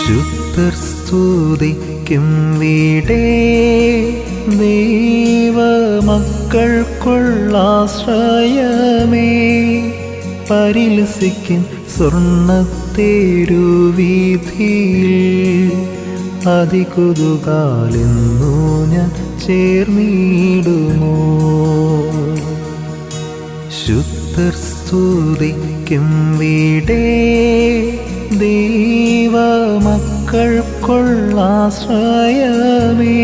ശുദ്ധർ സ്തുതിക്കും വീടേ ദൈവമക്കൾക്കുള്ളാശ്രയമേ. പരിലസിക്കും സ്വർണ്ണത്തേരുവീഥിയിൽ അതികുതുകാലെന്നു ഞാൻ ചേർന്നിടുമോ. ശുദ്ധർ സ്തുതിക്കും വീടേ ദൈവമക്കൾക്കുള്ളാശ്രയമേ.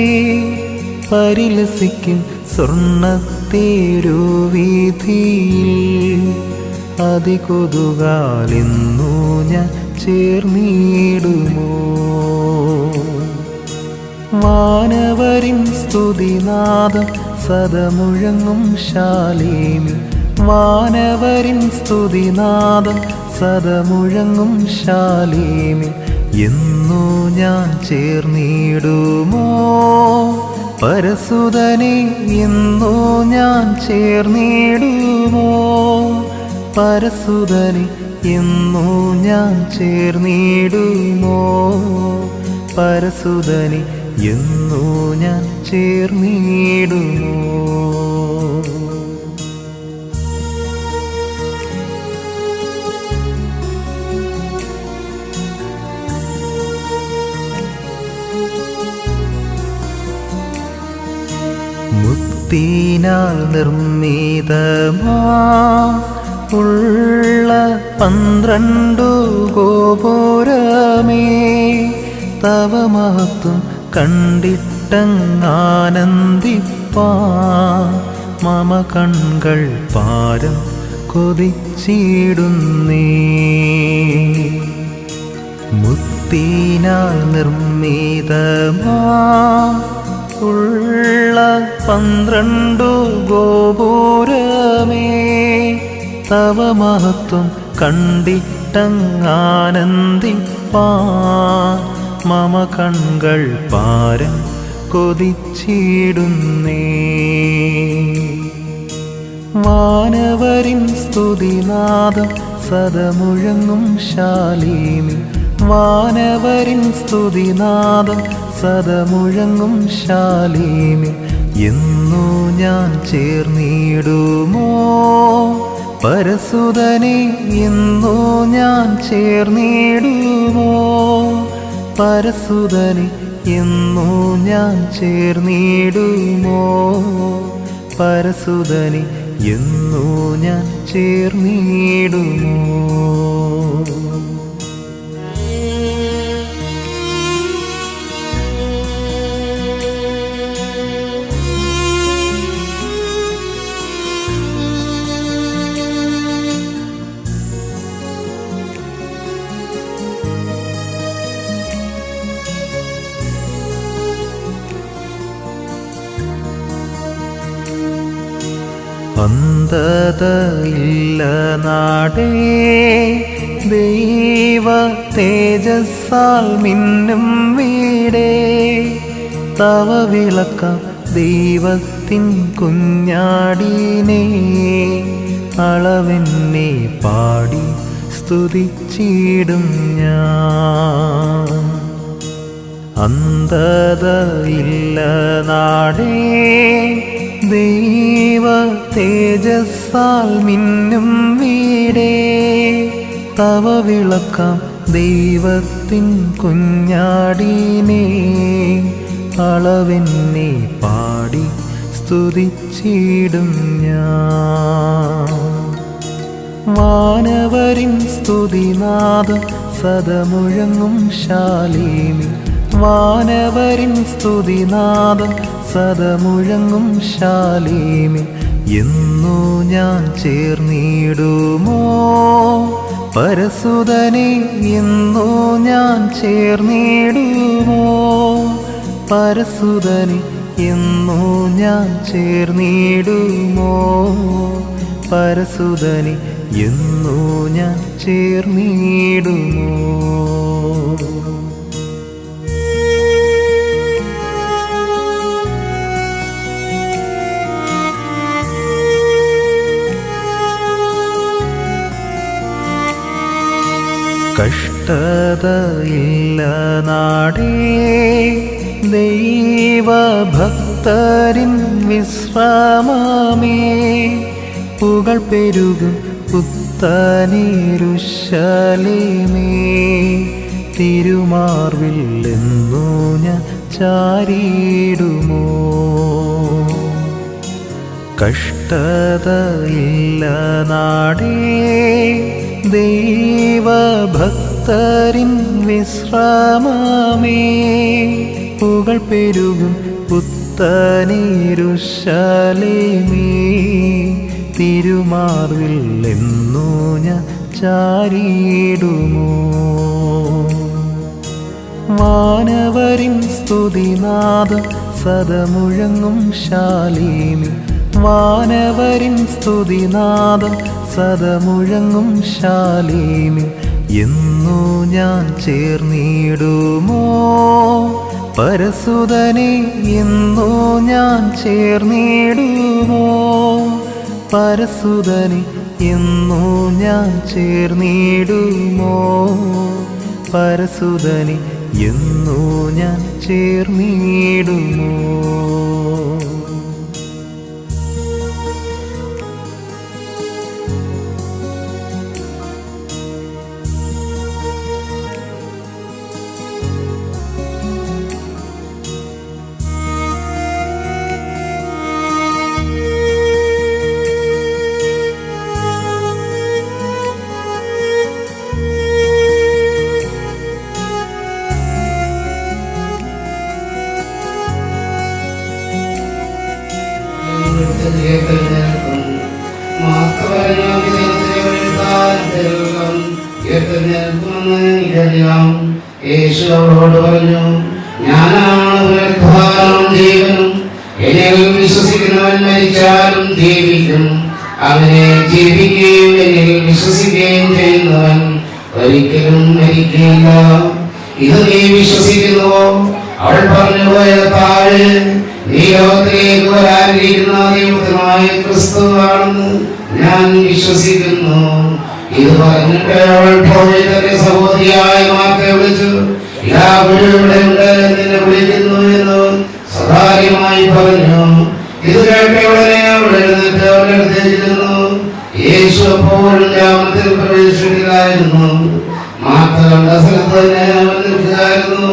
പരിലസിക്കും സ്വർണ്ണത്തേരുവീഥിയിൽ അതികൊതുകാലെന്നു ഞാൻ ചേർന്നിടുമോ. വാനവരിൻ സ്തുതിനാദം സദമുഴങ്ങും ശാലേമി. വാനവരിൻ സ്തുതിനാദം സദമുഴങ്ങും ശാലേമി. എന്നു ഞാൻ ചേർന്നിടുമോ പരസുതനെ. എന്നു ഞാൻ ചേർന്നിടുമോ പരസുതനെ. എന്നു ഞാൻ ചേർന്നിടുമോ പരസുതനെ. എന്നു ഞാൻ ചേർന്നിടുമോ. മുത്തിനാൽ നിർമ്മിതമാ ഉള്ള 12 ഗോപുരമേ. തവ മഹത്വം കണ്ടിട്ടങ്ങാനന്ദിപ്പാൻ മമ കൺകൾ പാരം കൊതിച്ചിടുന്നേ. മുത്തിനാൽ നിർമ്മിതമാ ഉള്ള 12 ഗോപുരമേ. തവ മഹത്വം കണ്ടിട്ടങ്ങാനന്ദിപ്പാൻ മമ കൺകൾ പാരം കൊതിച്ചിടുന്നേ. വാനവരിൻ സ്തുതിനാദം സദമുഴങ്ങും ശാലേമി. വാനവരിൻ സ്തുതിനാദം സദമുഴങ്ങും ശാലേമി. എന്നു ഞാൻ ചേർന്നിടുമോ പരസുതനെ. എന്നു ഞാൻ ചേർന്നിടുമോ പരസുതനെ. എന്നു ഞാൻ ചേർന്നിടുമോ പരസുതനെ. എന്നു ഞാൻ ചേർന്നിടുമോ. അന്ധതയില്ല നാടേ ദൈവ തേജസ്സാൽ മിന്നും വീടേ. തവ വിളക്കാം ദൈവത്തിൻ കുഞ്ഞാടിനെ. അളവെന്നെ പാടി സ്തുതിച്ചിടും ഞാൻ. അന്ധതയില്ല നാടേ ദൈവ തേജസ്സാൽ മിന്നും വീടേ. തവ വിളക്കാം ദൈവത്തിൻ കുഞ്ഞാടിനെ. അളവെന്നെ പാടി സ്തുതിച്ചിടും ഞാൻ. വാനവരിൻ സ്തുതിനാദം സദമുഴങ്ങും ശാലേമി. വാനവരിൻ സ്തുതിനാദം സദമുഴങ്ങും ശാലേമി. എന്നു ഞാൻ ചേർന്നിടുമോ പരസുതനെ. എന്നു ഞാൻ ചേർന്നിടുമോ പരസുതനെ. എന്നു ഞാൻ ചേർന്നിടുമോ പരസുതനെ. എന്നു ഞാൻ ചേർന്നിടുമോ. കഷ്ടതയില്ല നാടേ ദൈവഭക്തരിൻ വിശ്രാമമേ. പുകൾ പെരുകും പുത്തനേരുശലേമേ. തിരുമാർവിൽ എന്നു ഞാൻ ചാരിയിടുമോ. കഷ്ടതയില്ല നാടേ ദൈവഭക്തരിൻ വിശ്രാമമേ. പുകൾ പെരുകും പുത്തനേരുശലേമേ. തിരുമാർവിൽ എന്നു ഞാൻ ചാരിയിടുമോ. വാനവരിൻ സ്തുതിനാദം സദമുഴങ്ങും ശാലേമി. വാനവരിൻ സ്തുതിനാദം സദമുഴങ്ങും ശാലേമി. എന്നു ഞാൻ ചേർന്നിടുമോ. പരസുതനെ എന്നു ഞാൻ ചേർന്നിടുമോ. പരസുതനെ എന്നു ഞാൻ ചേർന്നിടുമോ. പരസുതനെ എന്നു ഞാൻ ചേർന്നിടുമോ. യേശു അവരോട് പറഞ്ഞു, ഞാനാണ് പുനരുത്ഥാനവും ജീവനും. എന്നിൽ വിശ്വസിക്കുന്നവൻ മരിച്ചാലും ജീവിക്കും. അവനെ ജീവിക്കുകയും എന്നിൽ വിശ്വസിക്കുകയും ചെയ്യുന്നവൻ ഒരിക്കലും മരിക്കില്ല. ഇത് നീ വിശ്വസിക്കുന്നുവോ? അവൾ പറഞ്ഞു, താഴെ നീ ലോകത്തിലേക്ക് വരാനിരിക്കുന്ന ദൈവമായ ക്രിസ്തുവാണെന്ന് ഞാൻ വിശ്വസിക്കുന്നു. ഇത് പറഞ്ഞിട്ട് അവൾ പോയി തന്റെ സഹോദരിയായ മാർത്തയെ വിളിച്ചു, ഇതാ ഇവിടെ ഉണ്ട്, നിന്നെ വിളിക്കുന്നു എന്ന് സ്വകാര്യമായി പറഞ്ഞു. ഇത് കേട്ട ഉടനെ അവൾ എഴുന്നേറ്റ് അവരുടെ അടുത്തേക്ക് ചെന്നു. യേശു അപ്പോഴും ഗ്രാമത്തിൽ പ്രവേശിച്ചില്ലായിരുന്നു. മാർത്ത കണ്ട സ്ഥലത്ത് തന്നെ അവൻ നിൽക്കുകയായിരുന്നു.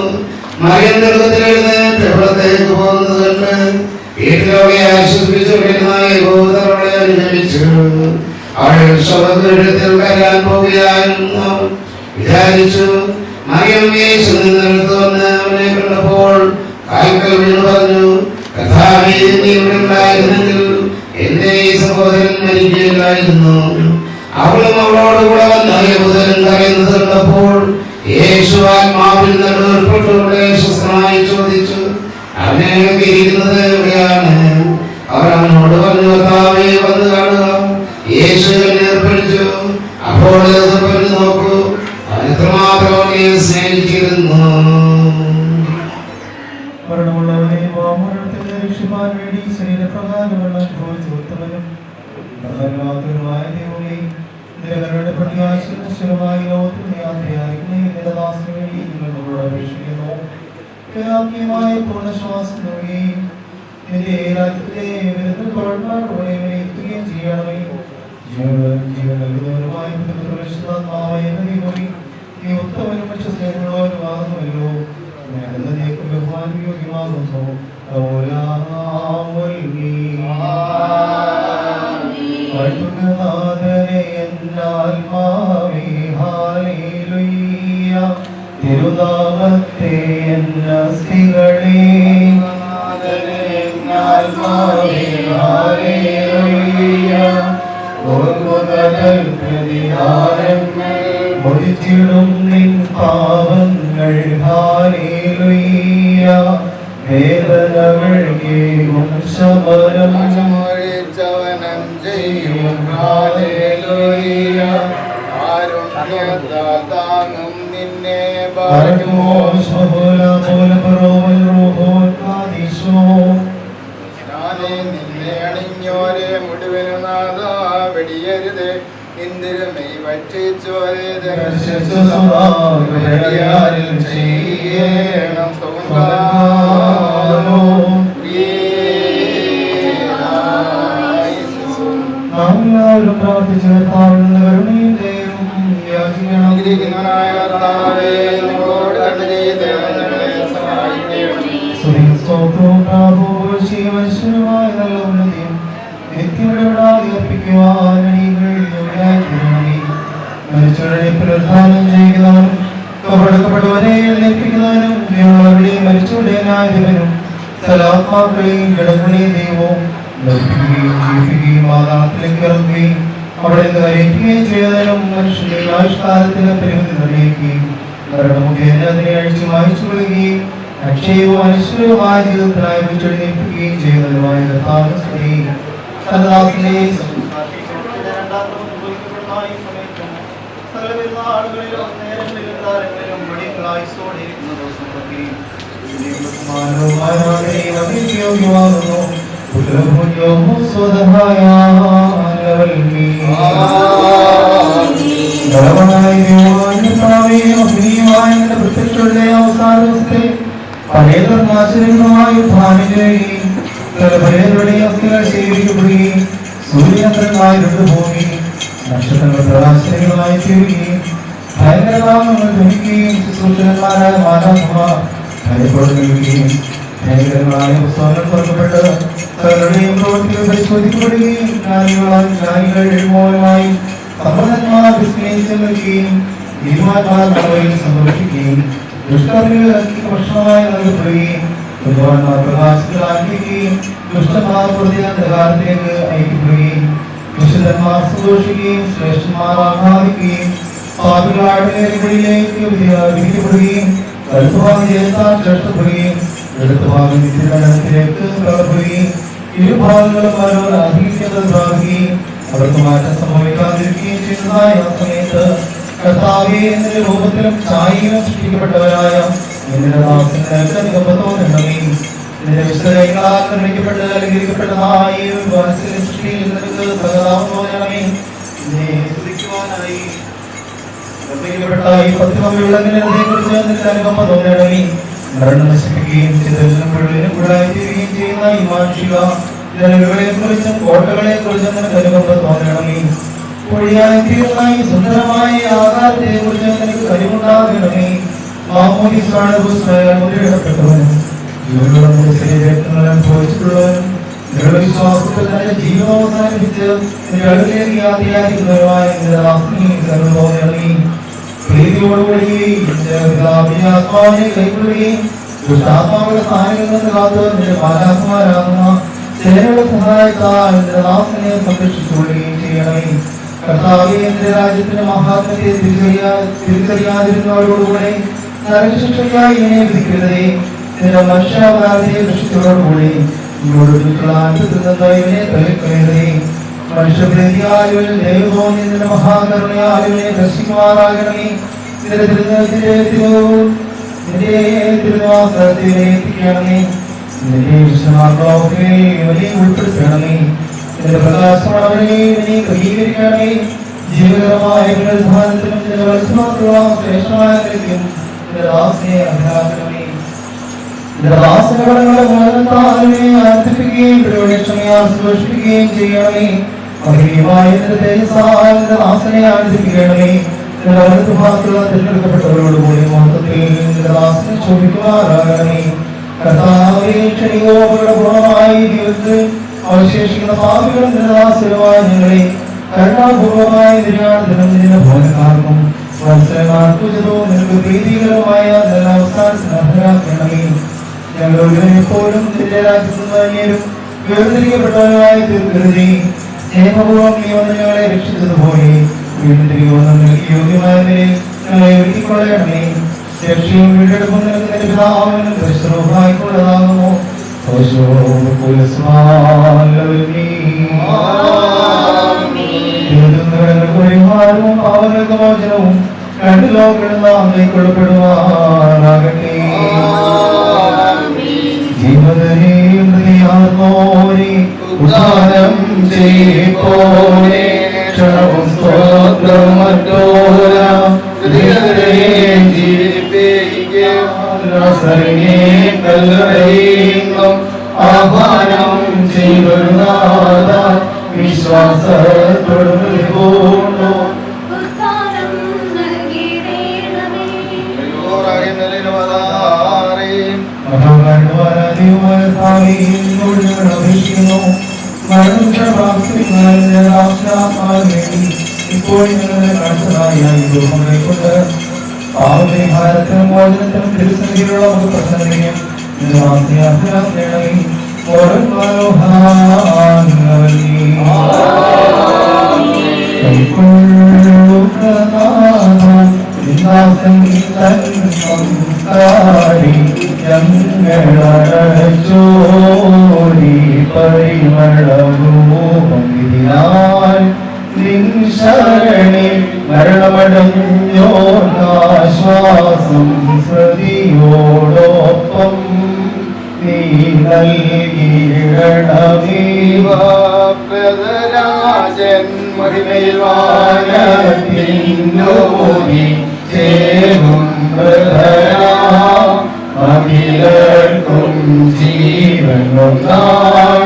മറിയം ദുർഗത്തിലെഴുന്നേറ്റ് ഇവിടത്തേക്ക് പോകുന്നത് കണ്ട് വീട്ടിലൊക്കെ ആശ്വസിപ്പിച്ചുകൊണ്ടിരുന്ന യഹൂദർ അവളെ അനുഗമിച്ചു. അവൾ ശവകുടീരത്തിൽ കയറാൻ പോകുകയായിരുന്നു വിചാരിച്ചു. മറിയം യേശു നിന്നെടുത്ത് വന്ന് അവനെ കണ്ടപ്പോൾ കാൽക്കൽ വീണ് പറഞ്ഞു, കർത്താവേ, നീ ഇവിടെ ഉണ്ടായിരുന്നെങ്കിൽ എന്റെ ഈ സഹോദരൻ മരിക്കുകയില്ലായിരുന്നു. അവളും അവളോടുകൂടെ വന്ന യഹൂദരൻ കരയുന്നത് കണ്ടപ്പോൾ യേശു ആത്മാവിൽ നടുവേർപ്പെട്ടുകൊണ്ട് സ്വസ്ഥമായി ചോദിച്ചു, അവനെ ഇരിക്കുന്നത് എവിടെയാണ്? അവർ അവനോട് പറഞ്ഞു, കർത്താവേ, വന്ന് കാണുക. യേശു ഏർപ്പെടുത്തു. അപ്പോൾ പറഞ്ഞു, നോക്കൂ, അവൻ എത്രമാത്രം സ്നേഹിച്ചിരുന്നു. മരണമുള്ളവരെ വാമോടത്തിൽ രക്ഷിപ്പാൻ വേണ്ടി ശരീരപ്രകാരമുള്ള ഉത്തമനും പ്രധാനമായ ദൈവമേ, നിരകളുടെ പ്രത്യാശമായി ലോകത്തിൽ യാത്രയായിരിക്കുന്ന നിലദാസിന് വേണ്ടി നിങ്ങളോട് അപേക്ഷിക്കുന്നു. ആത്മീയമായ പൂർണ്ണശ്വാസം നൽകുകയും നിന്റെ രാജ്യത്തിലെ വിരുദ്ധ എത്തുകയും ചെയ്യണമേ. ജീവൻ നൽകുന്നവരുമായ നീ ഉത്തമനും മറ്റു സ്നേഹമുള്ളവരുമാകുന്നുവല്ലോ. ബഹുമാനയോഗ്യമാകുന്നു. തിരുനാമത്തെ എന്നസ്തികളെ ഒഴിച്ചിടും നിൻ പാവങ്ങൾ. ഹല്ലേലൂയ. വേദനകൾ കേൾക്കും ശമനം ചെയ്യും. ഹല്ലേലൂയ. താങ്ങും നിന്നെ നിന്നെ അണിഞ്ഞോരെ മുഴുവനും നാഥ വെടിയരുത്. ഇന്ദിരമൈ ഭക്ഷിച്ചോരേത് ചെയ്യണം നാമെല്ലാവരും പ്രാർത്ഥിച്ച് കർത്താവിനോട് യാചിക്കണം. അനുഗ്രഹിക്കുന്നവനായ കർത്താവേ, ഞങ്ങളോട് കരുണ ചെയ്ത് ഞങ്ങളെ സഹായിക്കണമേ. സ്തുതിയും സ്തോത്രവും പ്രാഭവവും ജീവനുമായ നല്ല ഉന്നതിയും നിത്യവിടാതെ അർപ്പിക്കുവാൻ അടിയങ്ങളെ തീരണമേ. മരിച്ചവരെ പുനരുദ്ധാനം ചെയ്യുന്നവനും കബറടക്കപ്പെട്ടവരെ എഴുന്നേൽപ്പിക്കുന്നവനും ഞങ്ങളെവിടെയും മരിച്ചവരുടെ ന്യായാധിപനും സലാത്മാക്കളെയും ജഡങ്ങളെയും ദൈവവും ലഭിക്കുകയും ജീവിക്കുകയും പാതാളത്തിലേക്ക് ഇറങ്ങുകയും അവിടെ നിന്ന് കരയിക്കുകയും ചെയ്തതിനും മനുഷ്യന്റെ ആയുഷ്കാലത്തിന് പരിമിതി നിർണ്ണയിക്കുകയും മരണമുഖേന അതിനെ അഴിച്ചു മായ്ച്ചു കൊള്ളുകയും അക്ഷയവും അനശ്വരവുമായ ജീവിതത്തിനായി വിളിച്ചെഴുന്നേൽപ്പിക്കുകയും ചെയ്യുന്നതുമായ കർത്താവിനെ സ്തുതി. കർത്താവിന്റെ അവസാനത്തെ പഴയതർമാശരങ്ങളുമായി ഭാനുകയും പഴയവരുടെ അസ്ഥികൾ ശേഖരിക്കപ്പെടുകയും സൂര്യചന്ദ്രങ്ങളായി രണ്ടുപോവുകയും നക്ഷത്രങ്ങൾ പ്രകാശനങ്ങളായി തീരുകയും ഭയങ്കരനാമങ്ങൾ ധരിക്കുകയും ശുശ്രൂഷകന്മാരായ മാതാപിതാക്കൾ ഭയപ്പെടുകയും ഭയങ്കരങ്ങളായ പുസ്തകങ്ങൾ തുറക്കപ്പെട്ട് സകലരുടെയും പ്രവൃത്തികൾ പരിശോധിക്കപ്പെടുകയും ജ്ഞാനികൾ എഴുമോനുമായി സമ്പന്നന്മാർ വിസ്മയിക്കുകയും നീതിമാന്മാർ നന്മയിൽ സംഭവിക്കുകയും ദുഷ്ടർമികൾ ഭക്ഷണമായി നൽകപ്പെടുകയും ബുദ്ധിമാന്മാർ പ്രകാശത്തിലാക്കുകയും ദുഷ്ടന്മാർ പ്രതികാരത്തിലേക്ക് അയക്കപ്പെടുകയും വിശുദ്ധന്മാർ സന്തോഷിക്കുകയും ശ്രേഷ്ഠന്മാർ ആഹ്ലാദിക്കുകയും പാപികളിലേക്ക് വിധിക്കപ്പെടുകയും വലത്തുഭാഗം ജയത്താൽ ശ്രേഷ്ഠപ്പെടുകയും ഇടത്തുഭാഗം നിത്യദണ്ഡനത്തിലേക്ക് കടപ്പെടുകയും ഇരുഭാഗങ്ങളും അവരോട് അധികരിക്കുന്നത് പ്രാപിക്കുകയും അവർക്ക് മാറ്റം സംഭവിക്കാതിരിക്കുകയും ചെയ്യുന്നതായ ആ സമയത്ത് കർത്താവേ, നിന്റെ രൂപത്തിലും ഛായയിലും സൃഷ്ടിക്കപ്പെട്ടവരായ നിന്റെ ദാസന് നിഗമനമേ, നിന്റെ വിശുദ്ധങ്ങളാൽ നിർമ്മിക്കപ്പെട്ട് അലങ്കരിക്കപ്പെട്ടതായ മനസ്സിലെ സൃഷ്ടിയിൽ നിനക്ക് സകലാമേ സ്തുതിക്കുവാനായി ഈ പത്തിമവിളങ്ങിനെ കുറിച്ച് നിന്റെ അനുകമ്പ തോന്നണമേ. മരണം നശിപ്പിക്കുകയും ചിതലിനും മുഴുവനും കൂടായിത്തീരുകയും ചെയ്യുന്ന ഈ മാനുഷിക ജനങ്ങളെ കുറിച്ചും കോട്ടകളെ കുറിച്ചും നിനക്ക് അനുകമ്പ തോന്നണമേ. പൊഴിയായിത്തീരുന്ന ഈ സുന്ദരമായ ആകാരത്തെ കുറിച്ച് നിനക്ക് കഴിവുണ്ടാകണമേ. മുദ്രയിടപ്പെട്ടവനും ജീവനുള്ള ശരീരങ്ങൾ അനുഭവിച്ചിട്ടുള്ളവനും ദൃഢവിശ്വാസത്തിൽ തന്റെ ജീവൻ അവസാനിപ്പിച്ച് അടുത്തേക്ക് യാത്രയായിരിക്കുന്നവരുമായ നിന്റെ ദാസനെ കരുണ പ്രീതിയോടുകൂടി ആത്മാവിനെ കൈക്കൊള്ളുകയും ദുഷ്ടാത്മാക്കളുടെ സ്ഥാനങ്ങളിൽ നിന്ന് കാത്ത് നിന്റെ ബാലാത്മാരാകുന്ന സേനയുടെ സഹായത്താൽ നിന്റെ ദാസനെ സംരക്ഷിച്ചുകൊള്ളുകയും ചെയ്യണമേ. കർത്താവേ, നിന്റെ രാജ്യത്തിന്റെ മഹാത്മ്യത്തെ തിരിച്ചറിയാതിരുന്നവരോടുകൂടെ നരകശിക്ഷയ്ക്കായി ഇങ്ങനെ വിധിക്കരുതേ. നിന്റെ മനുഷ്യാവതാരത്തെ ദൃഷ്ടിയോടുകൂടി ഇവനെ തള്ളിക്കളയരുതേ. മനുഷ്യപ്രീതിയാലും ദൈവത്തോന്നി നിന്റെ മഹാകരുണയാലും ദർശിക്കുമാറാകണമേ. നിന്റെ തിരുവാസത്തെ എത്തിക്കണമേ. നിന്റെ വിശുദ്ധമാർഗ്ഗത്തെ ഇവനെ ഉൾപ്പെടുത്തണമേ. നിന്റെ പ്രകാശമവനെ ഇവനെ ക്രമീകരിക്കണമേ. ജീവകരമായ പുനരുദ്ധാനത്തിനും നിന്റെ വത്സരത്തിലുള്ള ശ്രേഷ്ഠമായ നിലയ്ക്കും നിന്റെ ദാസനെ അഭിലാഷണമേ. നിന്റെ ദാസനങ്ങളുടെ മോചനത്താലിനെ ആനന്ദിപ്പിക്കുകയും പ്രയോജനക്ഷമയാൽ സന്തോഷിപ്പിക്കുകയും ചെയ്യണമേ. മഹിമമായ നിന്റെ തേജസ്സാൽ നിന്റെ ദാസനെ ആനന്ദിപ്പിക്കണമേ. നിന്റെ വലത്തുഭാഗത്തുള്ള തിരഞ്ഞെടുക്കപ്പെട്ടവരോടുകൂടി മൊത്തത്തിൽ നിന്റെ ദാസനെ ശോഭിക്കുമാറാകണമേ. കർത്താവേ, ക്ഷണികോപയുടെ പൂർണ്ണമായ ജീവിതത്തിൽ അവശേഷിക്കുന്ന പാപികളും നിന്റെ ദാസരുമായ ഞങ്ങളെ കരുണാപൂർവമായ നിര്യാണത്തിനും നിന്റെ ഭവനക്കാർക്കും വത്സരമാർക്കും നിനക്ക് പ്രീതികരമായ അവസാനത്തിന് അർഹരാക്കണമേ. ഞങ്ങളുടെ എപ്പോഴും നിന്റെ രാജ്യത്തും വേർതിരിക്കപ്പെട്ടവരുമായി തീർക്കരുതേ. സ്നേഹപൂർവ്വം നീ വന്ന് ഞങ്ങളെ രക്ഷിച്ചതുപോലെ വീണ്ടും യോഗ്യമായ നിലയിൽ ഞങ്ങളെ ഒരുക്കിക്കൊള്ളണമേ. രക്ഷയും വീണ്ടെടുപ്പും നിനക്ക് നിന്റെ പിതാവിനും പരിശ്രമമായിക്കൊള്ളതാകുന്നു. പരിഹാരവും പാവങ്ങൾക്ക് മോചനവും രണ്ട് ലോകങ്ങളിൽ നാം കൈക്കൊള്ളപ്പെടുവാനാകട്ടെ. ജീവനെയും ഉദാനം ചെയ്യപ്പോനെ ക്ഷണവും ആഹ്വാനം ചെയ്തൊരുനാഥ വിശ്വാസത്തോടും ഇപ്പോൾ ഞങ്ങളുടെ കാഴ്ചയായ കൊണ്ട് പാവപരിഹാരത്തിനും മോചനത്തിനും തിരുസന്നിധിയിലുള്ള നമുക്ക് പ്രസംഗിക്കും ശരണി മരണമടഞ്ഞോശ്വാസം ശ്രുതിയോടൊപ്പം നീ നൽകിയിടണമേവാപ്രദരാജൻ മഹിമയിൽ വാനത്തിന്നോടി ചേരും അഖിലർക്കും ജീവനൊന്നാൾ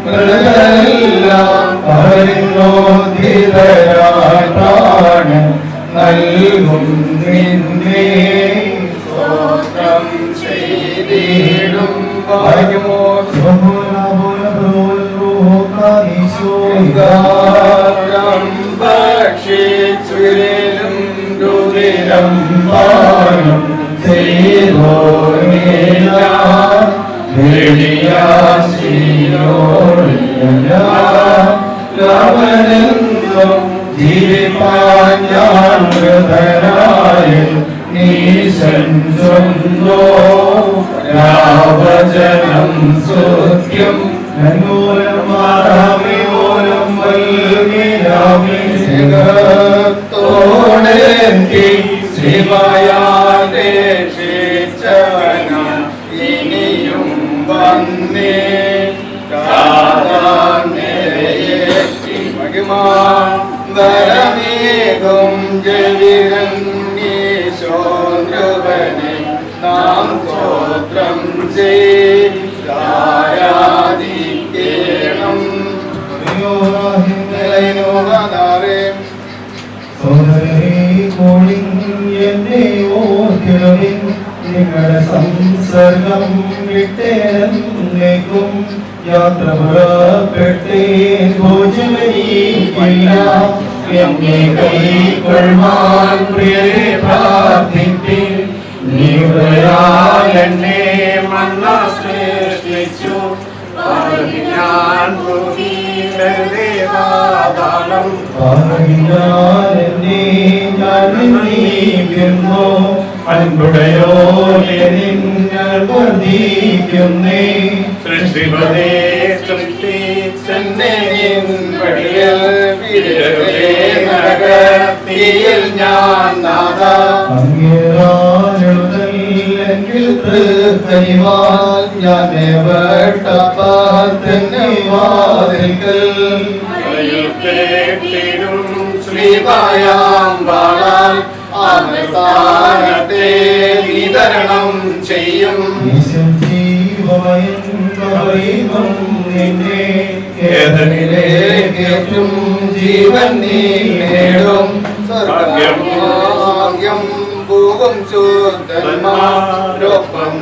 മൃഗരെല്ലാം പരിണോദിതരാണ് നൽകും നിന്നെ സ്തോത്രം ചെയ്തിടും ഭാഗ്യമോ ഭക്ഷിച്ചും രുതിരം പാനം ചെയ്തോരേല ജീവിപ്പാൻ ഞാൻ ഹൃദയനായ നീശൻ ചൊന്നോ രാവചനം സത്യം നന്മൂലം മാറാമിമൂലം വൽകിരാമിത്തോടെത്തി ശിവയാതെ രക്ഷിച്ചവന ഇനിയും വന്നേ മഹിമാന്തരമേകും ജവിരന്നീശോദ്രവനെ നാം സ്തോത്രം ചെയ്യാരാധിക്കണം. എന്നെ ഓർക്കണമിൻ നിങ്ങളുടെ സംസർഗം വിട്ടേക്കും യാത്ര പുറപ്പെട്ടേ ഭോജമനീക്കില്ല എന്നെ കൈക്കൊള്ളുവാൻ പ്രിയരെ പ്രാർത്ഥിപ്പിൻ നീയാൽ എന്നെ മന്ന സൃഷ്ടിച്ചു ഞാൻ ദേവാദാനം നീക്കുന്നു അൻപുടയോ നിങ്ങൾ വർദ്ധിക്കുന്നേ സൃഷ്ടിപതേ സൃഷ്ടിയിൽ ഞാൻ നാദാങ്ങെങ്കിൽ തൃക്കനിവാൽ ഞാൻ ശ്രീവായാം വാളാൽ സ്ഥാനത്തെ വിതരണം ചെയ്യും ഏതനിലേക്കും ജീവൻ നീ നേടും ഭാഗ്യം ഭൂവും ശുദ്ധന്മാരൊപ്പം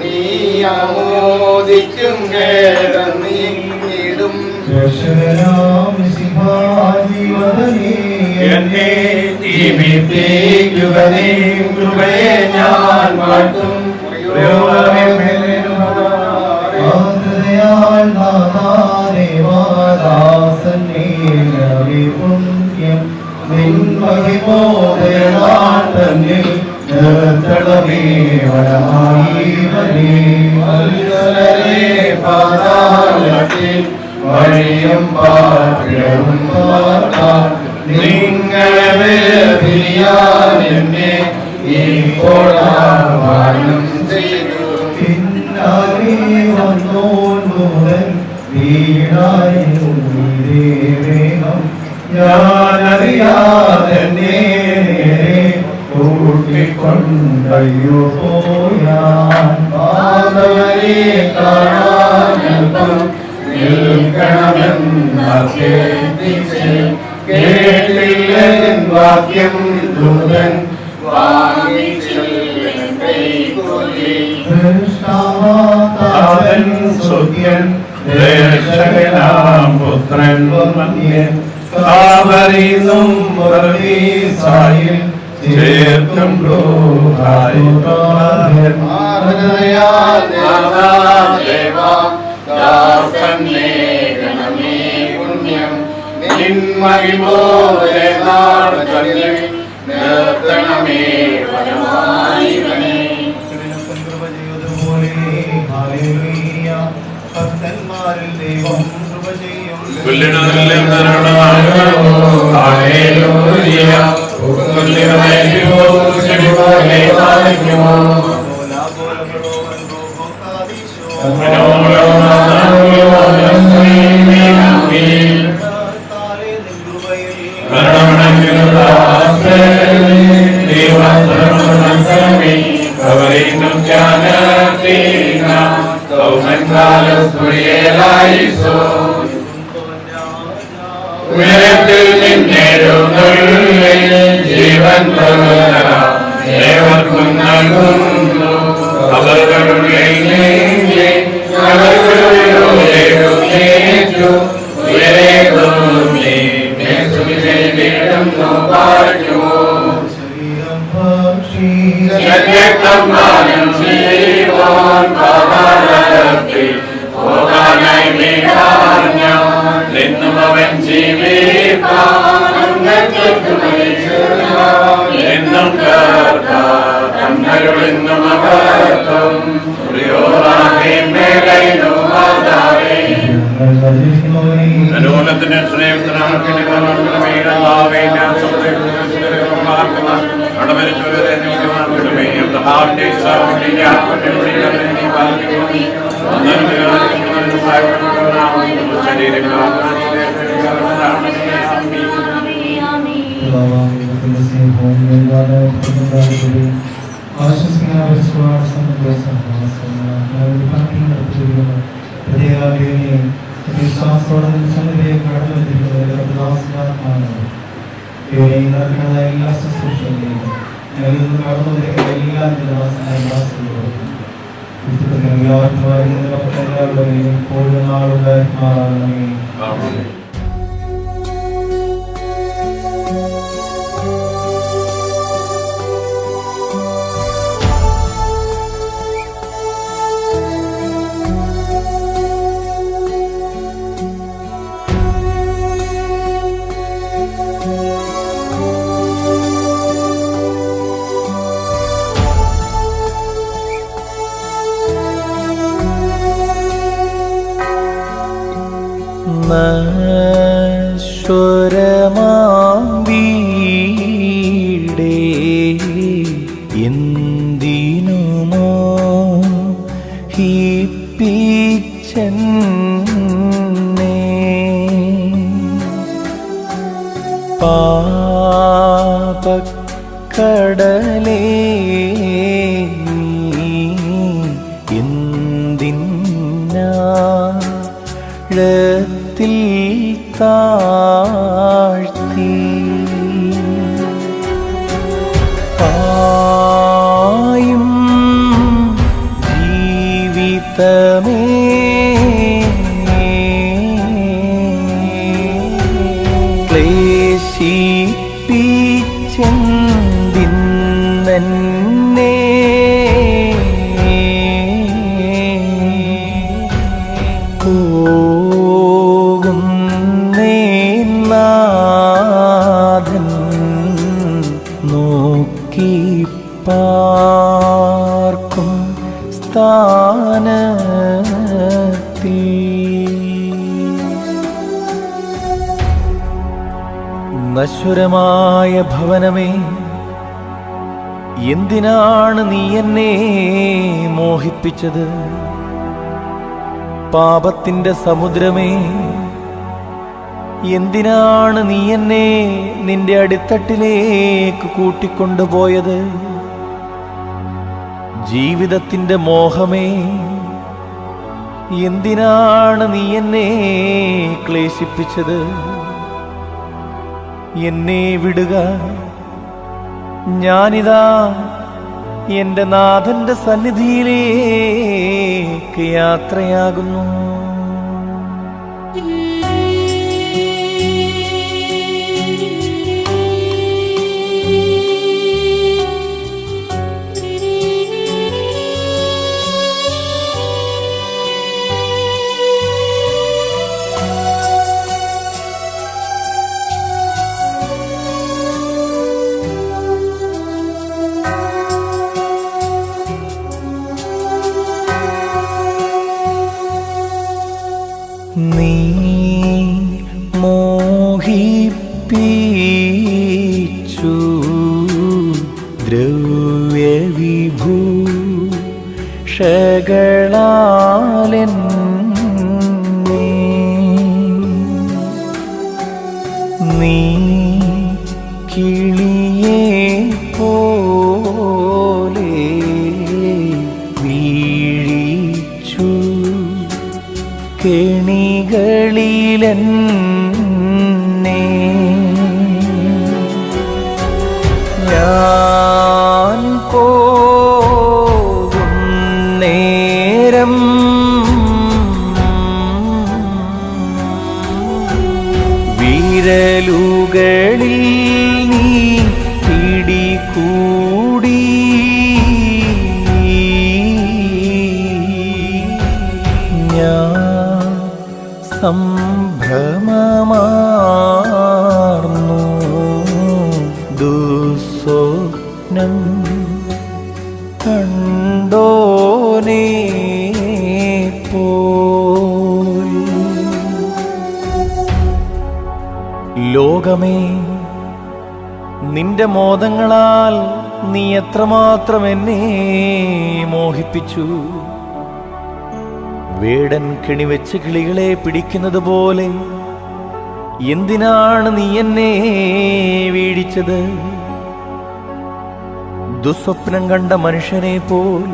നീ ആമോദിക്കും ഖേദം നീടും എന്നെ ജീവിപ്പിക്കുകനേ കൃപയെ ഞാൻ വാഴ്ത്തും പുണ്യം നിൻമഹിമോദയാതന്നെ നിർത്തളമേ വരമായി പാതാളത്തിൽ വഴിയും പാത്രവും പാർക്കാം നിങ്ങളെ വേദിയാൻ എന്നെ ഇപ്പോഴും ചെയ്തു പിന്നാലെ വന്നോൻ വീണായും വേഗം ഞാനറിയാതെ കൊണ്ടയ്യോ പോയാൻ മാധവനെ കാണാനൽപ്പം നിൽക്കണമെന്നഭ്യർത്ഥിച്ച് കേട്ടില്ലെൻ വാക്യം ദൂതൻ ദൃഷ്ടാവാതാതൻ സുഖ്യൻ രക്ഷകനാം പുത്രൻ വന്യൻ കാവരിന്നും പ്രതീസായിൽ ചേർക്കും ഭക്തന്മാരിൽ ദൈവം കൃപ ചെയ്യും. ജീവൻ ഏവർക്കും നൽകുന്നു അവൻ ജീവിപ്പാന്നും കർത്താരുളിന്നും അകത്തും അനുകൂലത്തിന്റെ എല്ലാ ശുശ്രൂഷകളെയും എല്ലാവർക്കും കൂടുതൽ നാളുണ്ടായി. നശ്വരമാം വീടേ എന്തിനുമോ ഹിപ്പിച്ചെന്നെ പാപക്കടലേ ത്തിൽ താഴ്ത്തി പായും ജീവിതമേ ക്ലേശിപ്പിച്ചെന്തിന്നെ പാർക്കും സ്ഥാനത്തിൽ നശ്വരമായ ഭവനമേ എന്തിനാണ് നീ എന്നെ മോഹിപ്പിച്ചത്? പാപത്തിന്റെ സമുദ്രമേ എന്തിനാണ് നീ എന്നെ നിന്റെ അടിത്തട്ടിലേക്ക് കൂട്ടിക്കൊണ്ടുപോയത്? ജീവിതത്തിന്റെ മോഹമേ, എന്തിനാണ് നീ എന്നെ ക്ലേശിപ്പിച്ചത്? എന്നെ വിടുക, ഞാനിതാ എന്റെ നാഥന്റെ സന്നിധിയിലേക്ക് യാത്രയാകുന്നു. നീ മോഹിപ്പിച്ചു ദ്രവ്യവിഭൂഷകളാലെന്നെ, നീ കിളിയെ പോലെ വീഴിച്ചു കെണികളിലെന്നെ. ഞാൻ പോകുന്നേരം വിരലുകളിൽ നീ പിടികൂടി ഞാൻ സംഭ്രമമാർന്നു ദുസ്വപ്നം കണ്ടോനേ പോൽ. ലോകമേ, നിന്റെ മോദങ്ങളാൽ നീ എത്രമാത്രം എന്നെ മോഹിപ്പിച്ചു. വേടൻ കെണിവെച്ച് കിളികളെ പിടിക്കുന്നത് പോലെ എന്തിനാണ് നീ എന്നെ വീഴിച്ചത്? ദുസ്വപ്നം കണ്ട മനുഷ്യനെ പോൽ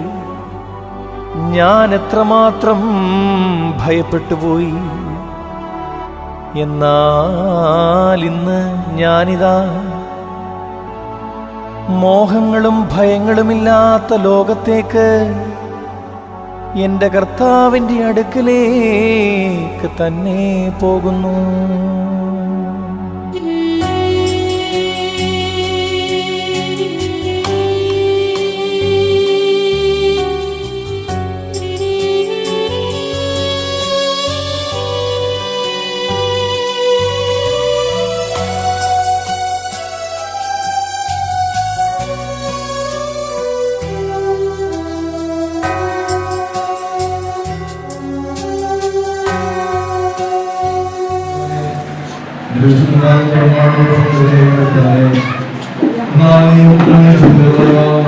ഞാൻ എത്രമാത്രം ഭയപ്പെട്ടുപോയി. എന്നാൽ ഇന്ന് ഞാനിതാ മോഹങ്ങളും ഭയങ്ങളുമില്ലാത്ത ലോകത്തേക്ക്, എന്റെ കർത്താവിന്റെ അടുക്കലേക്ക് തന്നെ പോകുന്നു. Lord,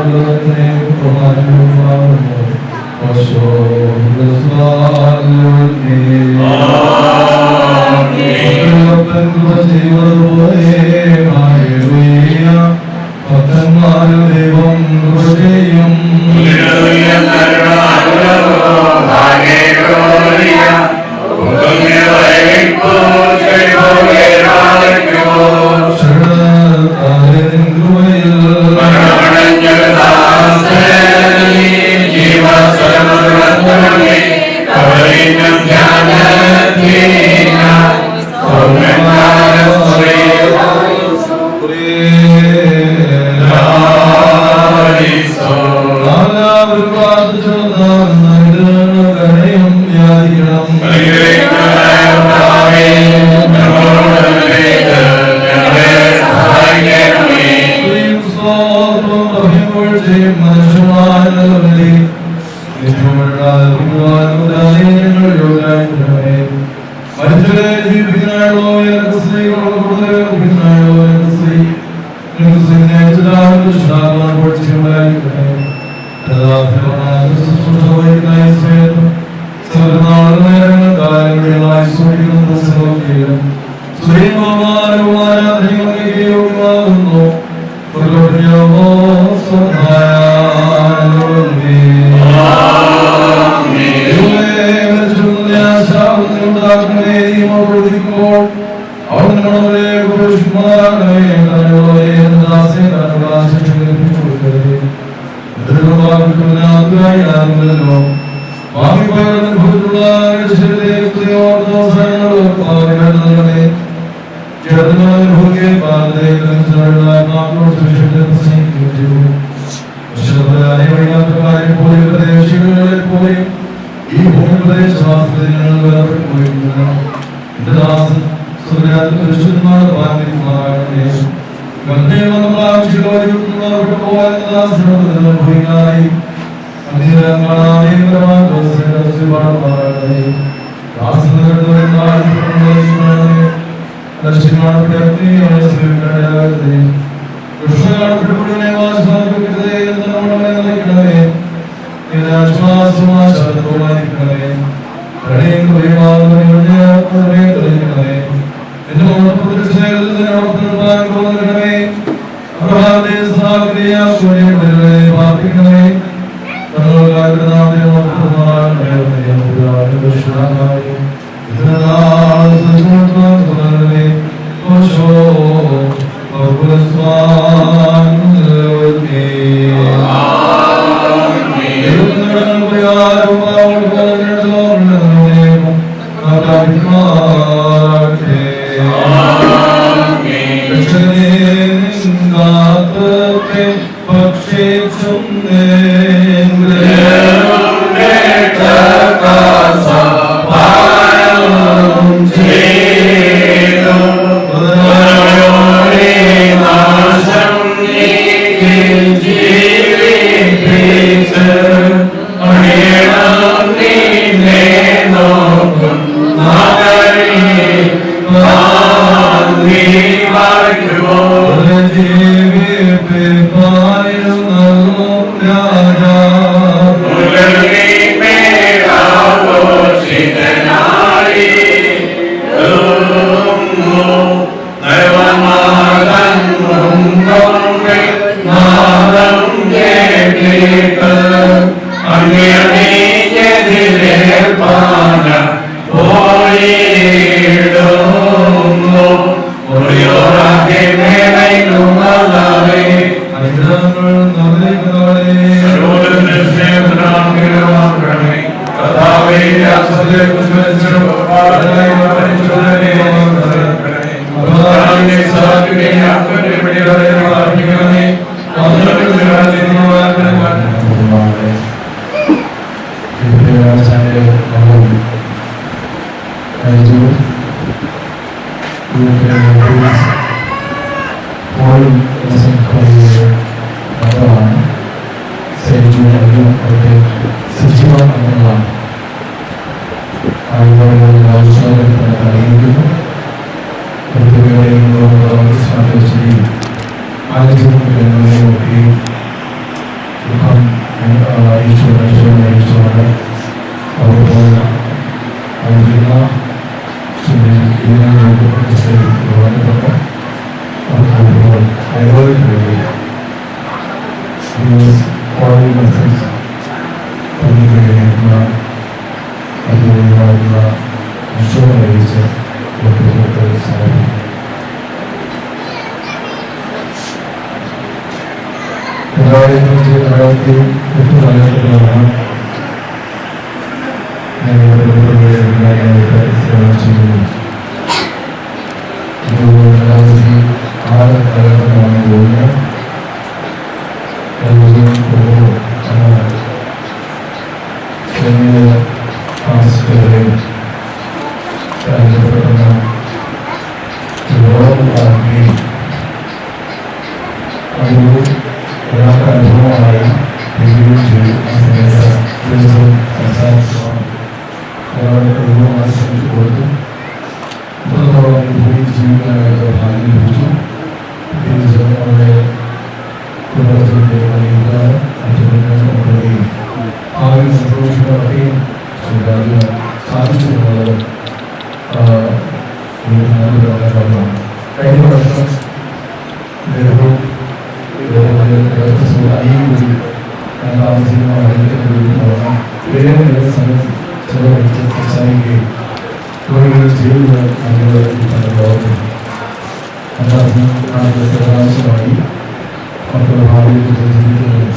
ഭാവിയിൽ ജീവിക്കുന്നതിന്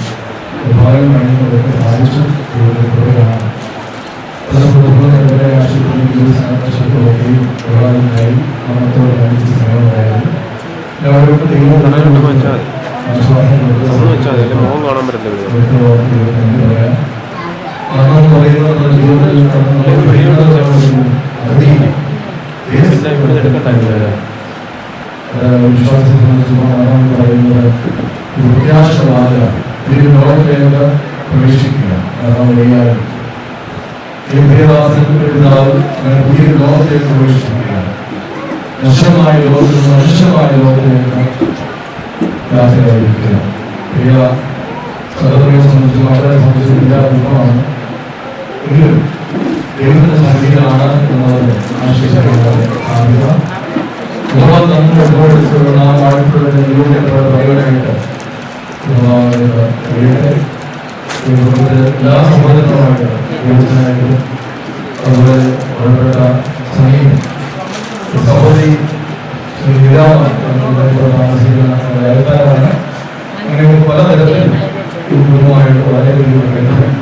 ഭാഗം കഴിയുന്നവർക്ക് സാധിച്ചു വിശ്വാസത്തെ സംബന്ധിച്ച് പറയുന്നത് പ്രത്യാശമായ ഒരു ലോകത്തിലേക്ക് പ്രവേശിക്കുക. ഈ പ്രിയദാസനാൾ അങ്ങനെ പുതിയൊരു ലോകത്തിലേക്ക് പ്രവേശിക്കുക. നശ്വരമായ ലോകത്തിൽ നിന്ന് അനശ്വരമായ ലോകത്തിലേക്ക് യാത്രയായിരിക്കുക. പ്രിയ സഹോദരനെ സംബന്ധിച്ച് മക്കളെ സംബന്ധിച്ച് എല്ലാ ദുഃഖമാണ്. എങ്കിലും ദൈവത്തിന്റെ സന്നിധിയിലാണ് എന്നത് ആശ്വസിക്കുന്നത് സാധ്യത. നമ്മുടെ എപ്പോഴും നാം വാഴ്ത്തപ്പെടുന്ന പരിഗണനയായിട്ട് എല്ലാ സഹോദരങ്ങളുമായിട്ട് ദൈവത്തിനായിട്ട് അതുപോലെ ബന്ധപ്പെട്ട സമയം സഹോദരി താമസിക്കുന്ന അയൽക്കാരാണ്. അങ്ങനെ പലതരത്തിൽ കുടുംബമായിട്ട് വളരെ വലിയ നിലനിൽക്കുന്നു.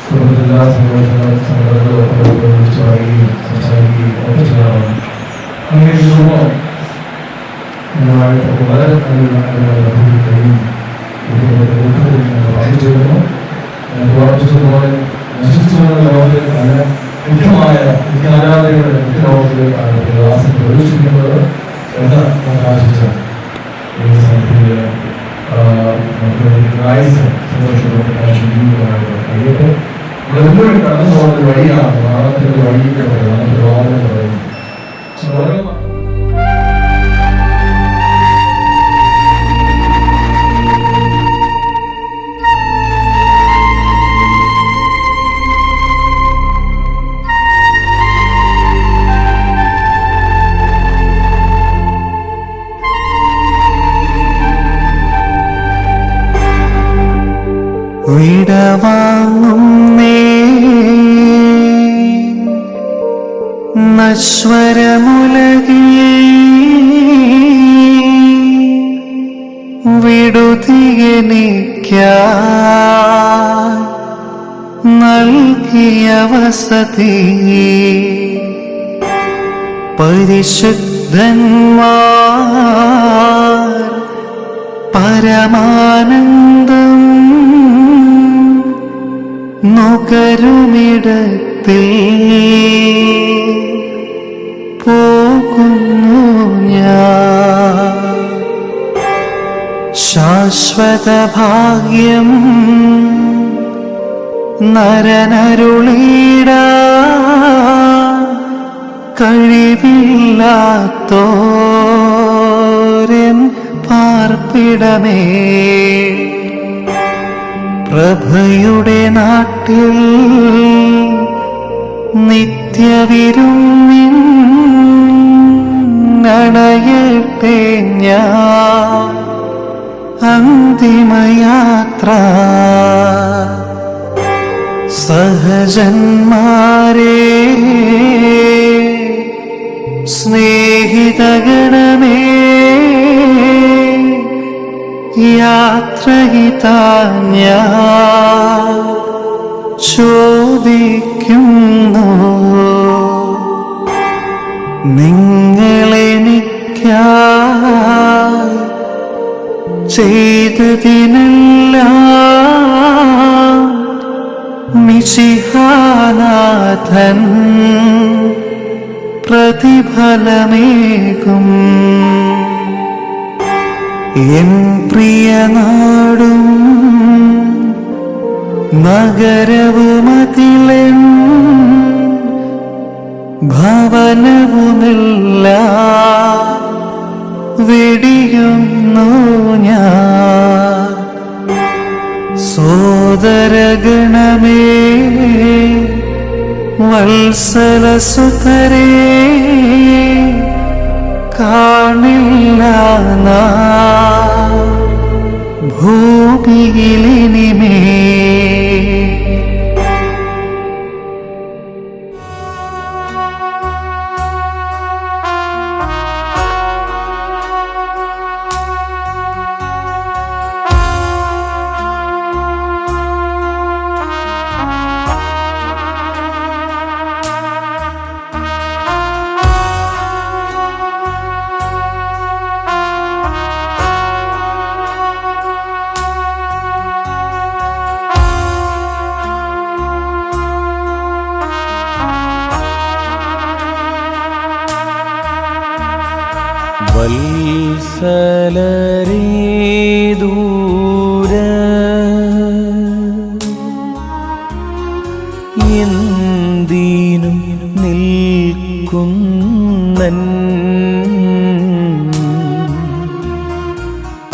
കുടുംബത്തിലെ എല്ലാ സംഘടനകളും വിളിച്ചു പറയുകയും സംസാരിക്കുകയും ഒക്കെ ചെയ്യാറുണ്ട്. അങ്ങനെ ഈ കുടുംബം വളരെ കഴിയും വായിച്ചിരുന്നു. പോലെ നശിച്ചു വന്ന ലോകത്തിൽ വളരെ മുഖ്യമായ വിദ്യാരാധനയുടെ ലോകത്തിലേക്കാണ് ദാസൻ പ്രവേശിക്കുന്നത് എന്ന് നമുക്ക് ആശിച്ചാണ്. ഈ സമയത്തിൽ സന്തോഷമായിട്ട് കഴിയട്ടെ. നമ്മളെപ്പോഴും കടന്നു പോകുന്ന വഴിയാണ് നാളത്തിന്റെ വഴിയൊക്കെ പറയുന്നത്. നമുക്ക് പറയുന്നത് വിടവാങ്ങുന്നേ നശ്വരമുലകിൽ വിടുതിയെനിക്കായി നൽകിയ വസതി പരിശുദ്ധന്മാർ പരമാനന്ദം നുകരുമിടത്തിൽ പോകുന്നു ഞാൻ. ശാശ്വത ഭാഗ്യം നരനരുളീട കഴിവില്ലാത്തോരൻ പാർപ്പിടമേ പ്രഭയുടെ നാട്ടിൽ നിത്യവിരുന്നിൻ അണയട്ടെ ഞാൻ. അന്തിമയാത്ര സഹജന്മാരെ സ്നേഹിതഗണമേ യാത്രയിതാ ഞാൻ ചോദിക്കുന്നു. നിങ്ങളെനിക്കായി ചെയ്തതിനെല്ലാം മിശിഹാനാഥൻ പ്രതിഫലമേകും. എൻ പ്രിയനാടും നഗരവുമതിലെൻ ഭവനവുമെല്ലാം വെടിയുന്നു ഞാൻ. സോദരഗണമേ വത്സലസുതരേ കാണില്ല നാം ഭൂമിയിലിനിമേ. വത്സലരേ ദൂര എന്തിനും നിൽക്കുന്നൻ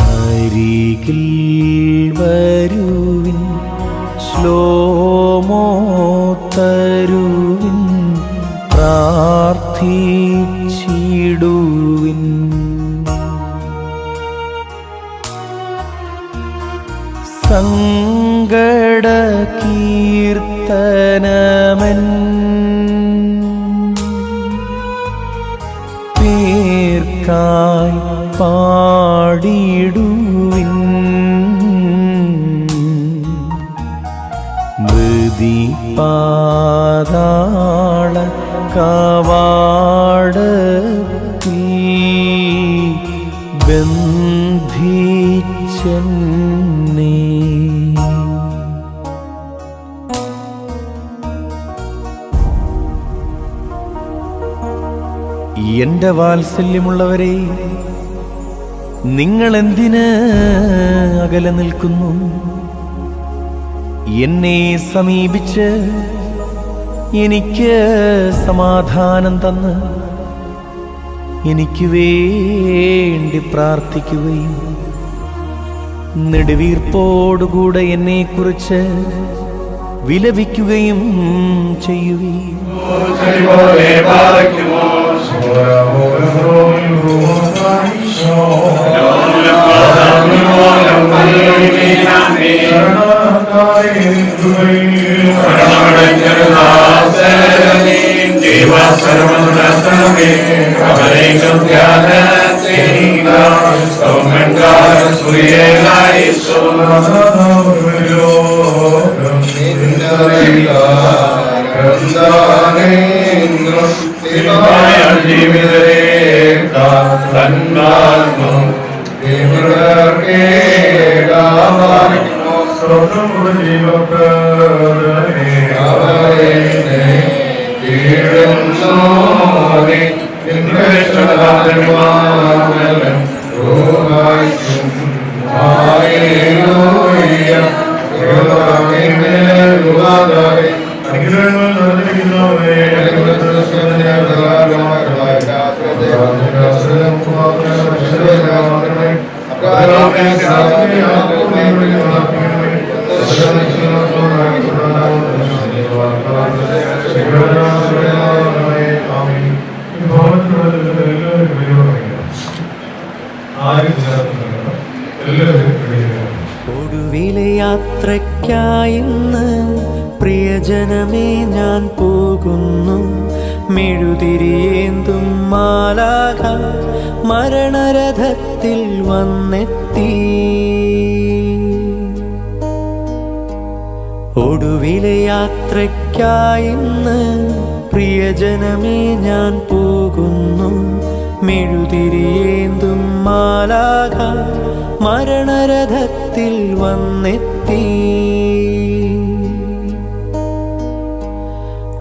അരികിൽ വരുവിൻ ശ്ലോമോ തരുവിൻ പ്രാർത്ഥിച്ചിടുവിൻ. സങ്കട കീർത്തനമൻ പേർക്കായി പാടിടുവിൻ. മൃതി പാതാള കവാടത്തിൽ ബന്ധിച്ചെന്നെ. എന്റെ വാത്സല്യമുള്ളവരെ, നിങ്ങൾ എന്തിന് അകലെ നിൽക്കുന്നു? എന്നെ സമീപിച്ച് എനിക്ക് സമാധാനം തന്ന് എനിക്ക് വേണ്ടി പ്രാർത്ഥിക്കുകയും നെടുവീർപ്പോടുകൂടെ എന്നെക്കുറിച്ച് വിലപിക്കുകയും ചെയ്യുകയും. ഒടുവിലെ യാത്രയ്ക്കായിന്ന് പ്രിയജനമേ ഞാൻ പോകുന്നു. മെഴുതിരിയേന്തും മാലാഖ മരണരഥത്തിൽ വന്നെത്തി. ഒടുവിലെ യാത്രയ്ക്കായിന്ന് പ്രിയജനമേ ഞാൻ പോകുന്നു. മെഴുതിരിയേന്തും മാലാഖ മരണരഥത്തിൽ വന്നെത്തി.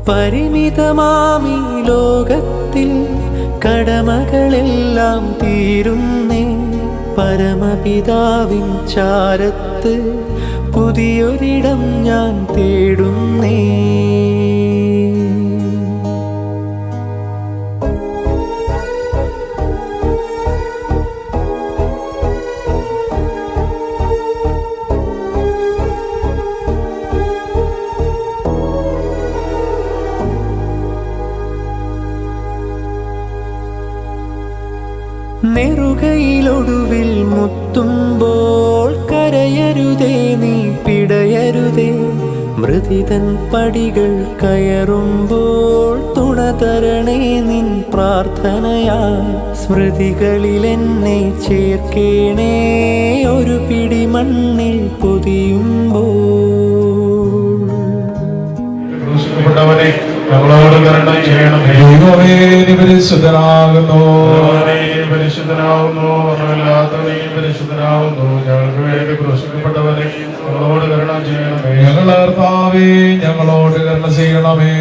പരിമിതമാമി ലോകത്തിൽ കടമകളെല്ലാം തീരുന്നേ. പരമപിതാവിൻ ചാരത്ത് പുതിയൊരിടം ഞാൻ തേടുന്നേ. നെറുകയിലൊടുവിൽ മുത്തുമ്പോൾ കരയരുതേ, നീ പിടയരുതേ. മൃതിതൻ പടികൾ കയറുമ്പോൾ തുണ തരണേ നിൻ പ്രാർത്ഥനയാ. സ്മൃതികളിൽ എന്നെ ചേർക്കേണേ ഒരു പിടി മണ്ണിൽ പൊതിയുമ്പോൾ. ഞങ്ങളോട് കരുണ ചെയ്യണമേ. ദൈവമേ, നീ പരിശുദ്ധനാകുന്നു, പരിശുദ്ധനാവുന്നു, നീ പരിശുദ്ധനാവുന്നു. ഞങ്ങൾക്ക് വേണ്ടി ക്രൂശിക്കപ്പെട്ടവരെ ഞങ്ങളോട് കരുണ ചെയ്യണമേ. ഞങ്ങളോട് കരുണ ചെയ്യണമേ.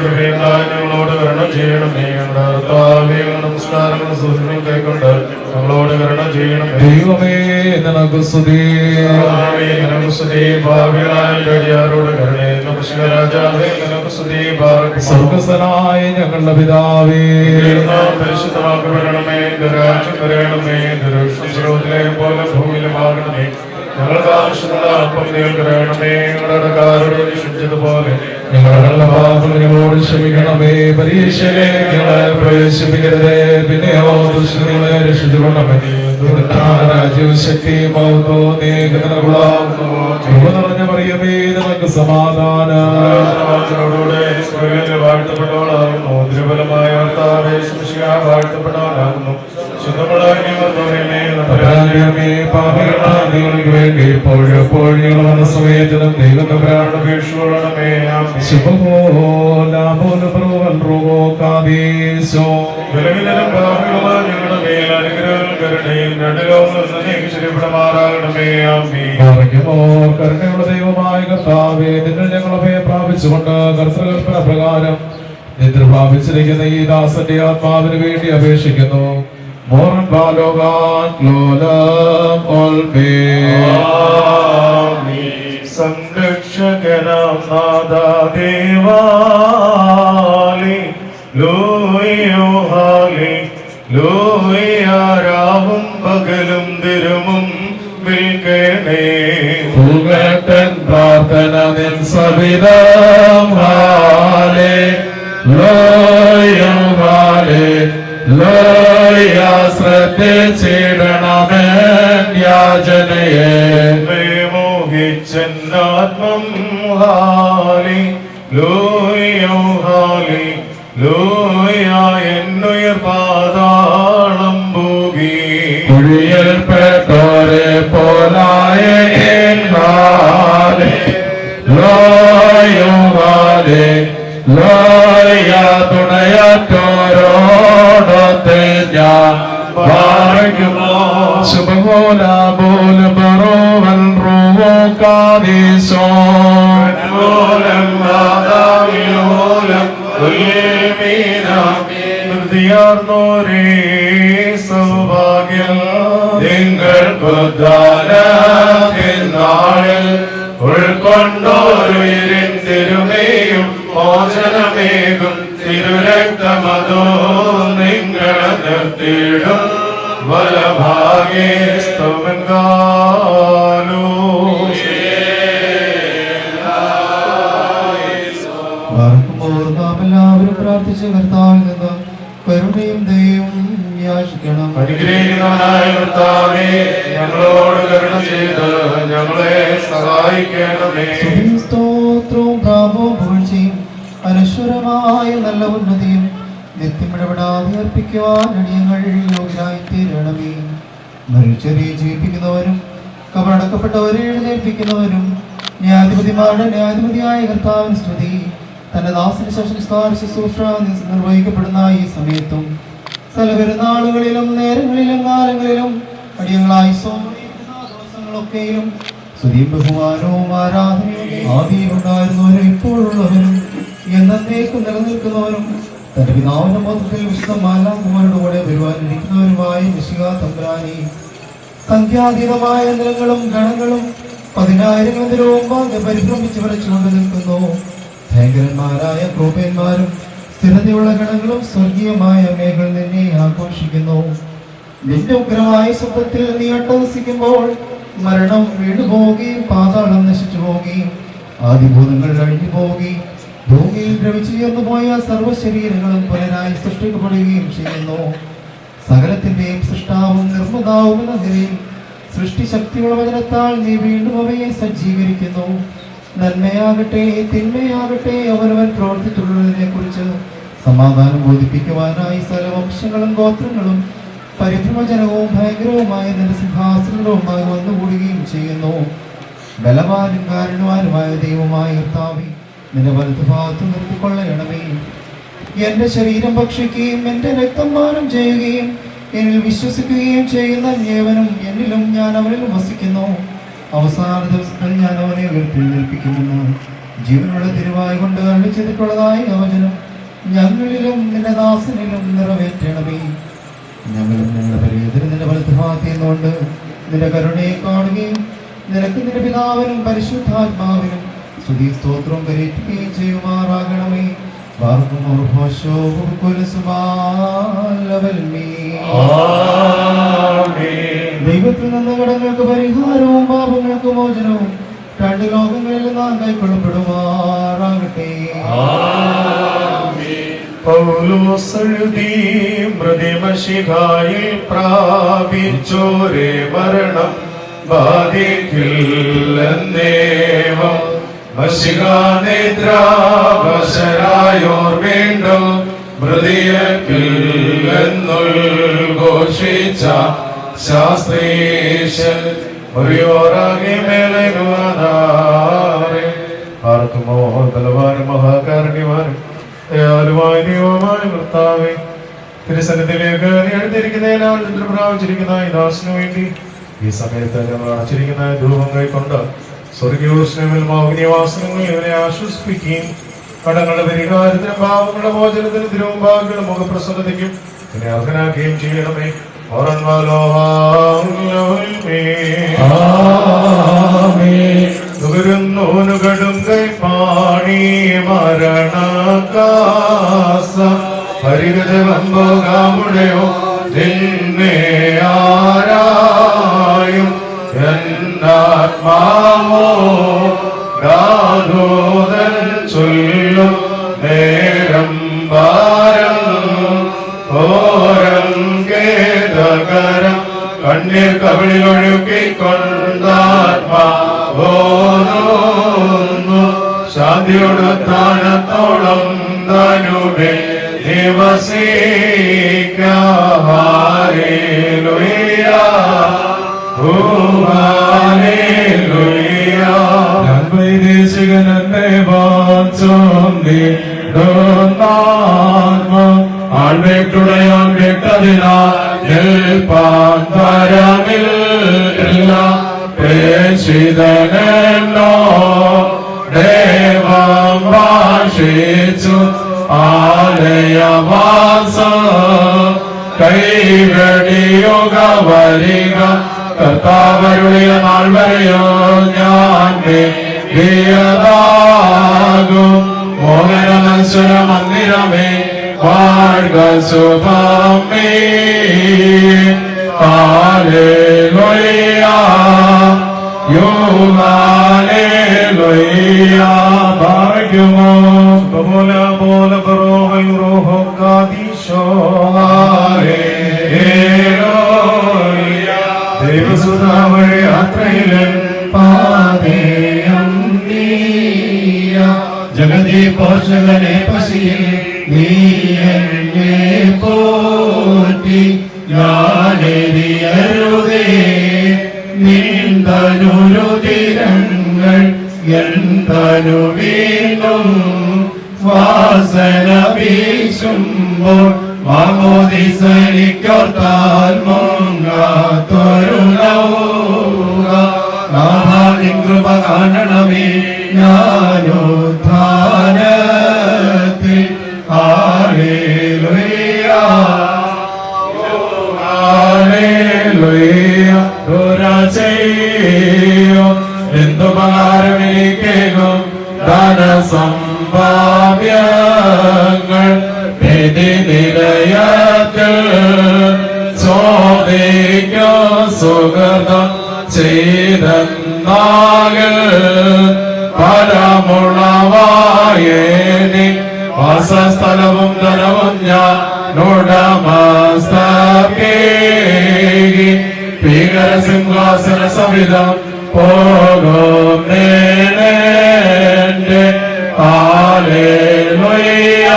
കൃപയുണ്ടായി ഞങ്ങളോട് കരുണ ചെയ്യണമേ. ഞങ്ങളുടെ കർത്താവേ, നമസ്കാരങ്ങളും സൂചനകൾ കൈക്കൊണ്ട് ഞങ്ങളോട് കരുണ ചെയ്യണമേ. ദൈവമേ നിനക്ക് സ്തുതി. കർത്താവേ, നിനക്ക് സ്തുതി. ഭാവികളായ അടിയാരോട് കരുണേ. നമസ്കാര രാജാവേ, നിനക്ക് സ്തുതി. സ്വർഗസ്ഥനായ ഞങ്ങളുടെ പിതാവേ, പരിശുദ്ധമാക്കപ്പെടണമേ. രാജ്യം വരണമേ. ദുരുഷത്തിലെ പോലെ ഭൂമിയിലുമാകണമേ. ഞങ്ങൾക്ക് ആവശ്യമുള്ള അപ്പം കേൾക്കണമേ. ഞങ്ങളുടെ കാരുടെ ശുചിതുപോലെ ഞങ്ങളുടെ പാപങ്ങൾ ഞങ്ങളോട് ക്ഷമിക്കണമേ. പരീക്ഷയിലേക്ക് ഞങ്ങളെ പ്രവേശിപ്പിക്കരുതേ, പിന്നെയോ ദുഷ്ടങ്ങളെ രക്ഷിച്ചുകൊള്ളണമേ. രാജ്യവും ശക്തിയും മഹത്വവും നീക്ക് നിനക്കുള്ളതാകുന്നു. കൃപ നിറഞ്ഞ മറിയമേ, നിനക്ക് സമാധാനം. വാഴ്ത്തപ്പെട്ടവളാകുന്നു. ദുർബലമായ കർത്താവേ, വാഴ്ത്തപ്പെട്ടവനാകുന്നു. പാപികൾക്ക് വേണ്ടി എപ്പോഴും ഞങ്ങളുടെ സമയത്തിനും ദൈവത്തെ അപേക്ഷകളണമേ. വിലവിലും പാപികളുമായ ഞങ്ങളുടെ മേൽ അനുഗ്രഹങ്ങളും കരുണയും രണ്ട് ലോകങ്ങളും ശരിപ്പെടമാറാകണമേ. കരുണയുള്ള ദൈവമായ കർത്താവേ, നിന്നെ ഞങ്ങളെ പ്രാപിച്ചുകൊണ്ട് കർത്തൃകൽപ്പന പ്രകാരം നിദ്ര പ്രാപിച്ചിരിക്കുന്ന ഈ ദാസന്റെ ആത്മാവിന് വേണ്ടി അപേക്ഷിക്കുന്നു. മോറൻ ബാലോകാൻ ലോലം ഓൽമേ. സംരക്ഷകനാം നാഥാ ദേവാലി ലോയോ ഹാലി ലോയാരാവും പകലും തിരുമും വിൽക്കണേ. പുകഴ്ത്തൻ പ്രാർത്ഥന നിൻ സവിധം ഹാലേ ലോയോ ഹാലേ ലോയാ ശ്രദ്ധിച്ചിടണമേ യാചനയെ. മോഹിച്ചന്നാത്മം ഹാലി ലോയോ ഹാലി ലോയാ എന്നുയർ പാതാളം പോകി. കുഴിയിൽപ്പെട്ടോരെ പോലായ ലോയോ ഹാലേ ലോയാ തുണയറ്റോരോടൊത്തെ ഞാൻ ഭാഗ്യമോ. ശുഭഹോല ബോല ബറോവൽ റൂവോ കാദീസോ. ോരേ സൗഭാഗ്യം നിങ്ങൾക്ക് നാളിൽ ഉൾക്കൊണ്ടോരുയിരിൻ തിരുമേയും മോചനമേകും തിരുരക്തമതോ നിങ്ങളെ നിർത്തിയിടും വലഭാഗേ സ്തവൻകാലോ. എല്ലാവരും പ്രാർത്ഥിച്ച് കർത്താവിൽ നിന്ന് കരുണയും ദയയും യാചിക്കണം. അനുഗ്രഹിക്കുന്നവനായ കർത്താവേ, ഞങ്ങളോട് കരുണ ചെയ്ത് ഞങ്ങളെ സഹായിക്കണമേ. സ്തോത്രവും പ്രാപവും പുകഴ്ചയും അനശ്വരമായ നല്ല ഉന്നതിയും നിത്യമിടപെടാതെ അർപ്പിക്കുവാൻ അടിയങ്ങൾ യോഗ്യരായി തീരണമേ. മരിച്ചവരെ ജീവിപ്പിക്കുന്നവരും കബറടക്കപ്പെട്ടവരെ എഴുന്നേൽപ്പിക്കുന്നവരും ന്യായാധിപതിമാരുടെ ന്യായാധിപതിയായ കർത്താവിന് സ്തുതി. തന്റെ ദാസന്റെ സംസ്കാര ശുശ്രൂഷ നിർവഹിക്കപ്പെടുന്ന ഈ സമയത്തും സകലപെരുന്നാളുകളിലും നേരങ്ങളിലും കാലങ്ങളിലും അടിയങ്ങളായി ദിവസങ്ങളൊക്കെയും സ്തുതിയും ബഹുമാനവും ആരാധനയും ആദിയിൽ ഉണ്ടായിരുന്നവരും ഇപ്പോഴുള്ളവരും എന്നേക്കും നിലനിൽക്കുന്നവരും തന്റെ പിതാവിന്റെ മൊത്തത്തിൽ വിശുദ്ധമാലാകുമാരുടെ കൂടെ വരുവാനിരിക്കുന്നവരുമായ മിശിഹാ തമ്പുരാനെ, സംഖ്യാതീതമായ നിലങ്ങളും ഗണങ്ങളും 10,000 മുമ്പാകെ പരിഭ്രമിച്ച് വരച്ചുകൊണ്ട് നിൽക്കുന്നു. ഭയങ്കരന്മാരായ ക്രൂപന്മാരും സ്ഥിരതയുള്ള ഗണങ്ങളും സ്വർഗീയമായ മേഘകൾ നിന്നെ ആഘോഷിക്കുന്നു. നിന്റെ ഉഗ്രമായ ശബ്ദത്തിൽ നീ അട്ടഹസിക്കുമ്പോൾ മരണം വീണുപോകുകയും പാതാളം നശിച്ചു പോവുകയും ആദിഭൂതങ്ങൾ അഴിഞ്ഞു പോവുകയും ഭൂമിയിൽ ദ്രവിച്ചു ചേർന്നു പോയ സർവ്വശരീരങ്ങളും പുനരായി സൃഷ്ടിക്കപ്പെടുകയും ചെയ്യുന്നു. സകലത്തിന്റെയും സൃഷ്ടാവും നിർമ്മിതാവും എന്ന നിലയിൽ സൃഷ്ടിശക്തിയുള്ള വചനത്താൽ നീ വീണ്ടും അവയെ സജ്ജീകരിക്കുന്നു. നന്മയാകട്ടെ തിന്മയാകട്ടെ അവനവൻ പ്രവർത്തിച്ചുള്ളതിനെ കുറിച്ച് സമാധാനം ബോധിപ്പിക്കുവാനായി സകല വംശങ്ങളും ഗോത്രങ്ങളും പരിഭ്രമജനകവും ഭയങ്കരവുമായ നിന്റെ സിംഹാസനവുമായി വന്നുകൂടുകയും ചെയ്യുന്നു. ബലവാനും കാരണവാനുമായ ദൈവമായ കർത്താവേ, നിന്റെ വലതുഭാഗത്ത് നിർത്തിക്കൊള്ളണമേ. എന്റെ ശരീരം ഭക്ഷിക്കുകയും എന്റെ രക്തം പാനം ചെയ്യുകയും എന്നിൽ വിശ്വസിക്കുകയും ചെയ്യുന്ന ഏവനും എന്നിലും ഞാൻ അവനിലും വസിക്കുന്നു. അവസാന ദിവസത്തിൽ ഞാൻ അവനെ ഉയർത്തെഴുന്നേൽപ്പിക്കുമെന്ന് ജീവനുള്ള തിരുവായ കൊണ്ട് അരുളി ചെയ്തിട്ടുള്ളതായ വചനം ഞങ്ങളിലും നിന്റെ ദാസനിലും നിറവേറ്റണമേ. ഞങ്ങളും ഞങ്ങളുടെ പരിഹരിതരും നിന്റെ വലത്തുഭാഗത്തുകൊണ്ട് നിന്റെ കരുണയെ കാണുകയും നിനക്ക് നിന്റെ പിതാവിനും പരിശുദ്ധാത്മാവിനും സ്തുതി സ്തോത്രവും കരേറ്റുകയും ചെയ്യുമാറാകണമേ. ദൈവത്തിൽ നിന്ന് കടങ്ങൾക്ക് പരിഹാരവും പാപങ്ങൾക്ക് മോചനവും രണ്ട് ലോകങ്ങളിൽ നാം കൈക്കൊള്ളപ്പെടുമാറാകട്ടെ. പൗലോസെഴുതി മൃതിമശിഖായിൽ പ്രാപിച്ചോരെ മരണം ബാധിക്കില്ലെന്നേവം മശിഖാനിദ്രാവശരായോർ വീണ്ടും മൃതിയക്കില്ലെന്നുഘോഷിച്ച ശാസ്ത്രീശൻ മറിയോറാകി മേലനുവാനാറെ ആർക്കുമോ ബലവാനും മഹാകാരുണ്യവാനും ദയാലുമായ ദൈവമായ കർത്താവേ, തിരുസന്നിധിയിലേക്ക് നീ എടുത്തിരിക്കുന്നതിനാൽ നിദ്ര പ്രാപിച്ചിരിക്കുന്ന ഈ ദാസനു വേണ്ടി ഈ സമയത്ത് ഞങ്ങൾ അടച്ചിരിക്കുന്ന ധൂപം കൈക്കൊണ്ട് സ്വർഗീയോഷ്ണമിൽ മൗഗ്നിവാസനങ്ങൾ ഇവരെ ആശ്വസിപ്പിക്കുകയും കടങ്ങളുടെ പരിഹാരത്തിനും പാവങ്ങളുടെ മോചനത്തിനും തിരുമുമ്പാകുകളും മുഖപ്രസന്നതയ്ക്കും ഇതിനെ അർഹനാക്കുകയും ചെയ്യണമേ. ുകടും കൈപ്പാണി മരണകാസ പരിഗതവമ്പോകാമുടയോ നിന്നെ ആരായും എന്നാത്മാവോ ദാദോദൻ ചൊല്ലും നേരം ഭാരം ഓരം കേതകരം കണ്ണീർ കവിളിലൊഴുക്കിക്കൊണ്ടാത്മാവോന്നു ശാന്തിയോട് സ്ഥാനത്തോളം തനുവേ ദിവസേക്കാഹാലേലുയ ഞാൻ വൈദേശികൻ എന്നെ വാഞ്ചോം ആൾവേട്ടുടയാൻ കേട്ടതിനാൽ പാന്തരമില്ല പ്രേക്ഷിതനോ ദേവം ഭാഷിച്ചു ആലയവാസ കൈവടിയുക വരിക കർത്താവരുളിയ നാൾ വരെയോ ഞാൻ വിയതാകും മോഹനമത്സര മന്ദിരമേ വാഴ്ക ശുഭമേ. ഹല്ലേലൂയ യുഹാലേലൂയ ഭാഗ്യമോ ബോല ബോല ബറോഹൽ റോഹോ കാദീശോ ഹല്ലേലൂയ ദൈവസുതാവഴി യാത്രയിലും പാതേയം നീയ ജഗതി പോഷകനെ പശിയിൽ നീ എന്നെ പോറ്റി ഞാനെരിയരുതേ നിന്തനുരുതിരങ്ങൾ എന്തനു വീണ്ടും വാസന വീശുമ്പോൾ മാമോദിസനിക്കോർത്താൽ മുങ്ങാത്തൊരുളവുക നാഥാനിൻ കൃപ കാണണമേ ഞാനുദ്ധാനത്തിൽ ഹല്ലേലൂയ ഹല്ലേലൂയ ദുരചയോ എന്തുപകാരമേകും ധനസമ്പാദ്യങ്ങൾ നിലയത്തിൽ ചോദിക്കോ സുഗതം ചെയ്തെന്നാകൽ ഫലമുളവായേനി വാസസ്ഥലവും ധനവും ഞാൻ ഉടമസ്ഥകേകി ഭീകരസിംഹാസന സവിധം പോകും നേന്റെ ഹല്ലേലൂയ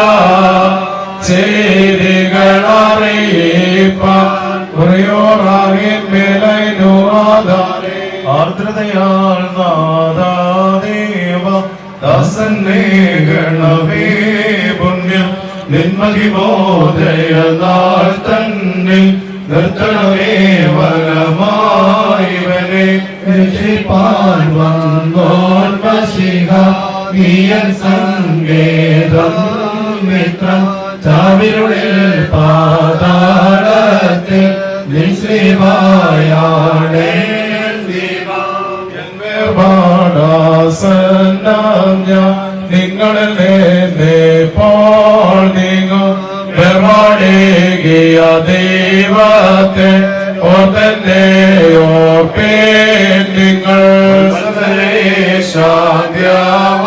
ചെയ്തികളറിയിപ്പാൻ ആർദ്രതയാൽ നാദാദേവ ദാസന്നെ ഗണവേ പുണ്യം നിന്മഹിമോദയ നാൾ തന്നിൽ നിർത്തണമേ വനമായിവനെ രക്ഷിപ്പാൻ വന്നോൻ മശിഹ നീയൻ സങ്കേതം മാത്രം ചാവിരുളിൽ പാതാളത്തിൽ നിശ്രീവായാണേ പാടാസന്നാം ഞാൻ നിങ്ങളിൽ നിന്നേപ്പോൾ നീങ്ങും വേർപാടേകിയ ദൈവത്തെ ഓർത്തന്നെ ഓർപ്പേൻ നിങ്ങൾ ശാന്തിയാവാഴ്വി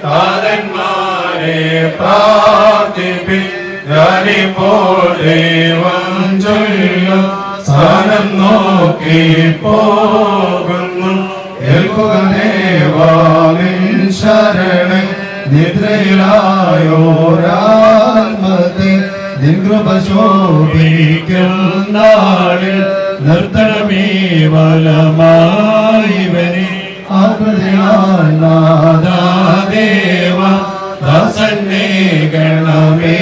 താരന്മാരെ പ്രാർത്ഥിപ്പിൻ ഞാനിപ്പോൾ ദൈവം ചൊല്ലും സ്ഥാനം നോക്കി പോകുന്നു ഏൽക്കുക ദേവാനിൻ ശരണേ നിദ്രയിലായോരാത്മത്തെ നിൻകൃപ ശോഭിക്കും നാളിൽ നിർത്തണമേ വലമായി വരെ ആകൃതിയാദേവ ദാസന്നെ ഗണമേ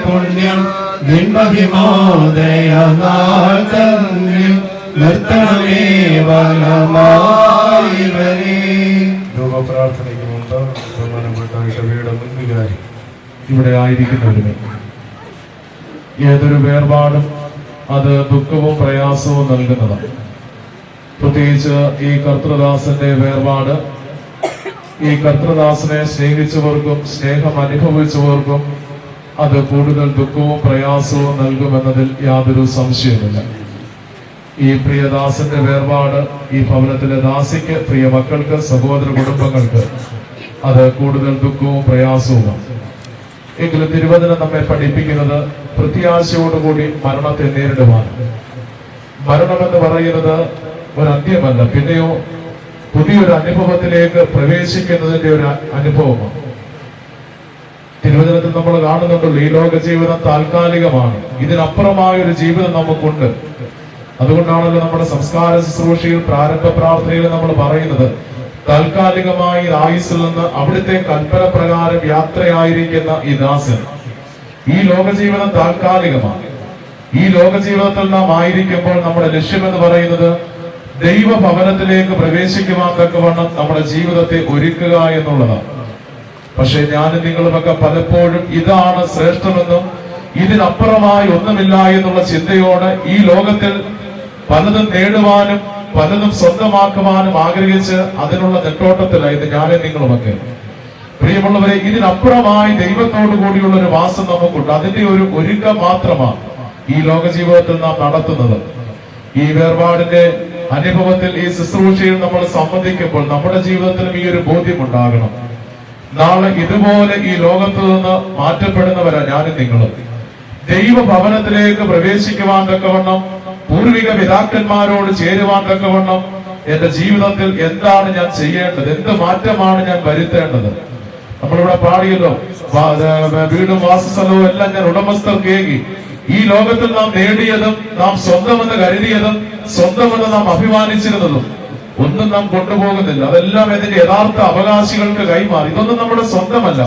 പുണ്യം നിൻമഹിമോദയ നാൾ തന്നിൽ നിർത്തണമേ വലമായി വരെ. ധൂപപ്രാർത്ഥനയ്ക്ക് മുമ്പ് ബഹുമാനപ്പെട്ട ഇടവയുടെ മുൻ വികാരി ഇവിടെ ആയിരിക്കുന്നവരുമേ, ഏതൊരു വേർപാടും അത് ദുഃഖവും പ്രയാസവും നൽകുന്നതാണ്. പ്രത്യേകിച്ച് ഈ കർത്തൃദാസന്റെ വേർപാട് ഈ കർത്തൃദാസനെ സ്നേഹിച്ചവർക്കും സ്നേഹം അനുഭവിച്ചവർക്കും അത് കൂടുതൽ ദുഃഖവും പ്രയാസവും നൽകുമെന്നതിൽ യാതൊരു സംശയവുമില്ല. ഈ പ്രിയദാസന്റെ വേർപാട് ഈ ഭവനത്തിലെ ദാസിക്ക്, പ്രിയ മക്കൾക്ക്, സഹോദര കുടുംബങ്ങൾക്ക് അത് കൂടുതൽ ദുഃഖവും പ്രയാസവുമാണ്. എങ്കിലും തിരുവചനം നമ്മെ പഠിപ്പിക്കുന്നത് പ്രത്യാശയോടുകൂടി മരണത്തെ നേരിടുവാൻ. മരണമെന്ന് പറയുന്നത് ഒരു അന്ത്യമല്ല, പിന്നെയോ പുതിയൊരു അനുഭവത്തിലേക്ക് പ്രവേശിക്കുന്നതിന്റെ ഒരു അനുഭവമാണ്. തിരുവചനത്തിൽ നമ്മൾ കാണുന്നുണ്ടല്ലോ, ഈ ലോക ജീവിതം താൽക്കാലികമാണ്, ഇതിനപ്പുറമായ ഒരു ജീവിതം നമുക്കുണ്ട്. അതുകൊണ്ടാണല്ലോ നമ്മുടെ സംസ്കാര ശുശ്രൂഷയിൽ പ്രാരംഭ പ്രാർത്ഥനയിൽ നമ്മൾ പറയുന്നത്, താൽക്കാലികമായി ആയുസ്സിൽ നിന്ന് അവിടുത്തെ കൽപ്പന പ്രകാരം യാത്രയായിരിക്കുന്ന ഈ ദാസൻ. ഈ ലോക ജീവിതം താൽക്കാലികമാണ്. ഈ ലോക ജീവിതത്തിൽ നാം ആയിരിക്കുമ്പോൾ നമ്മുടെ ലക്ഷ്യമെന്ന് പറയുന്നത് ദൈവഭവനത്തിലേക്ക് പ്രവേശിക്കുവാൻ തക്കവണ്ണം നമ്മുടെ ജീവിതത്തെ ഒരുക്കുക എന്നുള്ളതാണ്. പക്ഷെ ഞാനും നിങ്ങളുമൊക്കെ പലപ്പോഴും ഇതാണ് ശ്രേഷ്ഠമെന്നും ഇതിനപ്പുറമായി ഒന്നുമില്ല എന്നുള്ള ചിന്തയോടെ ഈ ലോകത്തിൽ പലതും നേടുവാനും പലതും സ്വന്തമാക്കുവാനും ആഗ്രഹിച്ച് അതിനുള്ള നെട്ടോട്ടത്തിലായത് ഞാനും നിങ്ങളുമൊക്കെ. പ്രിയമുള്ളവരെ, ഇതിനപ്പുറമായി ദൈവത്തോടു കൂടിയുള്ള ഒരു വാസം നമുക്കുണ്ട്. അതിന്റെ ഒരു ഒരുക്കം മാത്രമാണ് ഈ ലോക ജീവിതത്തിൽ നാം നടത്തുന്നത്. ഈ വേർപാടിന്റെ അനുഭവത്തിൽ, ഈ ശുശ്രൂഷയിൽ നമ്മൾ സംബന്ധിക്കുമ്പോൾ നമ്മുടെ ജീവിതത്തിലും ഈ ഒരു ബോധ്യമുണ്ടാകണം. നാളെ ഇതുപോലെ ഈ ലോകത്ത് നിന്ന് മാറ്റപ്പെടുന്നവരാ ഞാനും നിങ്ങളും. ദൈവഭവനത്തിലേക്ക് പ്രവേശിക്കുവാൻ തക്കവണ്ണം, പൂർവിക പിതാക്കന്മാരോട് ചേരുവാൻ തക്കവണ്ണം എന്റെ ജീവിതത്തിൽ എന്താണ് ഞാൻ ചെയ്യേണ്ടത്, എന്ത് മാറ്റമാണ് ഞാൻ വരുത്തേണ്ടത്. നമ്മളിവിടെ പാടിയല്ലോ, വീടും വാസസ്ഥലവും എല്ലാം ഞാൻ ഉടമസ്ഥർക്കേകി. ഈ ലോകത്തിൽ നാം നേടിയതും നാം സ്വന്തമെന്ന് കരുതിയതും സ്വന്തമെന്ന് നാം അഭിമാനിച്ചിരുന്നതും ഒന്നും നാം കൊണ്ടുപോകുന്നില്ല. അതെല്ലാം ഇതിന്റെ യഥാർത്ഥ അവകാശികൾക്ക് കൈമാറി. ഇതൊന്നും നമ്മുടെ സ്വന്തമല്ല.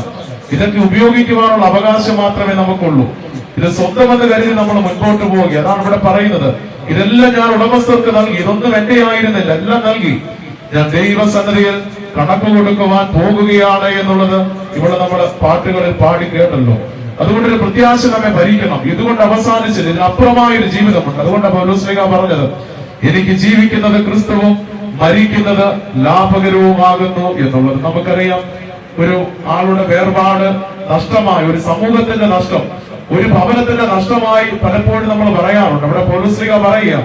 ഇതൊക്കെ ഉപയോഗിക്കുവാനുള്ള അവകാശം മാത്രമേ നമുക്കുള്ളൂ. ഇത് സ്വന്തമെന്ന് കരുതി നമ്മൾ മുൻപോട്ട് പോവുക. അതാണ് ഇവിടെ പറയുന്നത്. ഇതെല്ലാം ഞാൻ ഉടമസ്ഥർക്ക് നൽകി, ഇതൊന്നും എന്റെ ആയിരുന്നില്ല, എല്ലാം നൽകി. ഞാൻ ദൈവസന്നിധിയിൽ കണക്ക് കൊടുക്കുവാൻ പോകുകയാണ് എന്നുള്ളത് ഇവിടെ നമ്മൾ പാട്ടുകളിൽ പാടി കേട്ടല്ലോ. അതുകൊണ്ടൊരു പ്രത്യാശ നമ്മെ ഭരിക്കണം. ഇതുകൊണ്ട് അവസാനിച്ചില്ല, ഇതിനപ്പുറമായൊരു ജീവിതമുണ്ട്. അതുകൊണ്ടാണ് പൗലോസ്ലീഹ പറഞ്ഞത്, എനിക്ക് ജീവിക്കുന്നത് ക്രിസ്തുവും മരിക്കുന്നത് ലാഭകരവുമാകുന്നു എന്നുള്ളത്. നമുക്കറിയാം, ഒരു ആളുടെ വേർപാട് നഷ്ടമായി, ഒരു സമൂഹത്തിന്റെ നഷ്ടം, ഒരു ഭവനത്തിന്റെ നഷ്ടമായി പലപ്പോഴും നമ്മൾ പറയാറുണ്ട്. അവിടെ പൗലോസ്ലീഹ പറയുക,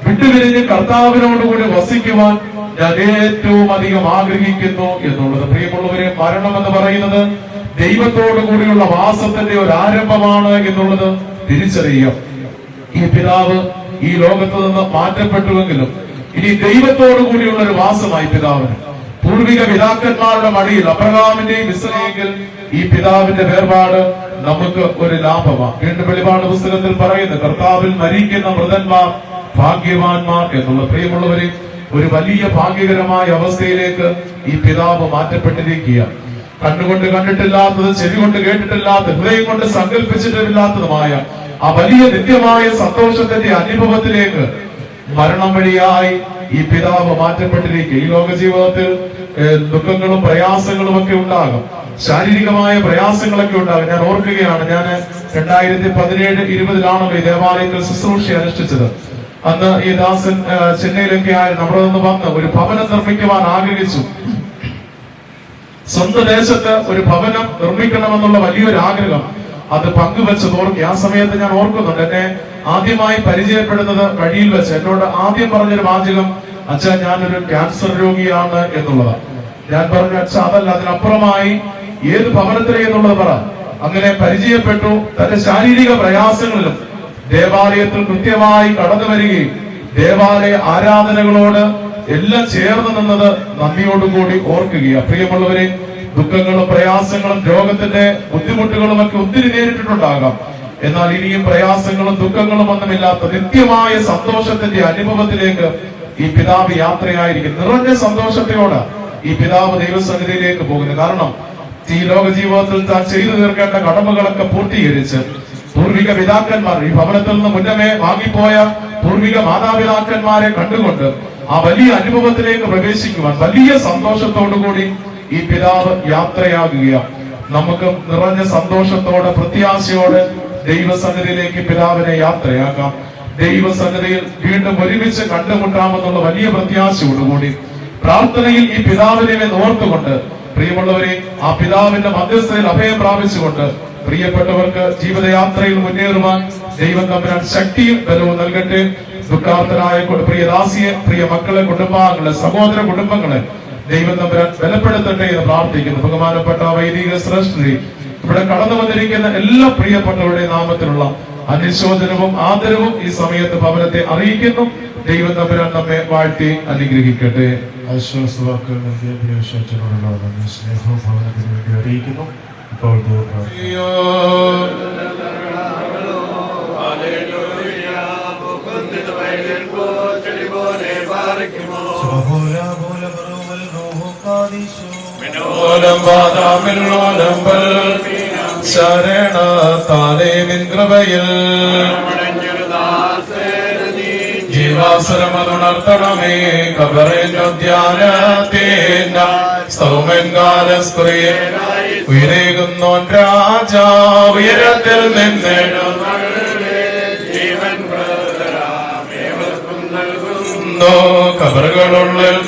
വിട്ടുപിരിഞ്ഞ് കർത്താവിനോടുകൂടി വസിക്കുവാൻ ഞാൻ ഏറ്റവും അധികം ആഗ്രഹിക്കുന്നു എന്നുള്ളത്. പ്രിയമുള്ളവരെ, മരണം എന്ന് പറയുന്നത് ദൈവത്തോടു കൂടിയുള്ള വാസത്തിന്റെ ഒരു ആരംഭമാണ് എന്നുള്ളത് തിരിച്ചറിയുക. ഈ പിതാവ് ഈ ലോകത്ത് നിന്ന് മാറ്റപ്പെട്ടുവെങ്കിലും ഇനി ദൈവത്തോടു കൂടിയുള്ള ഒരു വാസമായി പിതാവിന്. പൂർവിക പിതാക്കന്മാരുടെ മടിയിൽ, അബ്രഹാമിന്റെയും ഇസ്രായേലിൽ ഈ പിതാവിന്റെ വേർപാട് നമുക്ക് ഒരു ലാഭമാണ്. വീണ്ടും വെളിപാട് പുസ്തകത്തിൽ പറയുന്നു, കർത്താവിൽ മരിക്കുന്ന മൃതന്മാർ ഭാഗ്യവാന്മാർ എന്നുള്ള. പ്രിയമുള്ളവരെ, ഒരു വലിയ ഭാഗ്യകരമായ അവസ്ഥയിലേക്ക് ഈ പിതാവ് മാറ്റപ്പെട്ടിരിക്കുക. കണ്ണുകൊണ്ട് കണ്ടിട്ടില്ലാത്തത്, ചെവി കൊണ്ട് കേട്ടിട്ടില്ലാത്തത്, ഹൃദയം കൊണ്ട് സങ്കല്പിച്ചിട്ടില്ലാത്തതുമായ ആ വലിയ നിത്യമായ സന്തോഷത്തിന്റെ അനുഭവത്തിലേക്ക് മരണം വഴിയായി ഈ പിതാവ് മാറ്റപ്പെട്ടിരിക്കുക. ഈ ലോക ജീവിതത്തിൽ ദുഃഖങ്ങളും പ്രയാസങ്ങളും ഒക്കെ ഉണ്ടാകും, ശാരീരികമായ പ്രയാസങ്ങളൊക്കെ ഉണ്ടാകും. ഞാൻ ഓർക്കുകയാണ്, ഞാൻ 2017-20 ഈ ദേവാലയത്തിൽ ശുശ്രൂഷ അനുഷ്ഠിച്ചത്. അന്ന് ഈ ദാസൻ ചെന്നൈയിലൊക്കെ ആയി നമ്മുടെ നിന്ന് വന്ന് ഒരു ഭവനം നിർമ്മിക്കുവാൻ ആഗ്രഹിച്ചു. സ്വന്തം ദേശത്ത് ഒരു ഭവനം നിർമ്മിക്കണമെന്നുള്ള വലിയൊരു ആഗ്രഹം അത് പങ്കുവെച്ചത് ഓർക്കുക. ആ സമയത്ത് ഞാൻ ഓർക്കുന്നുണ്ട്, എന്നെ ആദ്യമായി പരിചയപ്പെടുന്നത് വഴിയിൽ വെച്ച് എന്നോട് ആദ്യം പറഞ്ഞൊരു വാചകം, അച്ഛാ ഞാനൊരു ക്യാൻസർ രോഗിയാണ് എന്നുള്ളതാണ്. ഞാൻ പറഞ്ഞു, അച്ഛാ അതല്ല, അതിനപ്പുറമായി ഏത് ഭവനത്തിലെ എന്നുള്ളത് പറ. അങ്ങനെ പരിചയപ്പെട്ടു. തന്റെ ശാരീരിക പ്രയാസങ്ങളിലും ദേവാലയത്തിൽ കൃത്യമായി കടന്നു വരികയും ദേവാലയ ആരാധനകളോട് എല്ലാം ചേർന്ന് നിന്നത് നന്ദിയോടുകൂടി ഓർക്കുകയാണ്. പ്രിയമുള്ളവരെ, ദുഃഖങ്ങളും പ്രയാസങ്ങളും രോഗത്തിന്റെ ബുദ്ധിമുട്ടുകളും ഒക്കെ ഒത്തിരി നേരിട്ടിട്ടുണ്ടാകാം. എന്നാൽ ഇനിയും പ്രയാസങ്ങളും ദുഃഖങ്ങളും ഒന്നുമില്ലാത്ത നിത്യമായ സന്തോഷത്തിന്റെ അനുഭവത്തിലേക്ക് ഈ പിതാവ് യാത്രയായിരിക്കും. നിറഞ്ഞ സന്തോഷത്തോടെ ഈ പിതാവ് ദൈവസന്നിധിയിലേക്ക് പോകുന്നു. കാരണം ഈ ലോക ജീവിതത്തിൽ താൻ ചെയ്തു തീർക്കേണ്ട കടമകളൊക്കെ പൂർത്തീകരിച്ച് പൂർവിക പിതാക്കന്മാർ, ഈ ഭവനത്തിൽ നിന്ന് മുന്നമേ വാങ്ങിപ്പോയ പൂർവിക മാതാപിതാക്കന്മാരെ കണ്ടുകൊണ്ട് ആ വലിയ അനുഭവത്തിലേക്ക് പ്രവേശിക്കുവാൻ വലിയ സന്തോഷത്തോടുകൂടി ഈ പിതാവ് യാത്രയാകുകയാണ്. നമുക്ക് നിറഞ്ഞ സന്തോഷത്തോടെ പ്രത്യാശയോടെ ദൈവസന്നിധിയിലേക്ക് പിതാവിനെ യാത്രയാക്കാം. ദൈവസന്നിധിയിൽ വീണ്ടും ഒരുമിച്ച് കണ്ടുമുട്ടാമെന്നുള്ള വലിയ പ്രത്യാശയോടുകൂടി പ്രാർത്ഥനയിൽ ഈ പിതാവിനെ ഓർത്തുകൊണ്ട്, പ്രിയമുള്ളവരെ, ആ പിതാവിന്റെ മധ്യസ്ഥയിൽ അഭയം പ്രാപിച്ചുകൊണ്ട് പ്രിയപ്പെട്ടവർക്ക് ജീവിതയാത്രയിൽ മുന്നേറുവാൻ ദൈവം തമ്പുരാൻ ശക്തിയും ബലവും നൽകട്ടെ. ദുഃഖാർത്ഥനായ പ്രിയദാസിയെ, പ്രിയ മക്കളെ, കുടുംബാംഗങ്ങളെ, സഹോദര കുടുംബങ്ങളെ ദൈവം തമ്പുരാൻ ബലപ്പെടുത്തട്ടെ എന്ന് പ്രാർത്ഥിക്കുന്നു. ബഹുമാനപ്പെട്ട വൈദിക ശ്രേഷ്ഠരെ, ഇവിടെ കടന്നു വന്നിരിക്കുന്ന എല്ലാ പ്രിയപ്പെട്ടവരുടെ നാമത്തിലുള്ള അനുശോചനവും ആദരവും ഈ സമയത്ത് ഭവനത്തെ അറിയിക്കുന്നു. ദൈവം തമ്പുരാൻ നമ്മെ വാഴ്ത്തി അനുഗ്രഹിക്കട്ടെ. ആശ്വാസവാക്കുകൾ നൽകിയ അഭിലാഷനോടുള്ള നന്ദി സ്നേഹവും ഭവനത്തിന് വേണ്ടി അറിയിക്കുന്നു. ഇപ്പോൾ ശരണത്താലേ നിൻ കൃപയിൽ ജീവാസുരമതുണർത്തണമേ. കബറിനുദ്യാനത്തേന സൗമൻകാലസ്കുറിയെ ഉയരേകുന്നോൻ രാജാ ഉയരത്തിൽ നിന്നെഴുന്നോ. കബറുകളുള്ളിൽ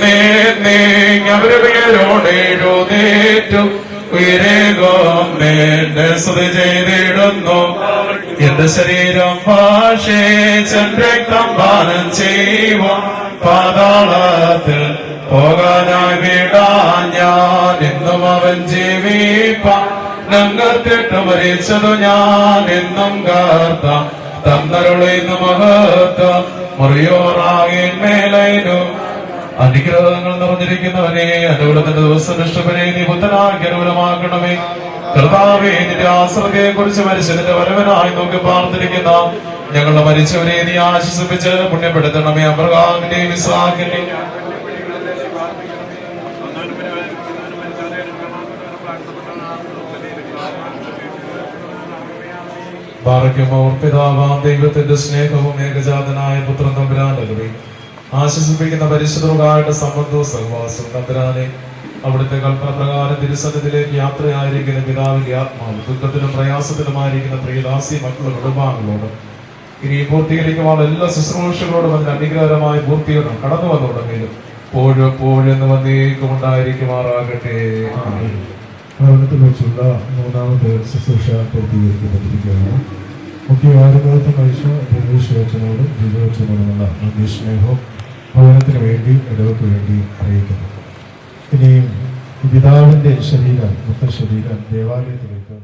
അവരുടെ പേരോടെഴുതേറ്റു ഉയരേകോം സ്തുതി ചെയ്തിടുന്നു. എന്റെ ശരീരം ഭാഷേച്ചൻ രക്തം പാനം ചെയ്യുവാൻ പാതാളത്തിൽ പോകാനായി വിടാൻ ഞാൻ. എന്നും അവൻ ജീവിപ്പാൻ നങ്കത്തിട്ട് മരിച്ചതു ഞാൻ. എന്നും കാർത്ത തന്നരുളിന്ന് മഹത്വം മുറിയോറാകിൻ മേലൈനു. അനുഗ്രഹങ്ങൾ നിറഞ്ഞിരിക്കുന്നവനെ, അനുകൂലത്തിന്റെ ദിവസം ഇഷ്ടപ്പെടെ നീ പുത്തനാക്കി അനുകൂലമാക്കണമേ. കർത്താവേ, നിന്റെ ആശ്രയത്തെ കുറിച്ച് മരിച്ചതിന്റെ വരവനായി നോക്കി പ്രാർത്ഥിക്കുന്ന ഞങ്ങളുടെ മരിച്ചവരെ നീ ആശ്വസിപ്പിച്ച് പുണ്യപ്പെടുത്തണമേ. അബ്രഹാമിന്റെയും ഇസ്ഹാക്കിന്റെയും പിതാവാം ദൈവത്തിന്റെ സ്നേഹവും ഏകജാതനായ പുത്രൻ തമ്പുരാന്റെ കൃപയും ആശ്വസിപ്പിക്കുന്ന പരിശുദ്ധരുടെ സംബന്ധവും സഹവാസവും തമ്പുരാനെ അവിടുത്തെ കൽപ്പന പ്രകാരം തിരുസന്നിധിയിലേക്ക് യാത്രയായിരിക്കുന്ന പിതാവിന്റെ ആത്മാവ് ദുഃഖത്തിലും പ്രയാസത്തിലുമായിരിക്കുന്ന പ്രിയദാസി മക്കളുടെ കുടുംബാംഗങ്ങളോട് ഇനി പൂർത്തീകരിക്കുവാനുള്ള എല്ലാ ശുശ്രൂഷകളോടും അതിന് അനുഗ്രഹകരമായ പൂർത്തീകരണം കടന്നു വന്നുണ്ടെങ്കിലും പോഴെന്ന് വന്നേക്കും ഉണ്ടായിരിക്കുമാറാകട്ടെ. ഭവനത്തിൽ വെച്ചുള്ള മൂന്നാമത്തെ ശുശ്രൂഷ പൂർത്തീകരിക്കപ്പെട്ടിരിക്കുകയാണ്. മുഖ്യ ആരോഗ്യത്വം കഴിച്ച പ്രവേശനോടും ജീവിതത്തിനോടുമുള്ള നന്ദി സ്നേഹവും ഭവനത്തിന് വേണ്ടി ഇടവർക്ക് വേണ്ടി അറിയിക്കുന്നു. ഇനിയും പിതാവിന്റെ ശരീരം, മൃതശരീരം ദേവാലയത്തിലേക്ക്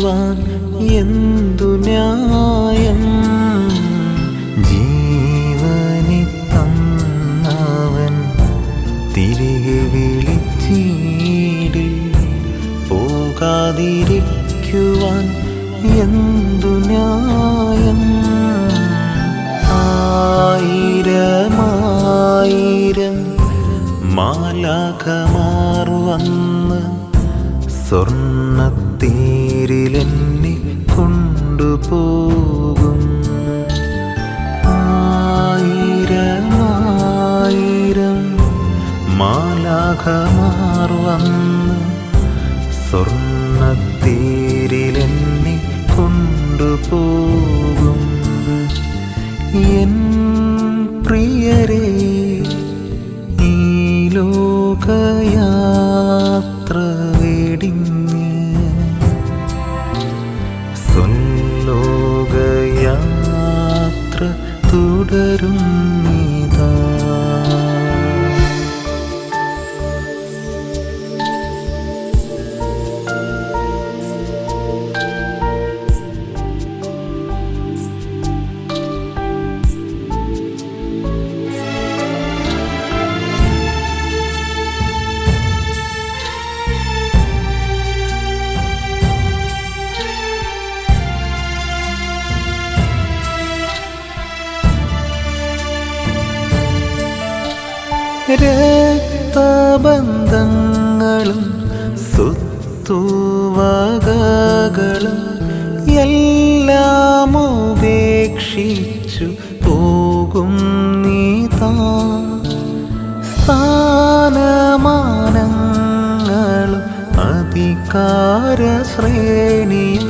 ലഭിക്കുവാൻ എന്തു ന്യായം? ജീവനെ തന്നവൻ തിരികെ വിളിച്ചിടിൽ പോകാതിരിക്കുവാൻ എന്തു ന്യായം? ആയിരമായിരം മാലാഖമാർ വന്ന് സ്വർണ്ണത്തേരിലെന്നെ കൊണ്ടുപോകും. ആയിരമായിരം മാലാഖമാർ വന്ന് സ്വർണ്ണത്തേരിലെന്നെ കൊണ്ടുപോകും. എൻ പ്രിയരേ, ഈ ലോകയാത്ര വെടിഞ്ഞ് സ്വലോകയാത്ര തുടരുന്നിതാ. രക്തബന്ധങ്ങളും സ്വത്തുവകകളും എല്ലാം ഉപേക്ഷിച്ചു പോകും നീതാ. സ്ഥാനമാനങ്ങളും അധികാര ശ്രേണിയും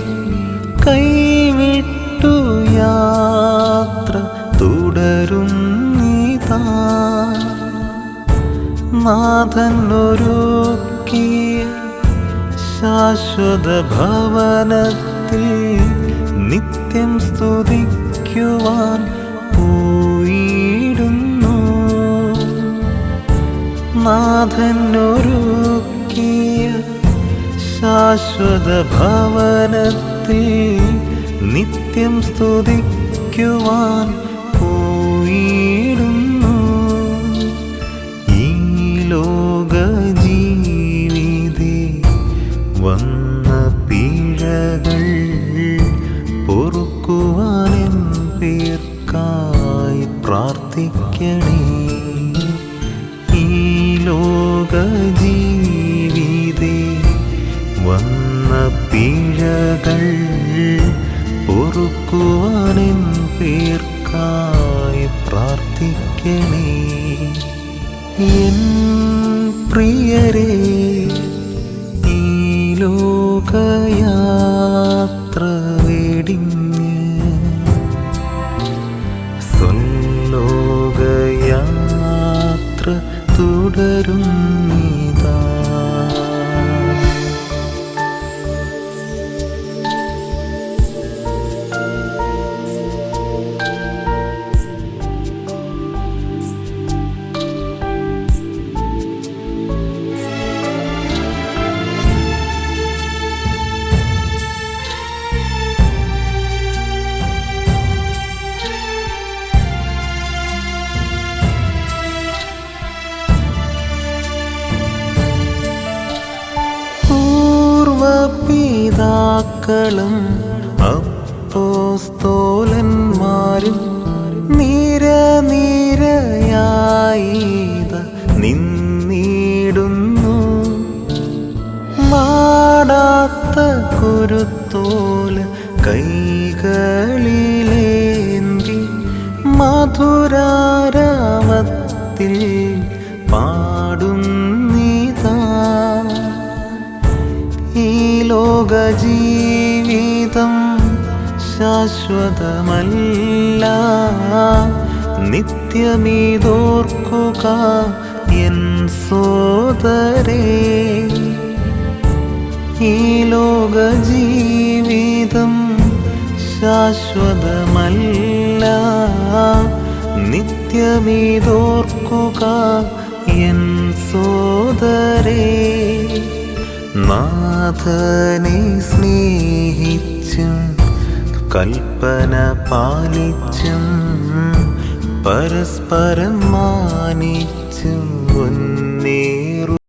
കൈവിട്ടു യാത്ര തുടരും നീതാ. നാഥനൊരുക്കിയ ശാശ്വത ഭവനത്തിൽ നിത്യം സ്തുതിക്കുവാൻ പോയിടുന്നു. നാഥനൊരുക്കിയ ശാശ്വത ഭവനത്തിൽ നിത്യം സ്തുതിക്കുവാൻ പോയിടുന്നു. ലോകജീവിതേ, വന്ന പിഴകൾ പൊറുക്കുവാൻ പേർക്കായി പ്രാർത്ഥിക്കണേ. ഈ ലോകജീവിതേ, വന്ന പിഴകൾ പൊറുക്കുവാൻ പേർക്കായി പ്രാർത്ഥിക്കണേ. എൻ പ്രിയരേ, ഈ ലോകയാത്ര വെടിഞ്ഞ് സ്വലോകയാത്ര തുടരുന്നിതാ. പിതാക്കളും അപ്പോസ്തലന്മാരും നിരനിരയായിത നിന്നിടുന്നു. മാടാത്ത കുരുത്തോല കൈകളിലേന്തി മധുരാരാമത്തിൽ പാടുന്നിതാ. ഈ ലോകജീവിതം ശാശ്വതമല്ല, നിത്യമിതോർക്കുക എൻ സോദരേ. ഈ ലോകജീവിതം ശാശ്വതമല്ല, നിത്യമിതോർക്കുക എൻ സോദരേ. നാഥനെ സ്നേഹിച്ചും കൽപ്പന പാലിച്ചും പരസ്പരം മാനിച്ചും മുന്നേറും.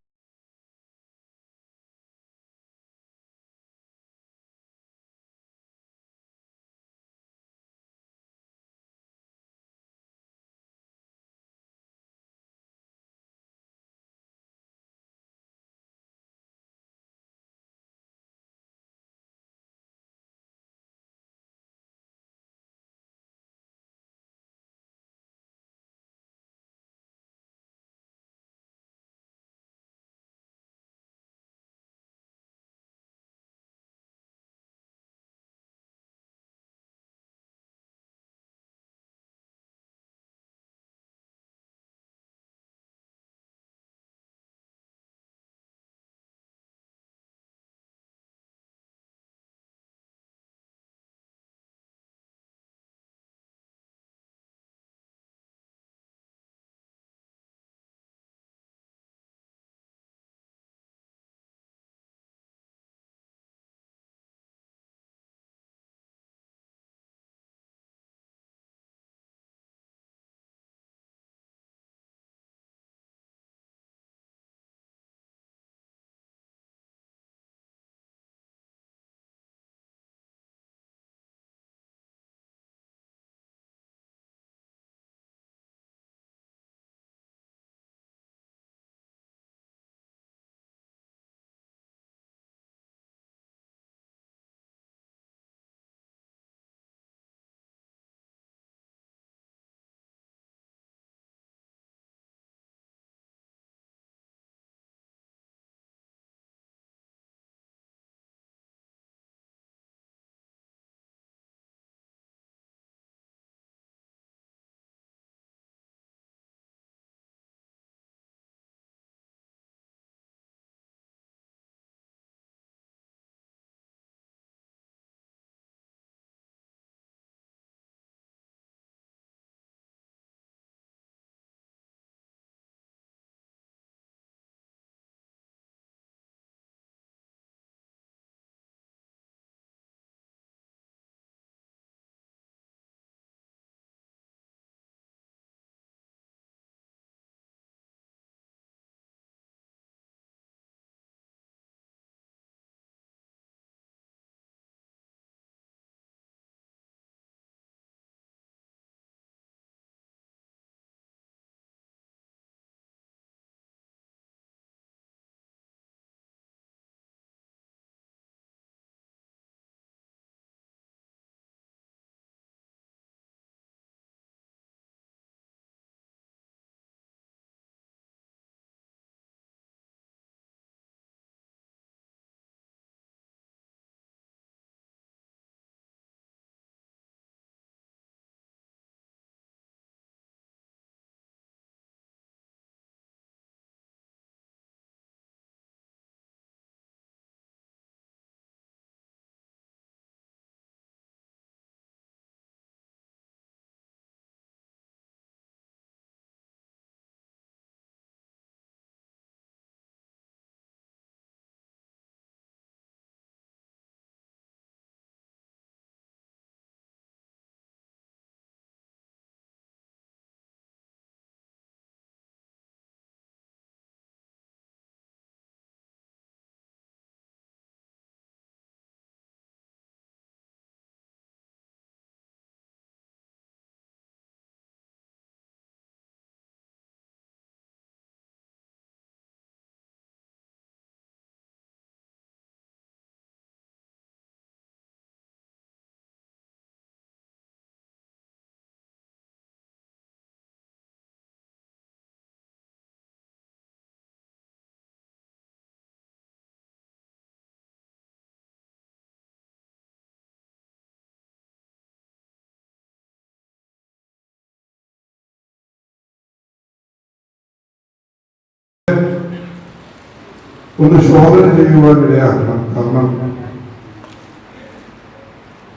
ഒന്ന് ശോധന ചെയ്യുവാൻ ഇടയാക്കണം. കാരണം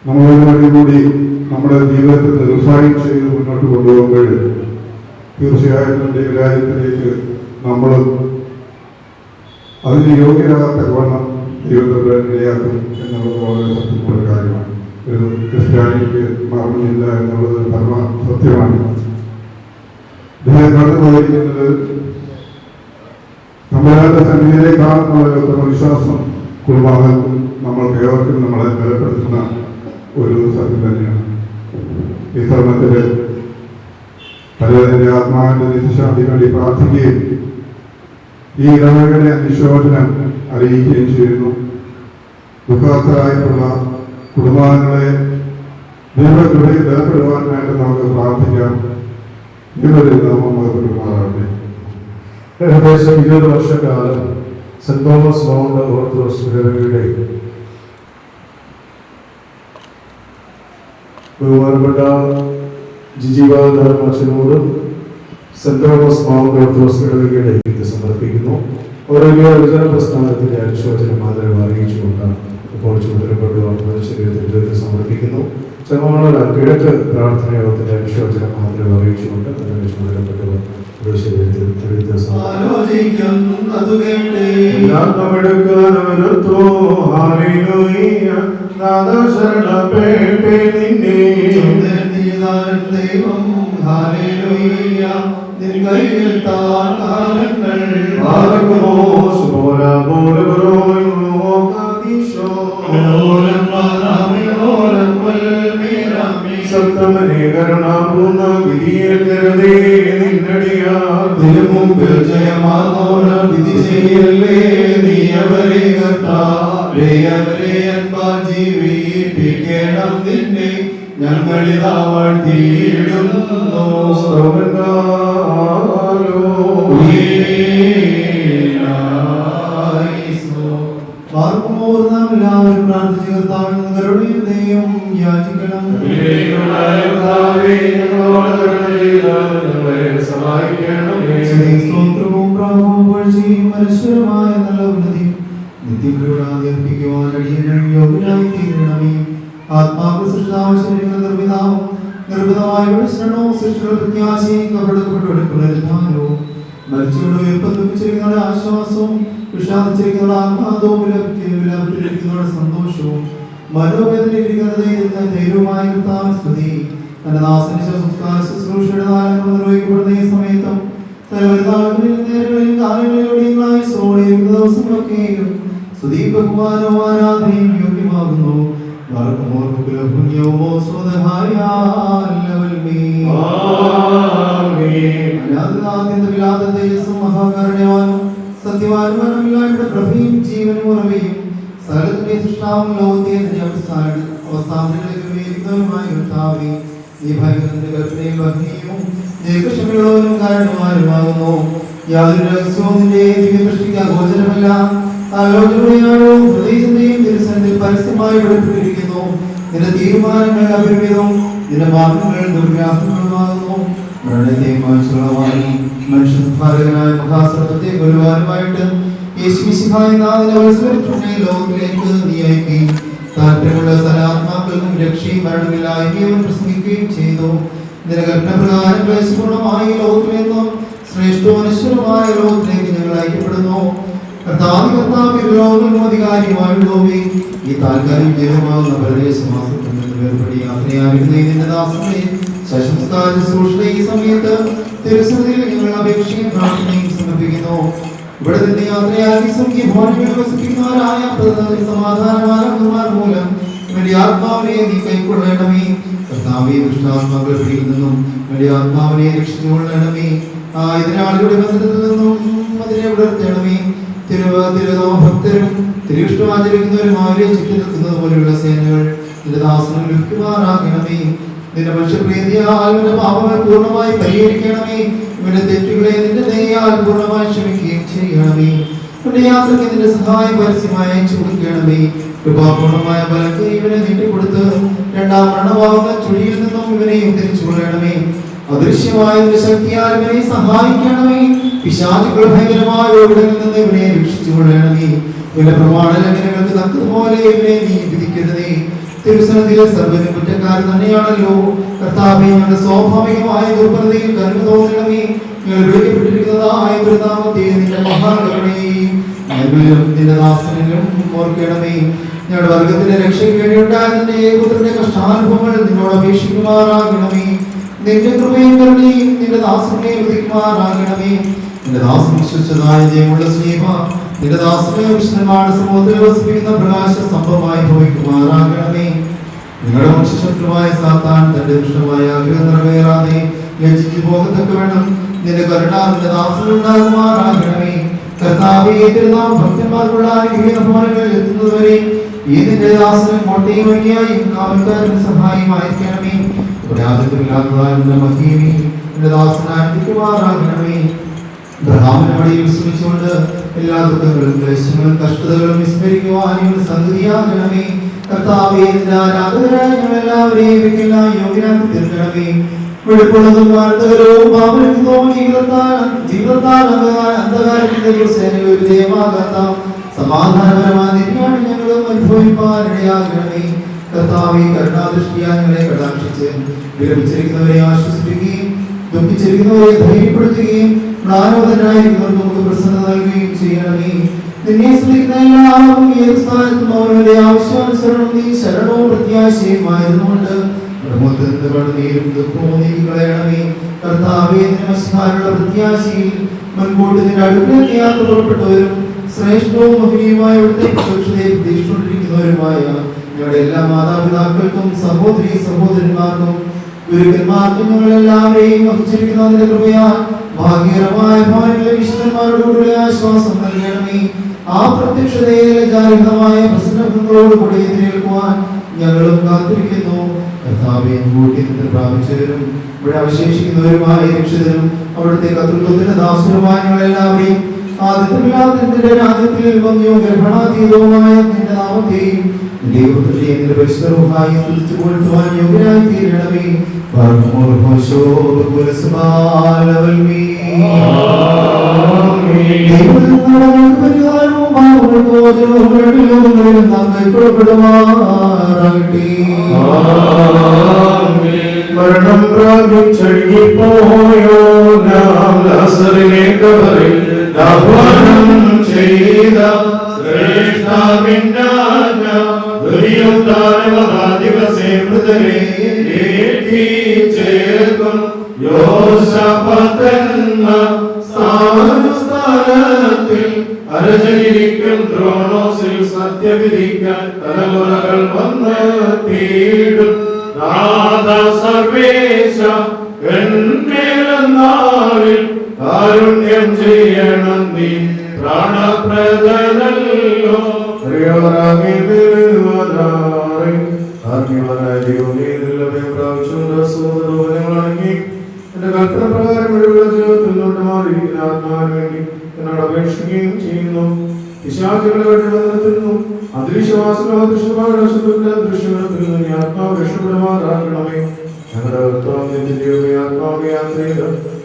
നമ്മളൊരു വഴി കൂടി നമ്മുടെ ജീവിതത്തെ റിഫൈൻ ചെയ്ത് മുന്നോട്ട് കൊണ്ടുപോകുമ്പോൾ തീർച്ചയായിട്ടും ദൈവരാജ്യത്തിലേക്ക് നമ്മൾ അതിന് യോഗ്യരാകാത്ത വണ്ണം ദൈവത്തെ ഇടയാക്കും എന്നുള്ളത് വളരെ സത്യമുള്ള കാര്യമാണ്. ഒരു ക്രിസ്ത്യാനിക്ക് മറന്നില്ല എന്നുള്ളത് പരമ സത്യമാണ്. കടന്നു പോയിരിക്കുന്നത് നമ്മുടെ സന്നിധിയിലേക്കാണെന്നുള്ള ഉത്തമ വിശ്വാസം കുടുംബാംഗം നമ്മൾക്ക് ഏവർക്കും നമ്മളെ ബലപ്പെടുത്തുന്ന ഒരു സത്യം തന്നെയാണ്. ഈ തരുണത്തിൽ പലതിൻ്റെ ആത്മാവിന്റെ നിത്യശാന്തിക്ക് വേണ്ടി പ്രാർത്ഥിക്കുകയും ഈ ഇടവകയുടെ അനുശോചനം അറിയിക്കുകയും ചെയ്യുന്നു. ദുഃഖാർത്ഥരായിട്ടുള്ള കുടുംബാംഗങ്ങളെ ദൈവകൃപയിൽ ബലപ്പെടുവാനായിട്ട് നമുക്ക് പ്രാർത്ഥിക്കാം. ഇവരിൽ നാമം ബലപ്പെടുമാറാകട്ടെ. ഏകദേശം 20 വർഷക്കാലം സെന്റ് തോമസ് മൗണ്ട് ഓർത്തഡോക്സ് ഇടവകയുടെ ബഹുമാനപ്പെട്ട ജിജിവാദർമ്മച്ചനോടും സെന്റ് തോമസ് മൗണ്ട് ഓർത്തഡോക്സ് ഇടവകയുടെ ഇത് സമർപ്പിക്കുന്നു. ഓരോ വിഭജന പ്രസ്ഥാനത്തിന്റെ അനുശോചനം ആദരവ് അറിയിച്ചുകൊണ്ട് ഇപ്പോൾ ചുമതലപ്പെടുവാൻ ശരീരത്തിൽ സമർപ്പിക്കുന്നു. ചെറുമാള കിഴക്ക് പ്രാർത്ഥനയോഗത്തിന്റെ അനുശോചനം ആദരവ് അറിയിച്ചുകൊണ്ട് അതിന്റെ ചുമതലപ്പെട്ടവർ സപ്തമനെ കരുണാപൂർണ്ണ വിധിയേൽക്കരുതേ മുമ്പിൽ ജയമാർന്നോന വിധി ചെയ്യല്ലേ നീ അവരെ കർത്താവേ അവരെ അൻപാൽ ജീവിപ്പിക്കണം നിന്നെ ഞങ്ങളിതാ വാഴ്ത്തിയിടുന്നു. എല്ലാവരും പ്രാർത്ഥിച്ച് കർത്താവിന്റെ ദൈവം യാചിക്കണം. സ്തോത്രവും പ്രാവും വാഴ്ചയും മനുഷ്യരുമായ നല്ല ഉന്നതിയും നിത്യം കൂടാതെ അർപ്പിക്കുവാൻ യോഗ്യനായി തീരണമേ. ആത്മാവ് സൃഷ്ടാവശ്യങ്ങൾ നിർമ്മിതാവും നിർമ്മിതമായ വിശ്രണവും സൃഷ്ടിയുടെ പ്രത്യാശയും കപടപ്പെട്ടുകൊടുക്കുന്നതിനും മരിച്ചുകൊണ്ട് ഉയർപ്പിച്ചിരിക്കുന്നവരുടെ ആശ്വാസവും വിഷാദിച്ചിരിക്കുന്നവരുടെ ആഹ്ലാദവും വിലപിച്ചിരിക്കുന്നവരുടെ സന്തോഷവും മനോവേദനയിരിക്കുന്നത് ധൈര്യവുമായ കർത്താവിന്റെ സ്തുതി. തന്റെ ദാസന്റെ സംസ്കാര ശുശ്രൂഷയുടെ നാളുകൾ നിർവഹിക്കപ്പെടുന്ന ഈ സമയത്തും ദിവസങ്ങളൊക്കെയും സ്തുതി ബഹുമാനവും ആരാധനയും യോഗ്യമാകുന്നു. സത്യവാനുമാനമില്ലായ്മയുടെ പ്രഭയും ജീവനും ഉറവയും സകലത്തിന്റെ സൃഷ്ടാവും ലോകത്തെ അവസ്ഥാനത്തിലേക്കുമായി കർത്താവേ, നീ ഭയങ്കരന്റെ കൽപ്പനയും ഭംഗിയും ദീർഘക്ഷമയുള്ളവനും കാരണവാനുമാകുന്നു. യാതൊരു രഹസ്യവും നിന്റെ ദിവ്യദൃഷ്ടിക്ക് അഗോചരമല്ല. ആലോചനയാണോ ഹൃദയത്തിന്റെയും തിരുസന്നിധിയിൽ പരസ്യമായി വെളിപ്പെട്ടിരിക്കുന്നു. നിന്റെ തീരുമാനങ്ങൾ അപരിമിതവും നിന്റെ മാർഗങ്ങൾ ദുർവ്യാസങ്ങളുമാകുന്നു. മനുഷ്യനായ മഹാസർപ്പത്തെ കൊല്ലുവാനുമായിട്ട് ലോകത്തിലേക്ക് നീ അയക്കി താല്പര്യമുള്ള സലാത്മാക്കൾക്കും രക്ഷയും മരണമില്ലായ്മയും പ്രസംഗിക്കുകയും ചെയ്തു. നിന്റെ കൽപ്പനപ്രകാരം ക്ലേശപൂർണമായ ലോകത്തിലെന്നും ശ്രേഷ്ഠോനശ്വരമായ ലോകത്തിലേക്ക് ഞങ്ങൾ അയക്കപ്പെടുന്നു. കർത്താവിനും അധികാരിയുമായുള്ളവേ, ഈ താൽക്കാലിക ജീവിതമാകുന്ന പ്രദേശമാസത്തിൽ നിന്ന് വേർപെടി യാത്രയായിരുന്ന നിന്റെ ദാസനെ ശുശ്രൂഷ ഈ സമയത്ത് തിരുസന്നിധിയിൽ ഞങ്ങൾ അപേക്ഷയും പ്രാർത്ഥനയും സമർപ്പിക്കുന്നു. ഇവിടെ നിന്ന് യാത്രയാക്കി സംഖ്യഭവനങ്ങളിൽ വസിക്കുന്നവരായ സമാധാനമാനന്ദന്മാർ മൂലം ഇവന്റെ ആത്മാവിനെ നീ കൈക്കൊള്ളണമേ. കർത്താവേ, ദുഷ്ടാത്മാക്കളുടെ പിടിയിൽ നിന്നും ഇവന്റെ ആത്മാവിനെ രക്ഷിച്ചുകൊള്ളണമേ. എതിരാളികളുടെ ബന്ധത്തിൽ നിന്നും അതിനെ വിടർത്തണമേ. ഭക്തരും തിരുവിഷ്ടം ആചരിക്കുന്നവരും അവരെ ചുറ്റി നിൽക്കുന്നത് പോലെയുള്ള സേനകൾ നിന്റെ ദാസനം ലഭിക്കുമാറാക്കണമേ. നിന്റെ മനുഷ്യപ്രീതിയാൽ ഇവന്റെ പാപങ്ങൾ പൂർണ്ണമായി പരിഹരിക്കണമേ. ഇവന്റെ തെറ്റുകളെ നിന്റെ ദയയാൽ പൂർണ്ണമായി ക്ഷമിക്കുകയും ചെയ്യണമേ. ഇവന്റെ യാത്രയ്ക്ക് നിന്റെ സഹായം പരസ്യമായി അയച്ചു കൊടുക്കണമേ. കൃപാപൂർണമായ ബലക്ക് ഇവനെ നീട്ടിക്കൊടുത്ത് രണ്ടാം മരണമാകുന്ന ചുഴിയിൽ നിന്നും ഇവനെ ഉദ്ധരിച്ചു കൊള്ളണമേ. അദൃശ്യമായ നിന്റെ ശക്തിയാൽ ഇവനെ സഹായിക്കണമേ. പിശാചുക്കൾ ഭയങ്കരമായ ഇവിടങ്ങളിൽ നിന്ന് ഇവനെ രക്ഷിച്ചു കൊള്ളണമേ. ഇവന്റെ പ്രമാണ ലംഘനങ്ങൾക്ക് തക്കതുപോലെ ഇവനെ നീ വിധിക്കരുതേ. തിരുസന്നിധിയിലെ സർവ്വനും കുറ്റക്കാരൻ തന്നെയാണല്ലോ. കർത്താവേ, ഞങ്ങളുടെ സ്വാഭാവികമായ ദുർബലതയിൽ കരുണ തോന്നണമേ. ഞങ്ങൾ വിളിക്കപ്പെട്ടിരിക്കുന്നതായ നാമത്തെ നിന്റെ മഹാകരുണയെയും ഞങ്ങളിലും നിന്റെ ദാസനിലും ഓർക്കണമേ. ഞങ്ങളുടെ വർഗത്തിന്റെ രക്ഷയ്ക്ക് വേണ്ടിയുണ്ടായ നിന്റെ പുത്രന്റെ കഷ്ടാനുഭവങ്ങൾ നിന്നോട് അപേക്ഷിക്കുമാറാകണമേ. നിന്റെ കൃപയും കരുണയും നിന്റെ ദാസനെ ഉദിക്കുമാറാകണമേ. നിന്റെ ദാസൻ വിശ്വസിച്ചതായ ജയമുള്ള സ്നേഹ നിന്റെ ദാസനെ വിഷ്ണുമാണ് സമൂഹത്തിൽ വസിപ്പിക്കുന്ന പ്രകാശ സ്തംഭമായി ഭവിക്കുമാറാകണമേ. നിങ്ങളുടെ വംശശത്രുവായ സാത്താൻ തന്റെ ദുഷ്ടമായ ആഗ്രഹം നിറവേറാതെ ലജ്ജിച്ചു പോകത്തക്ക വേണം നിന്റെ കരുണ നിന്റെ ദാസനുണ്ടാകുമാറാകണമേ. കർത്താവേ, തിരുനാമം ഭക്തന്മാർക്കുള്ള അനുഗ്രഹീതഭവനങ്ങൾ എത്തുന്നതുവരെ ഈ നിന്റെ ദാസനും കോട്ടയും വഴിയായും കാവൽക്കാരും സഹായമായിരിക്കണമേ. ാകുന്നതിന്റെ മഹിമേ നിന്റെ ദാസനായിരിക്കുമാറാകണമേ. ബ്രഹാമിന്റെ വഴിയിൽ ശ്രമിച്ചുകൊണ്ട് എല്ലാ ദുഃഖങ്ങളും ക്ലേശങ്ങളും കഷ്ടതകളും വിസ്മരിക്കുവാനും സംഗതിയാകണമേ. കർത്താവേ, നിന്റെ ആരാധകരായ ഞങ്ങളെല്ലാവരെയും യോഗ്യരാക്കി തീർക്കണമേ. വെളുപ്പുള്ളതും വാർത്തകരവും പാപരഹിതവും ജീവിതത്താൽ അന്ധകാരത്തിന്റെ വിജയമാകാത്ത സമാധാനപരമായ നിര്യാണ ഞങ്ങളും അനുഭവിപ്പാനിടയാകണമേ. കർത്താവേ, കരുണാദൃഷ്ടിയാ ഞങ്ങളെ കടാക്ഷിച്ച് വിലപിച്ചിരിക്കുന്നവരെ ആശ്വസിപ്പിക്കുകയും ദുഃഖിച്ചിരിക്കുന്നവരെ ധൈര്യപ്പെടുത്തുകയും പ്രാരോധനായിരിക്കുന്നവർക്ക് നമുക്ക് പ്രസന്നത നൽകുകയും ചെയ്യണമേ. നിന്നെ സ്തുതിക്കുന്ന എല്ലാവർക്കും ഏത് സ്ഥാനത്തും അവരുടെ ആവശ്യാനുസരണം നീ ശരണവും പ്രത്യാശയുമായിരുന്നുകൊണ്ട് നീരും ദുഃഖവും നീക്കിക്കളയണമേ. കർത്താവേ, നമസ്കാരമുള്ള പ്രത്യാശയിൽ മുൻകൂട്ടി നിന്റെ അടുക്കലേക്ക് യാത്ര പുറപ്പെട്ടവരും ശ്രേഷ്ഠവും മഹിമയുമായ പ്രതീക്ഷിച്ചുകൊണ്ടിരിക്കുന്നവരുമായ ഞങ്ങളുടെ എല്ലാ മാതാപിതാക്കൾക്കും സഹോദരി സഹോദരന്മാർക്കും ഗുരുക്കന്മാർക്കും ഞങ്ങളെല്ലാവരെയും വഹിച്ചിരിക്കുന്ന അതിന്റെ കൃപയാൽ ഭാഗ്യകരമായ ഭവനങ്ങളിലെ വിശുദ്ധന്മാരോടുകൂടി ആശ്വാസം നൽകണമേ. ആ പ്രത്യക്ഷതയിലെ ജാഗ്രതമായ പ്രസന്നങ്ങളോടുകൂടി എതിരേൽക്കുവാൻ ഞങ്ങളും കാത്തിരിക്കുന്നു. കർത്താവേ, കൂട്ടി നിന്ന് പ്രാപിച്ചവരും ഇവിടെ അവശേഷിക്കുന്നവരുമായ രക്ഷിതരും അവിടുത്തെ കർത്തൃത്വത്തിന്റെ ദാസരുമായ ഞങ്ങളെല്ലാവരെയും ആദ്യത്തിൻ്റെ രാജ്യത്തിൽ വന്നു ഗർഭണാതീതവുമായ നിന്റെ നാമത്തെയും നിന്റെ പരിശുദ്ധവുമായി സ്തുതിച്ചു കൊടുത്തുവാൻ യോഗ്യരായി തീരണമേ. മരണം പ്രാപിച്ചഴുകിപ്പോയോ നാം ലാസറിനെ കബറിൽ ദാഹനം ചെയ്ത ശ്രേഷ്ഠാവിന്നാജ്ഞ ദുര്യോദ്ധാരമഹാദിവസേ മൃതരെ ചേർക്കും യോശപതന്ന സ്ഥാനത്തിൽ അരജനിരിക്കും ദ്രോണോസിൽ സത്യവിധിക്കാൻ തലമുറകൾ വന്ന് തീടും നാഥ സർവേശ നാളിൽ കാരുണ്യം ചെയ്യണം നീ പ്രാണപ്രദനല്ലോ. കൽപ്പനപ്രകാരം ജീവിതത്തിൽ മാറി ആത്മാവിന് വേണ്ടി എന്നോട് അപേക്ഷിക്കുകയും ചെയ്യുന്നു. പിശാചുകളെ വെട്ടിടുന്നു അദൃശ്യവാസനോ ദൃശ്യമായ ദൃശ്യത്തിൽ നിന്ന് ആത്മാവ് രക്ഷപ്പെടുമാറാകണമേ. ഞങ്ങളുടെ ആത്മാവ് യാത്രയിൽ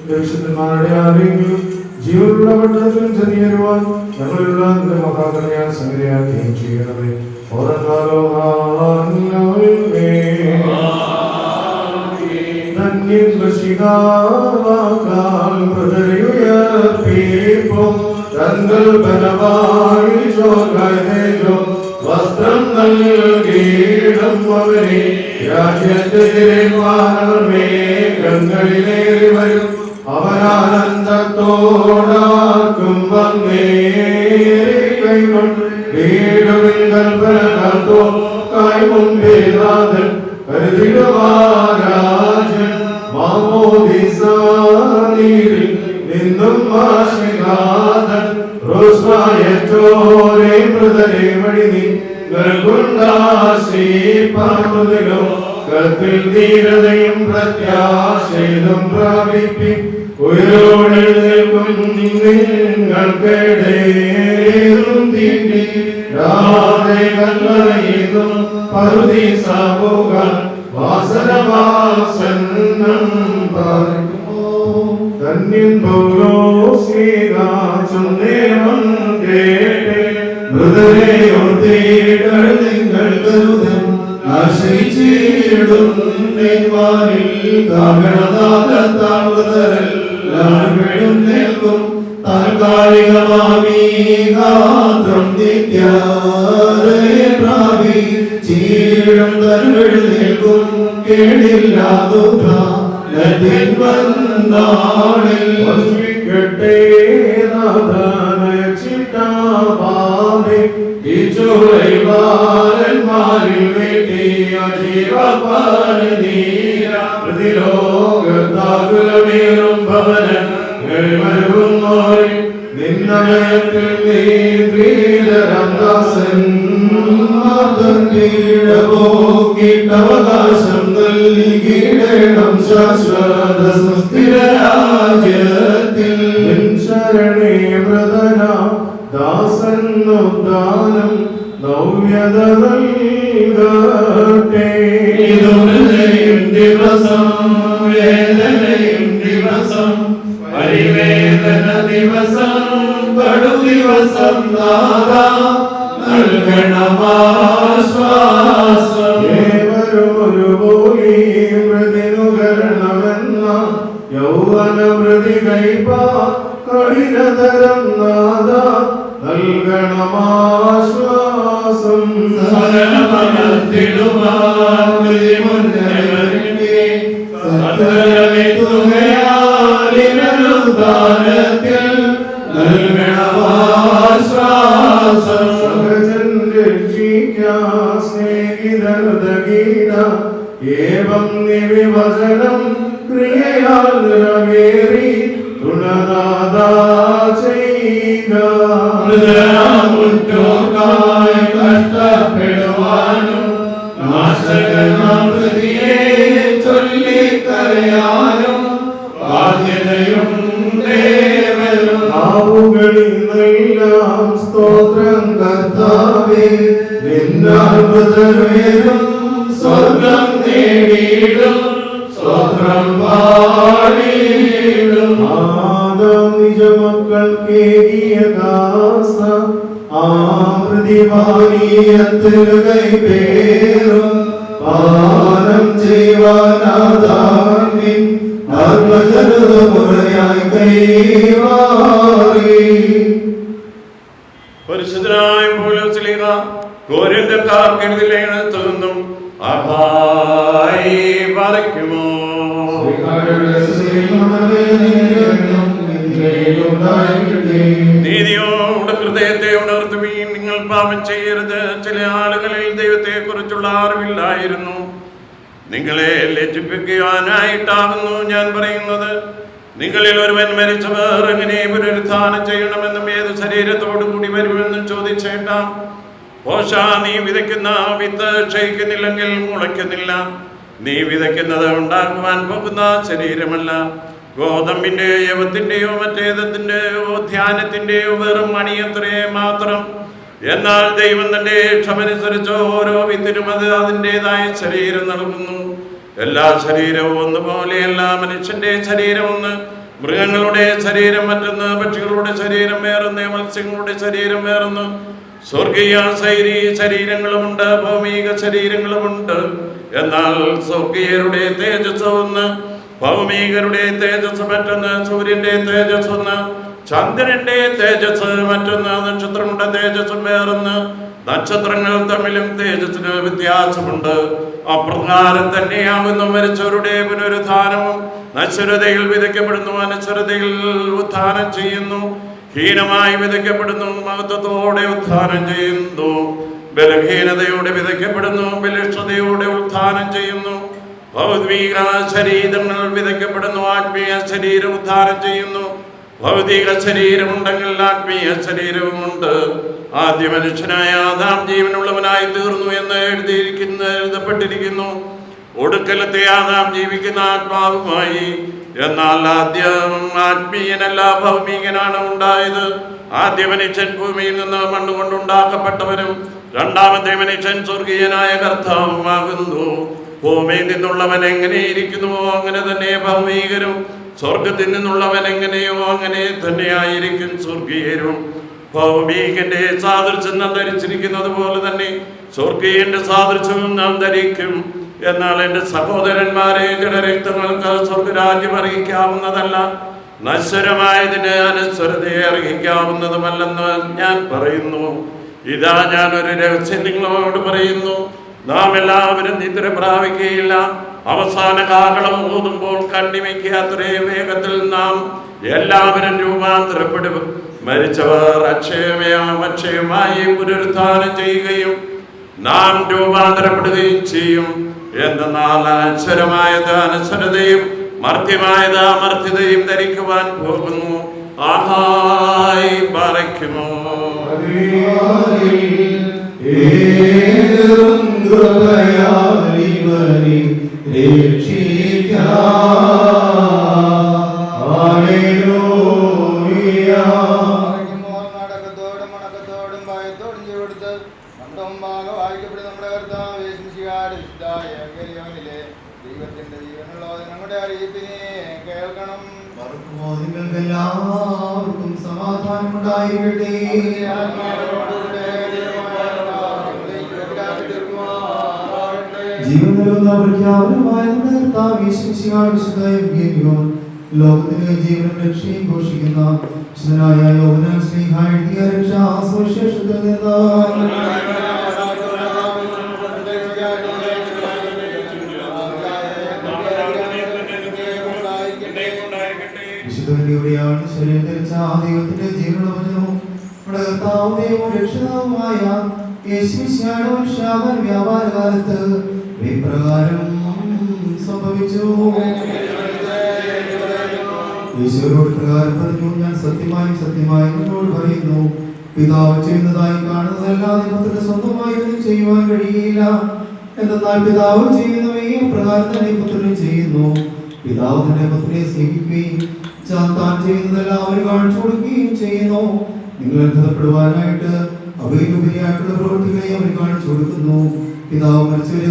വിശുദ്ധന്മാരുടെ ആരെങ്കിലും ജീവനുള്ള പട്ടണത്തിലും ചെറിയരുവാൻ ഞങ്ങളുള്ള മഹാകരയാൽ സംഗ്രഹിക്കുകയും ചെയ്യണമേ. വസ്ത്രം നൽകിയിടും അവരെ രാജ്യത്തിലേറി മേഘങ്ങളിലേറി വരും അവരാനന്ദത്തോടാക്കും വന്നേകൊണ്ട് വീടുവിൽ കൽപ്പനോ കൈമുമ്പിനാഥൻ കരുതിടുവാരാജൻ മാമോദിസാനിൽ നിന്നും ആശ്രിനാഥൻ റോസ്മായറ്റോരെ മൃതരെ വഴി ുണ്ടാശ്രീപാർവതിലോ കൽപ്പിൽ ധീരതയും പ്രത്യാശയും പ്രാപിപ്പി ഉയരോടെഴുന്നേൽക്കും നിങ്ങൾക്കിടേറും തീണ്ടി കല്ലറയുന്നു പറുദീസാവുകൾ വാസനവാസന്നം പാർക്കുമോ ധന്യൻ പൗലോസ്ലീഹാചും നേമം കേട്ടേ മൃതരെയോർത്തേകൾ നിങ്ങൾ കരുതൻ ആശ്രയിച്ചിടും നെയ്വാനിൽ കാകണനാഥത്താഴ്വതരെല്ലാം എഴുന്നേൽക്കും താൽക്കാലികമാമീകാത്രം നിത്യാദയെ പ്രാപി ചീഴും തന്നെഴുന്നേൽക്കും കേടില്ലാതുദ്രാലത്തിൻ വന്നാളിൽ വസിക്കട്ടെ നാഥനച്ചിട്ടാപാമേ ഈ ചോരൈവാരന്മാരിൽ വേണ്ടിയ ജീവപാനീര പ്രതിലോകത്താകുലമേറും ഭവനങ്ങൾ മരുന്നോരി നിന്നമയത്തിൽ നീന്തീരംദാസൻ അവകാശം നൽകിയിടണം ശാശ്വത സുസ്ഥിരരാജ്യത്തിൽ ശരണേ വ്രതന ദാസൻ ഉദ്ദാനം നവ്യത നൽകട്ടെ ദിവസം വേദനയും ദിവസം പരിവേദന ദിവസം പടു ദിവസം നാദാ നൽകണമാശ്വാസം ഏവരും ഒരുപോലെ പ്രതിനുകരണമെന്ന യൗവന പ്രതി കൈപ്പ കഠിനതരം നാദ നൽകണമാശ്വാസം ഏവം നിവിവചനം ക്രിയയാൽ നിറവേറി ഗുണനാദാ ചെയ്യുക കഷ്ടപ്പെടുവാനും നാശകൃതിയെ ചൊല്ലിക്കരയാനും ബാധ്യതയും ദേവനും ആവുകളിൽ നിന്നെല്ലാം സ്തോത്രം കർത്താവേ നിന്നാൽവരും സ്വർഗം നേടിയിടും സ്വത്രം പാടിയിടും ആദം നിജമക്കൾക്കേകിയ ദാസ പ്രതിമാനീയത്തിലുകൈ പേരും പാനം ചെയ്യുവാനാദാമി ആത്മജനതമുറയായി കൈവാറി പരിശുദ്ധനായ പൗലോസ്ലീഹ കോരിന്തക്കാർക്കെഴുതിലേണത്തു നിന്നും അഭായി പാലിക്കുമോ നീതിയോടെ ഹൃദയത്തെ ഉണർത്തുകയും നിങ്ങൾ പാപം ചെയ്യരുത്. ചില ആളുകളിൽ ദൈവത്തെ കുറിച്ചുള്ള അറിവില്ലായിരുന്നു. നിങ്ങളെ ലജ്ജിപ്പിക്കുവാനായിട്ടാകുന്നു ഞാൻ പറയുന്നത്. നിങ്ങളിൽ ഒരുവൻ മരിച്ചവർ എങ്ങനെ പുനരുത്ഥാനം ചെയ്യണമെന്നും ഏത് ശരീരത്തോടു കൂടി വരുമെന്നും ചോദിച്ചേട്ടാം. ഓശാ, നീ വിതയ്ക്കുന്ന വിത്ത് ക്ഷയിക്കുന്നില്ലെങ്കിൽ മുളയ്ക്കുന്നില്ല. നീ വിതയ്ക്കുന്നത് ഉണ്ടാകുവാൻ പോകുന്ന ശരീരമല്ല, ഗോതമ്പിന്റെയോ യവത്തിന്റെയോ മറ്റേതത്തിന്റെയോ ധ്യാനത്തിന്റെയോ വെറും മണിയത്രേ മാത്രം. എന്നാൽ ദൈവം തന്റെ ക്ഷമനുസരിച്ച് ഓരോ വിത്തിനും അത് അതിൻ്റെതായ ശരീരം നൽകുന്നു. എല്ലാ ശരീരവും ഒന്നുപോലെയല്ല. മനുഷ്യന്റെ ശരീരം ഒന്ന്, മൃഗങ്ങളുടെ ശരീരം മറ്റൊന്ന്, പക്ഷികളുടെ ശരീരം വേറൊന്ന്, മത്സ്യങ്ങളുടെ ശരീരം വേറൊന്ന്. സ്വർഗീയ ശരീരങ്ങളുമുണ്ട്, ഭൗമിക ശരീരങ്ങളുമുണ്ട്. എന്നാൽ സ്വർഗീയരുടെ തേജസ് ഒന്ന്, ഭൗമികരുടെ തേജസ് മറ്റൊന്ന്. സൂര്യന്റെ തേജസ് ഒന്ന്, ചന്ദ്രന്റെ തേജസ് മറ്റൊന്ന്. നക്ഷത്രങ്ങളുടെ തേജസ്സും വേറൊന്ന്. നക്ഷത്രങ്ങൾ തമ്മിലും തേജസ്സിന് വ്യത്യാസമുണ്ട്. അപ്രകാരം തന്നെയാകുന്നു മരിച്ചവരുടെ പുനരുത്ഥാനവും. നശ്വരതയിൽ വിതയ്ക്കപ്പെടുന്നു, അനശ്വരതയിൽ ഉത്ഥാനം ചെയ്യുന്നു. ഹീനമായി വിതയ്ക്കപ്പെടുന്നു, മഹത്വത്തോടെ ഉത്ഥാനം ചെയ്യുന്നു. ബലഹീനതയോടെ വിതയ്ക്കപ്പെടുന്നു, ബലിഷ്ഠതയോടെ ഉത്ഥാനം ചെയ്യുന്നു. ഭൗതിക ശരീരങ്ങൾ വിതയ്ക്കപ്പെടുന്നു, ആത്മീയ ശരീരം ഉത്ഥാനം ചെയ്യുന്നു. ഭൗതിക ശരീരമുണ്ടെങ്കിൽ ആത്മീയ ശരീരവുമുണ്ട്. ആദ്യ മനുഷ്യനായ ആദാം ജീവനുള്ളവനായി തീർന്നു എന്ന് എഴുതപ്പെട്ടിരിക്കുന്നു. ഒടുക്കലത്തെ ആദാം ജീവിക്കുന്ന ആത്മാവുമായി. എന്നാൽ ആദ്യം ആത്മീയനല്ല, ഭൗമികനാണ് ഉണ്ടായത്. ആദ്യ മനുഷ്യൻ ഭൂമിയിൽ നിന്ന് മണ്ണുകൊണ്ടുണ്ടാക്കപ്പെട്ടവനും രണ്ടാമത്തെ മനുഷ്യൻ സ്വർഗീയനായ കർത്താവുമാകുന്നു. ഭൂമിയിൽ നിന്നുള്ളവൻ എങ്ങനെയിരിക്കുന്നുവോ അങ്ങനെ തന്നെ ഭൗമികരും, സ്വർഗത്തിൽ നിന്നുള്ളവൻ എങ്ങനെയോ അങ്ങനെ തന്നെയായിരിക്കും സ്വർഗീയരും. ഭൗമികന്റെ സാദൃശ്യം നാം ധരിച്ചിരിക്കുന്നത് പോലെ തന്നെ സ്വർഗീയന്റെ സാദൃശ്യവും നാം ധരിക്കും. എന്നാൽ എൻ്റെ സഹോദരന്മാരെ, ജഡരക്തങ്ങൾക്ക് സ്വർഗരാജ്യം അറിയിക്കാവുന്നതല്ല. നശ്വരമായതിന് അനശ്വരതയെ അറിയിക്കാവുന്നതുമല്ലെന്ന് ഞാൻ പറയുന്നു. ഇതാ ഞാൻ ഒരു രഹസ്യം നിങ്ങളോട് പറയുന്നു. നാം എല്ലാവരും നിദ്ര പ്രാപിക്കുകയില്ല. അവസാന കാഹളം ഊതുമ്പോൾ കണ്ണിമയ്ക്കാത്രേ വേഗത്തിൽ നാം എല്ലാവരും രൂപാന്തരപ്പെടും. മരിച്ചവർ അക്ഷയമായി പുനരുത്ഥാനം ചെയ്യുകയും നാം രൂപാന്തരപ്പെടുകയും ചെയ്യും. എന്തെന്നാൽ അനശ്വരമായത് അനശ്വരതയും മർത്യമായത് അമർത്യതയും ധരിക്കുവാൻ പോകുന്നു. ആഹായി പറയ്ക്കുമോ ദൈവത്തിന്റെ ജീവനുള്ള നമ്മുടെ അറിയിപ്പിനെ കേൾക്കണം. നിങ്ങൾക്കെല്ലാവർക്കും സമാധാനം ഉണ്ടായിരിക്കട്ടെ. ജീവനുള്ള പ്രഖ്യാപനമായ ലോകത്തിന് ജീവനും രക്ഷയും ഘോഷിക്കുന്ന വിശുദ്ധനായ യോഹന്നാൻ ശ്ലീഹാ എഴുതിയ രക്ഷാസുവിശേഷത്തിൽ നിന്ന് ദൈവത്തിന്റെ ജീവനും രക്ഷിതാവുമായ വ്യാപാരകാലത്ത് ഇപ്രകാരം സംഭവിച്ചു. ഈശോയോട് പ്രകാരം പറഞ്ഞു, ഞാൻ സത്യമായും സത്യമായും നിന്നോട് പറയുന്നു, പിതാവ് ചെയ്യുന്നതായി കാണുന്നതല്ലാതെ പുത്രന് സ്വന്തമായി ഒന്നും ചെയ്യുവാൻ കഴിയില്ല. എന്നാൽ പിതാവ് ചെയ്യുന്നവയെ പ്രകാരം തന്നെ പുത്രനും ചെയ്യുന്നു. പിതാവ് തന്നെ പുത്രനെ സ്നേഹിക്കുകയും താൻ ചെയ്യുന്നതെല്ലാം അവർ കാണിച്ചു കൊടുക്കുകയും ചെയ്യുന്നു. നിങ്ങൾ അത്ഭുതപ്പെടുവാനായിട്ട് അവയിലുപരിയായിട്ടുള്ള പ്രവൃത്തികളെ അവർ കാണിച്ചു കൊടുക്കുന്നു. പിതാവ് മരിച്ചവരെ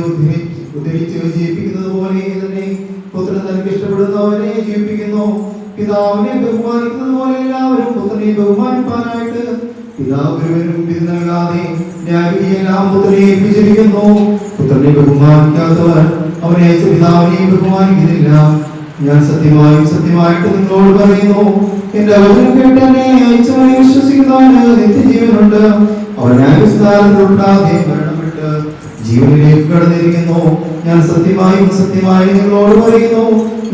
ഉദ്ധരിച്ച് ജീവിപ്പിക്കുന്നത് പോലെ തന്നെ പുത്രൻ തനിക്ക് ഇഷ്ടപ്പെടുന്നവരെ ജീവിപ്പിക്കുന്നു. പിതാവിനെ ബഹുമാനിക്കുന്നത് പോലെ എല്ലാവരും പുത്രനെ ബഹുമാനിപ്പാനായിട്ട് പിതാവ് ഒരുവനും വിധി നൽകാതെ ന്യായവിധിയെല്ലാം പുത്രനെ ഏൽപ്പിച്ചിരിക്കുന്നു. പുത്രനെ ബഹുമാനിക്കാത്തവർ അവനെ പിതാവിനെ ബഹുമാനിക്കുന്നില്ല. ഞാൻ സത്യമായും സത്യമായിട്ട് നിങ്ങളോട് പറയുന്നു, എന്റെ വചനം കേട്ട് എന്നെ അയച്ചവനെ വിശ്വസിക്കുന്നവന് നിത്യജീവനുണ്ട്. അവൻ ന്യായവിസ്താരത്തിലുണ്ടാതെ മരണം വിട്ട് ജീവനിലേക്ക് കടന്നിരിക്കുന്നു. ഞാൻ സത്യമായും സത്യമായും നിങ്ങളോട് പറയുന്നു,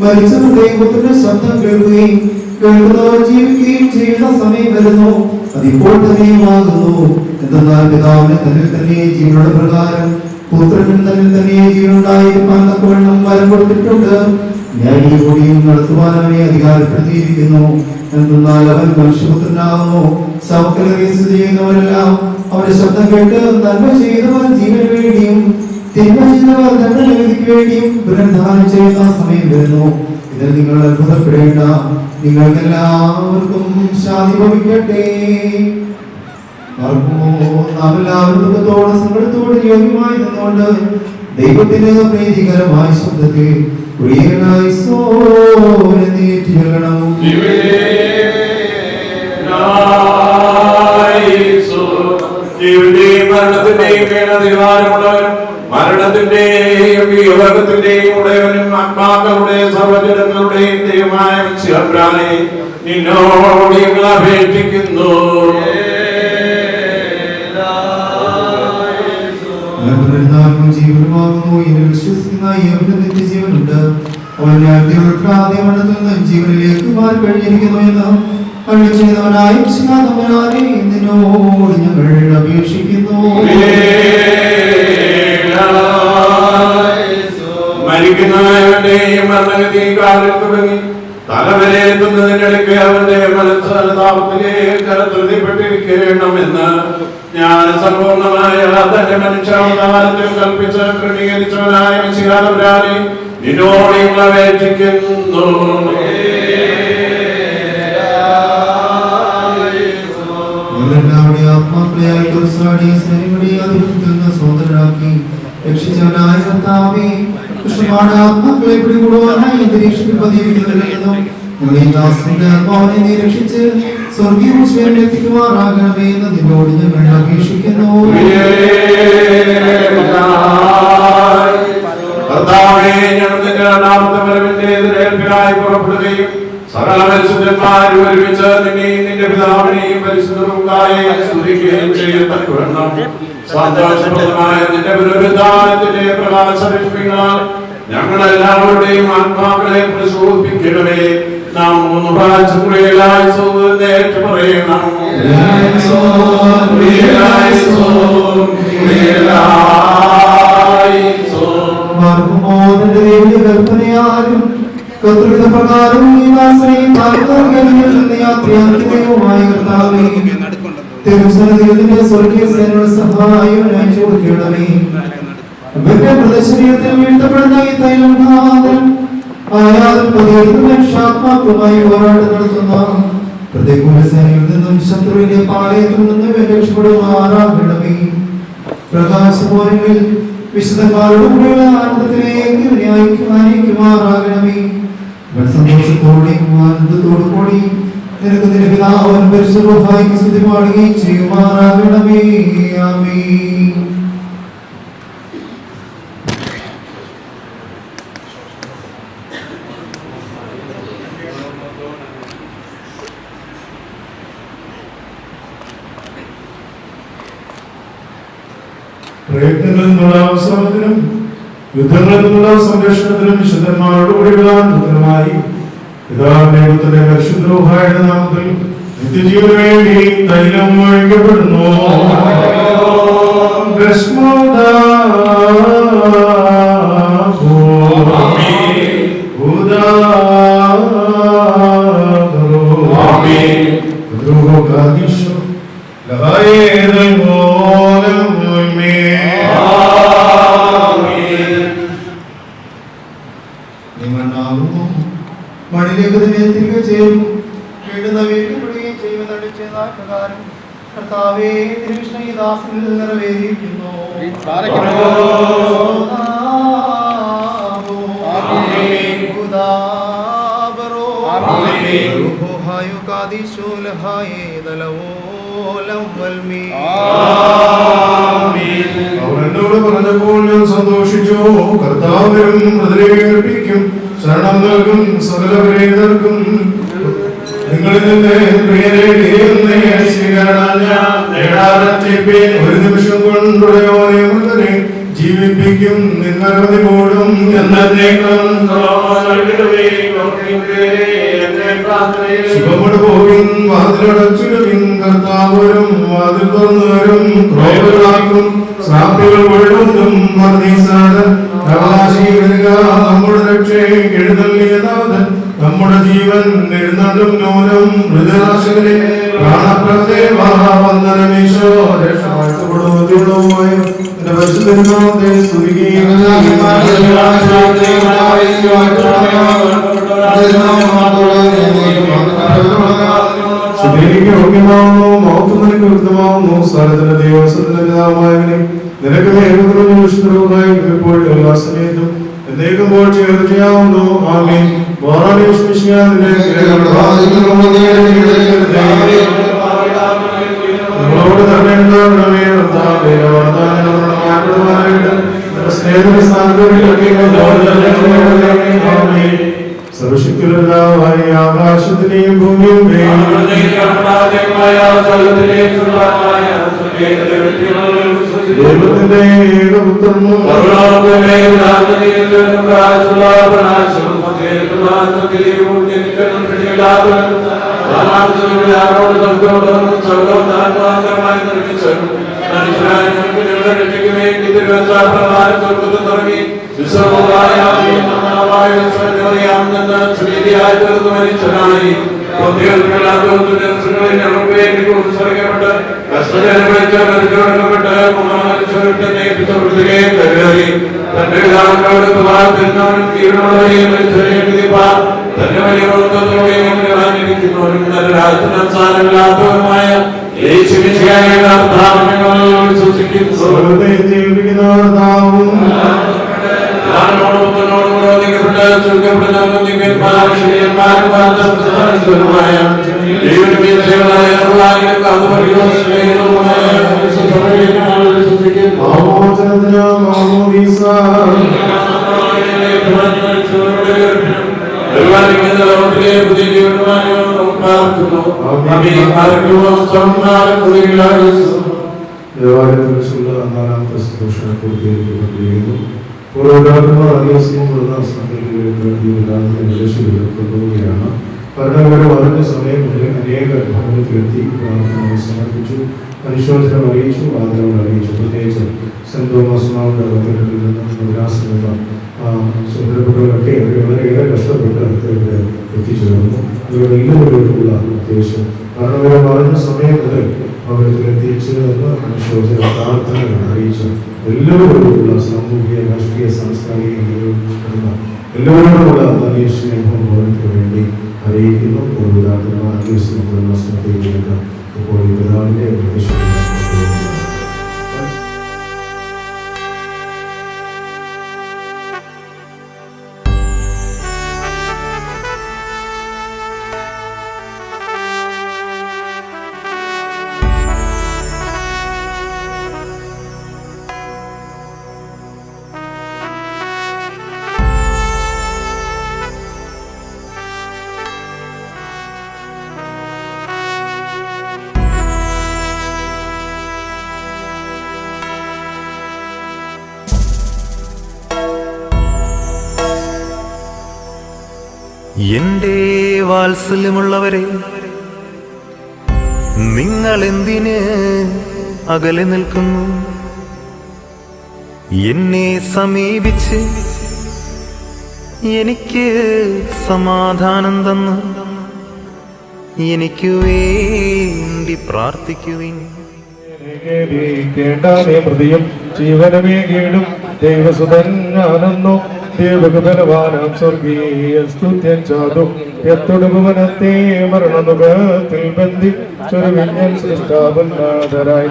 മരിച്ചവരുടെ പുത്രന്റെ ശബ്ദം കേൾക്കുകയും കേൾക്കുന്നവർ ജീവിക്കുകയും ചെയ്യുന്ന സമയം വരുന്നു. അതിപ്പോൾ തന്നെയുമാകുന്നു. എന്തെന്നാൽ പിതാവിന് തന്നിൽ തന്നെ ജീവനുള്ള പ്രകാരം പുത്രനും തന്നിൽ തന്നെ ജീവനുണ്ടായിരിക്കാൻ തക്കവണ്ണം വരം കൊടുത്തിട്ടുണ്ട്. ന്യായീകൂടിയും നടത്തുവാൻ അവനെ അധികാരപ്പെടുത്തിയിരിക്കുന്നു. എന്തെന്നാൽ അവൻ മനുഷ്യപുത്രനാകുന്നു. സകലരെ സ്ഥിതി ചെയ്യുന്നവരെല്ലാം അവന്റെ ശബ്ദം കേട്ട് നന്മ ചെയ്തവർ ജീവന് വേണ്ടിയും തിന്മ ചെയ്തവർ ദണ്ഡനവിധിക്ക് വേണ്ടിയും പുനരുദ്ധാനം ചെയ്യുന്ന സമയം വരുന്നു. ഇതിൽ നിങ്ങൾ അത്ഭുതപ്പെടേണ്ട. നിങ്ങൾക്കെല്ലാവർക്കും ശാന്തി ഭവിക്കട്ടെ. നാം എല്ലാവരും ദുഃഖത്തോടെ സങ്കടത്തോടെ യോഗ്യമായി നിന്നുകൊണ്ട് ദൈവത്തിന് പ്രീതികരമായ ശബ്ദത്തിൽ മരണത്തിന്റെയും യോഗത്തിന്റെയും ഉടയവനും ആത്മാക്കളുടെ സർവജനങ്ങളുടെയും ദൈവമായ മിശിഹായെ നിന്നോട് ഞങ്ങൾ അപേക്ഷിക്കുന്നു. ജീവനുമാകുന്നു. എന്നെ വിശ്വസിക്കുന്ന ഏവനും നിത്യജീവനുണ്ട്. അവൻ ജീവനിലേക്ക് മാറി കഴിഞ്ഞിരിക്കുന്നു എന്ന് അരുളി ചെയ്തവനായ മിശിഹായെ നിന്നോട് ഞങ്ങൾ അപേക്ഷിക്കുന്നു. മരിക്കുന്നവന്റെയും മരണഗതി കാലിൽ തുടങ്ങി തലവരെ എത്തുന്നതിനിടയ്ക്ക് അവന്റെ മനസ്സറിപ്പെട്ടിരിക്കണമെന്ന് ഞാൻ സമ്പൂർണമായ തന്റെ മനുഷ്യാവതാരത്തിൽ കൽപ്പിച്ച് ക്രമീകരിച്ചവനായ മിശിഹായെ നിന്നോട് ഞങ്ങൾ അപേക്ഷിക്കുന്നു. സ്വതന്ത്രരാക്കി രക്ഷിച്ചവനായ കർത്താവേ, ആത്മാക്കളെ പിടികൂടുവാനായി അന്തരീക്ഷത്തിൽ പതിയിരിക്കുന്നവരെന്നും ഞങ്ങളെ ദാസന്റെ ആത്മാവിനെ നീ രക്ഷിച്ച് സ്വർഗീയ എത്തിക്കുമാറാകണമേ എന്ന് നിന്നോട് ഞങ്ങൾ അപേക്ഷിക്കുന്നു. കർത്താവേ, ഞങ്ങൾ നിന്റെ രണ്ടാമത്തെ വരവിന്റെ എതിരേൽപ്പിനായി പുറപ്പെടുകയും സകല പരിശുദ്ധന്മാരും ഒരുമിച്ച് നിന്നെയും നിന്റെ പിതാവിനെയും പരിശുദ്ധവുമായി സ്തുതിക്കുകയും ചെയ്യുന്ന സന്തോഷപ്രദമായ നിന്റെ പുനരുദ്ധാനത്തിന്റെ പ്രകാശരശ്മികളാൽ ഞങ്ങളെല്ലാവരുടെയും ആത്മാക്കളെ പ്രശോഭിക്കണമേ. നാം 3 പ്രാവശ്യങ്ങളായി സോന്നേറ്റ് പറയണം. കൽപ്പനയാലും കർത്തൃവിധ പ്രകാരം സ്വർഗീയ സേനയുടെ സഹായം അയച്ചു കൊടുക്കണമേ. പ്രദർശനത്തിൽ വീഴ്ത്തപ്പെടുന്ന ഈ തൈലം മനുഷ്യാത്മാക്കളുമായി പോരാട്ടം നടത്തുന്ന പ്രതികൂല സേനയിൽ നിന്നും ശത്രുവിന്റെ പാളയത്തിൽ നിന്നും രക്ഷപ്പെടുമാറാകണമേ. പ്രകാശപോരങ്ങളിൽ വിശുദ്ധന്മാരുടെ കൂടെയുള്ള ആനന്ദത്തിലേക്ക് നയിക്കുമാറാകണമേ. സന്തോഷത്തോടെയും ആനന്ദത്തോടു കൂടി നിനക്ക് നിന്റെ പിതാവിനും പരിശുദ്ധ സ്തുതി പാടുകയും ചെയ്യുമാറാകണമേ. ആമേൻ. പ്രയത്നങ്ങളിൽ നിന്നുള്ള അവസരത്തിനും യുദ്ധങ്ങളിൽ നിന്നുള്ള സംരക്ഷണത്തിനും വിശുദ്ധന്മാരോട് കൂടിയുള്ളമായി പിതാവിന്റെ പുത്രന്റെ പരിശുദ്ധരുടെ നാമത്തിൽ നിത്യജീവന് വേണ്ടി തൈലം ഒഴിക്കപ്പെടുന്നു. മണിലേക്ക് തന്നെ തിരികെ ചേരും. വീണ്ടും നവീകരിക്കപ്പെടുകയും ചെയ്യുമെന്നടിച്ചതായ പ്രകാരം കർത്താവേ തിരുകൃഷ്ണ ഈ ദാസനിൽ നിറവേറിയിരിക്കുന്നു. അവരെന്നോട് പറഞ്ഞപ്പോൾ ഞാൻ സന്തോഷിച്ചു. കർത്താവിനും പ്രതികരിപ്പിക്കും, ശരണം നൽകും സകല പ്രിയർക്കും. നിങ്ങളിൽ നിന്ന് പ്രിയരെ ഒരു നിമിഷം കൊണ്ടുടയോനെ മൃതരെ ജീവിപ്പിക്കും. നിന്നരവധി കൂടും ശുഭമോട് പോകും. വാതിലടച്ചിടുവിൻ. കർത്താവരും വാതിൽ തുറന്നുവരും. ക്രോധരാക്കും ശ്രാപ്തികൾ കൊള്ളുന്നതും നമ്മുടെ രക്ഷയെ എഴുന്നള്ളിയതാവത് നമ്മുടെ ജീവൻ എഴുന്നള്ളും നൂനം മൃതനാശകനെ പ്രാണപ്രദേവന്ദനമീശോ രക്ഷപ്പെടുന്നതുമായ പരിശുദ്ധനാമത്തെ സ്തുതിക്കുകയും യോഗ്യമാവുന്നു. മൗത്ത് നിനക്ക് വൃത്തമാവുന്നു. സ്ഥലത്തിന്റെ ദൈവത്തിന്റെ പിതാവായവനെ നിനക്ക് നേരിടുന്നതായി എപ്പോഴും എല്ലാ സമയത്തും എന്നേക്കുമ്പോൾ ചേർത്ത് ചെയ്യാവുന്നു. ആമേൻ. നമ്മളോട് തന്നെ ഉണ്ടാകണമേ. സർവശക്തിയുള്ളതായ ആകാശത്തിനെയും ഭൂമിയും ദൈവത്തിന്റെ ഏകപുത്രനും പരിപാലിക്കുന്ന ലോകത്തിലെ പുതിയ ജീവന്മാരെ പ്രാർത്ഥിക്കുന്നു. ദേവാലയത്തിലുള്ള നാലാമത്തെ ശുശ്രൂഷ പൂർത്തീകരിക്കപ്പെട്ടിരിക്കുന്നു. പൂർവ്വപിതാക്കന്മാർ അധിവസിക്കുമ്പോഴുള്ള കൊണ്ടുപോവുകയാണ്. ഭരണകൂടം അതിന്റെ സമയം മുതൽ അനേക ഭവനത്തിലെത്തി പ്രാർത്ഥന സമർപ്പിച്ചു, അനുശോചനം അറിയിച്ചു, ആദരവ് അറിയിച്ചു. പ്രത്യേകിച്ച് സെന്റ് തോമസ് മാവിന്റെ കത്തീഡ്രലിൽ നിന്നും മദ്രാസിൽ നിന്നും സുഹൃത്തുക്കളൊക്കെ വളരെയേറെ കഷ്ടപ്പെട്ട് ഇവിടെ എത്തിച്ചേർന്നു. ഇവരുടെ എല്ലാവരോടുള്ള ഉദ്ദേശം ഭരണകൂടം പറഞ്ഞ സമയം മുതൽ ഭവനത്തിൽ എത്തിച്ചേർന്ന് അനുശോചന പ്രാർത്ഥനകൾ അറിയിച്ചു. എല്ലാവരോടുള്ള സാമൂഹിക, രാഷ്ട്രീയ, സാംസ്കാരിക എല്ലാവരോടുമുള്ള നല്ല സ്നേഹവും ഭവനത്തിന് വേണ്ടി അറിയിക്കുന്നു. പൂർവ്വപിതാക്കന്മാർ ദിവസമുള്ള സ്മൃതിയിലേക്ക് ഇപ്പോൾ ഈ പിതാവിന്റെ എന്റെ വാത്സല്യമുള്ളവരെ, നിങ്ങൾ എന്തിന് അകലെ നിൽക്കുന്നു? എന്നെ സമീപിച്ച് എനിക്ക് സമാധാനം തന്ന് എനിക്ക് വേണ്ടി പ്രാർത്ഥിക്കുവിൻ. പ്രതിയും ജീവനമേ കേടും ദൈവസുതൻ ഞാനെന്നോ ദേവകബലവാനാം സ്വർഗീയ സ്തുത്യൻ ചാതു യത്തൊടുഭുവനത്തെ മരണനുഖത്തിൽ ബന്ധി ചൊരുവിഞ്ഞൻ സൃഷ്ടാപന്നാഥരായ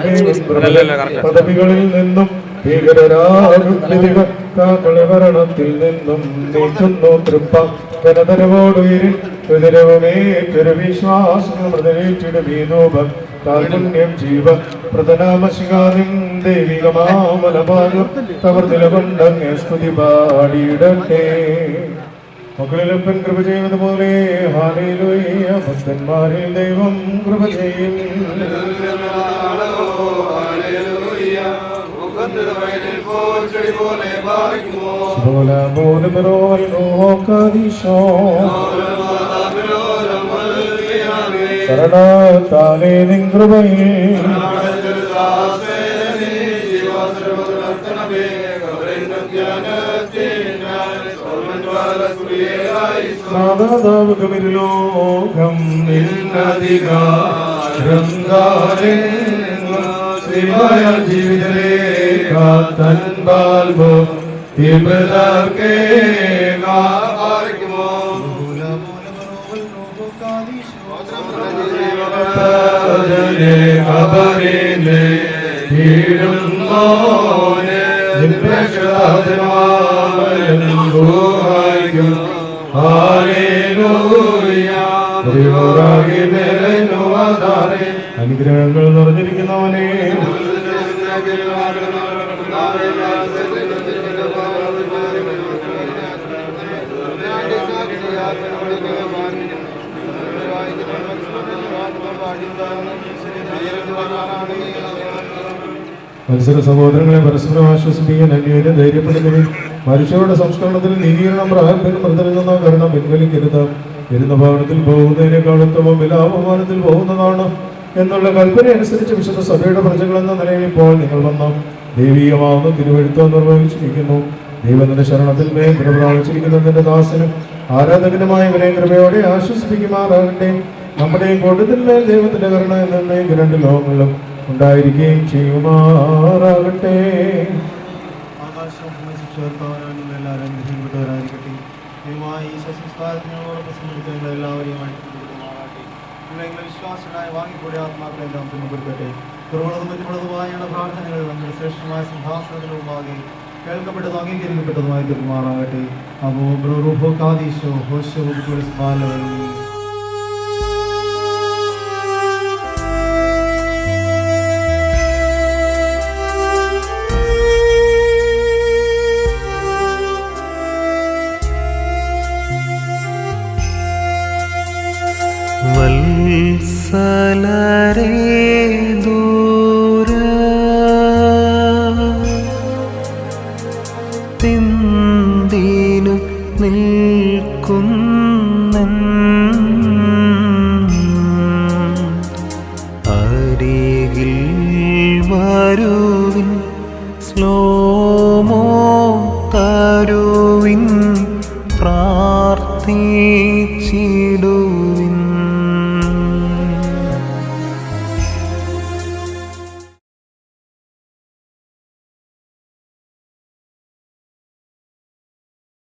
പദവികളിൽ നിന്നും ഭീകരരാവിധികൾ കാക്കളെ ഭരണത്തിൽ നിന്നും നീക്കുന്നു തൃപ്പ ജനതരവോടുയിരിൽ ഹൃദയവുമേറ്റൊരു വിശ്വാസം മൃതനേറ്റിടുമീനോപം കാരുണ്യം ജീവ പ്രതനാമശികാരിം ദൈവികമാമലഭാഗം തവർ നിലകൊണ്ടങ്ങ് സ്തുതി പാടിയിടട്ടെ. മക്കളിലപ്പൻ കൃപ ചെയ്യുന്നതുപോലെ ഹല്ലേലൂയ. ഭക്തന്മാരിൽ ദൈവം കൃപ ചെയ്യും. ശരണത്താലേ നിൻ കൃപയിൽ ലോകം ജീവിതരേഖ തൻപാൽബോ തീവ്രതർക്കേ അപരിലെ കീഴുന്നോനെ നിത്യക്ഷാതമായും അനുഗ്രഹങ്ങൾ നിറഞ്ഞിരിക്കുന്നവനെ മത്സര സഹോദരങ്ങളെ പരസ്പരം ആശ്വസിപ്പിക്കാൻ അന്യോന്യം ധൈര്യപ്പെടുന്നതിൽ മനുഷ്യരുടെ സംസ്കരണത്തിൽ നീതീകരണം മൃതനിൽ നിന്നോ കരുണം പിൻവലിക്കരുത്. ഇരുന്ന ഭവനത്തിൽ പോകുന്നതിനേക്കാൾ ഉത്തമം വിലാപമാനത്തിൽ പോകുന്നതാണ് എന്നുള്ള കൽപ്പന അനുസരിച്ച് വിശുദ്ധ സഭയുടെ പ്രജകളെന്ന നിലയിൽ ഇപ്പോൾ നിങ്ങൾ വന്ന ദൈവീകമാവുന്ന തിരുവഴുത്തം നിർവഹിച്ചിരിക്കുന്നു. ദൈവത്തിന്റെ ശരണത്തിൽ മേൽ കൃപ പ്രാപിച്ചിരിക്കുന്നതിന്റെ ദാസനും ആരാധകനുമായ ഇവരെ കൃപയോടെ ആശ്വസിപ്പിക്കുമാറാകട്ടെ. നമ്മുടെയും കൂട്ടത്തിന്മേൽ ദൈവത്തിന്റെ കരുണ എന്നേക്കും രണ്ട് ലോകങ്ങളിലും ഉണ്ടായിരിക്കുകയും ചെയ്യുമാറാകട്ടെ. എല്ലാവരും ധീരപ്പെട്ടവരായിരിക്കട്ടെ. ദൈവമായി സംസ്കാരത്തിനോടൊപ്പം സംബന്ധിക്കുന്ന എല്ലാവരെയും വിശ്വാസനായ വാങ്ങിക്കൂടി ആത്മാക്കളെ നാം പിന്തുടരട്ടെ. കുറവുള്ളതും മറ്റുള്ളതുമായ പ്രാർത്ഥനകൾ നമ്മുടെ ശ്രേഷ്ഠമായ സിംഹാസനത്തിന് മുമ്പാകെ കേൾക്കപ്പെട്ടതും അംഗീകരിക്കപ്പെട്ടതുമായി തീർമാറാകട്ടെ. അബോ ബ്രൂഹോ കാദീശോ ഹോശോ ബാലവൽ. വത്സലരേ ദൂര തിന്തിനു നിൽക്കുന്നൻ അരികിൽ വരുവിൻ സ്ലോമോ തരുവിൻ പ്രാർത്ഥിച്ചിടുവിൻ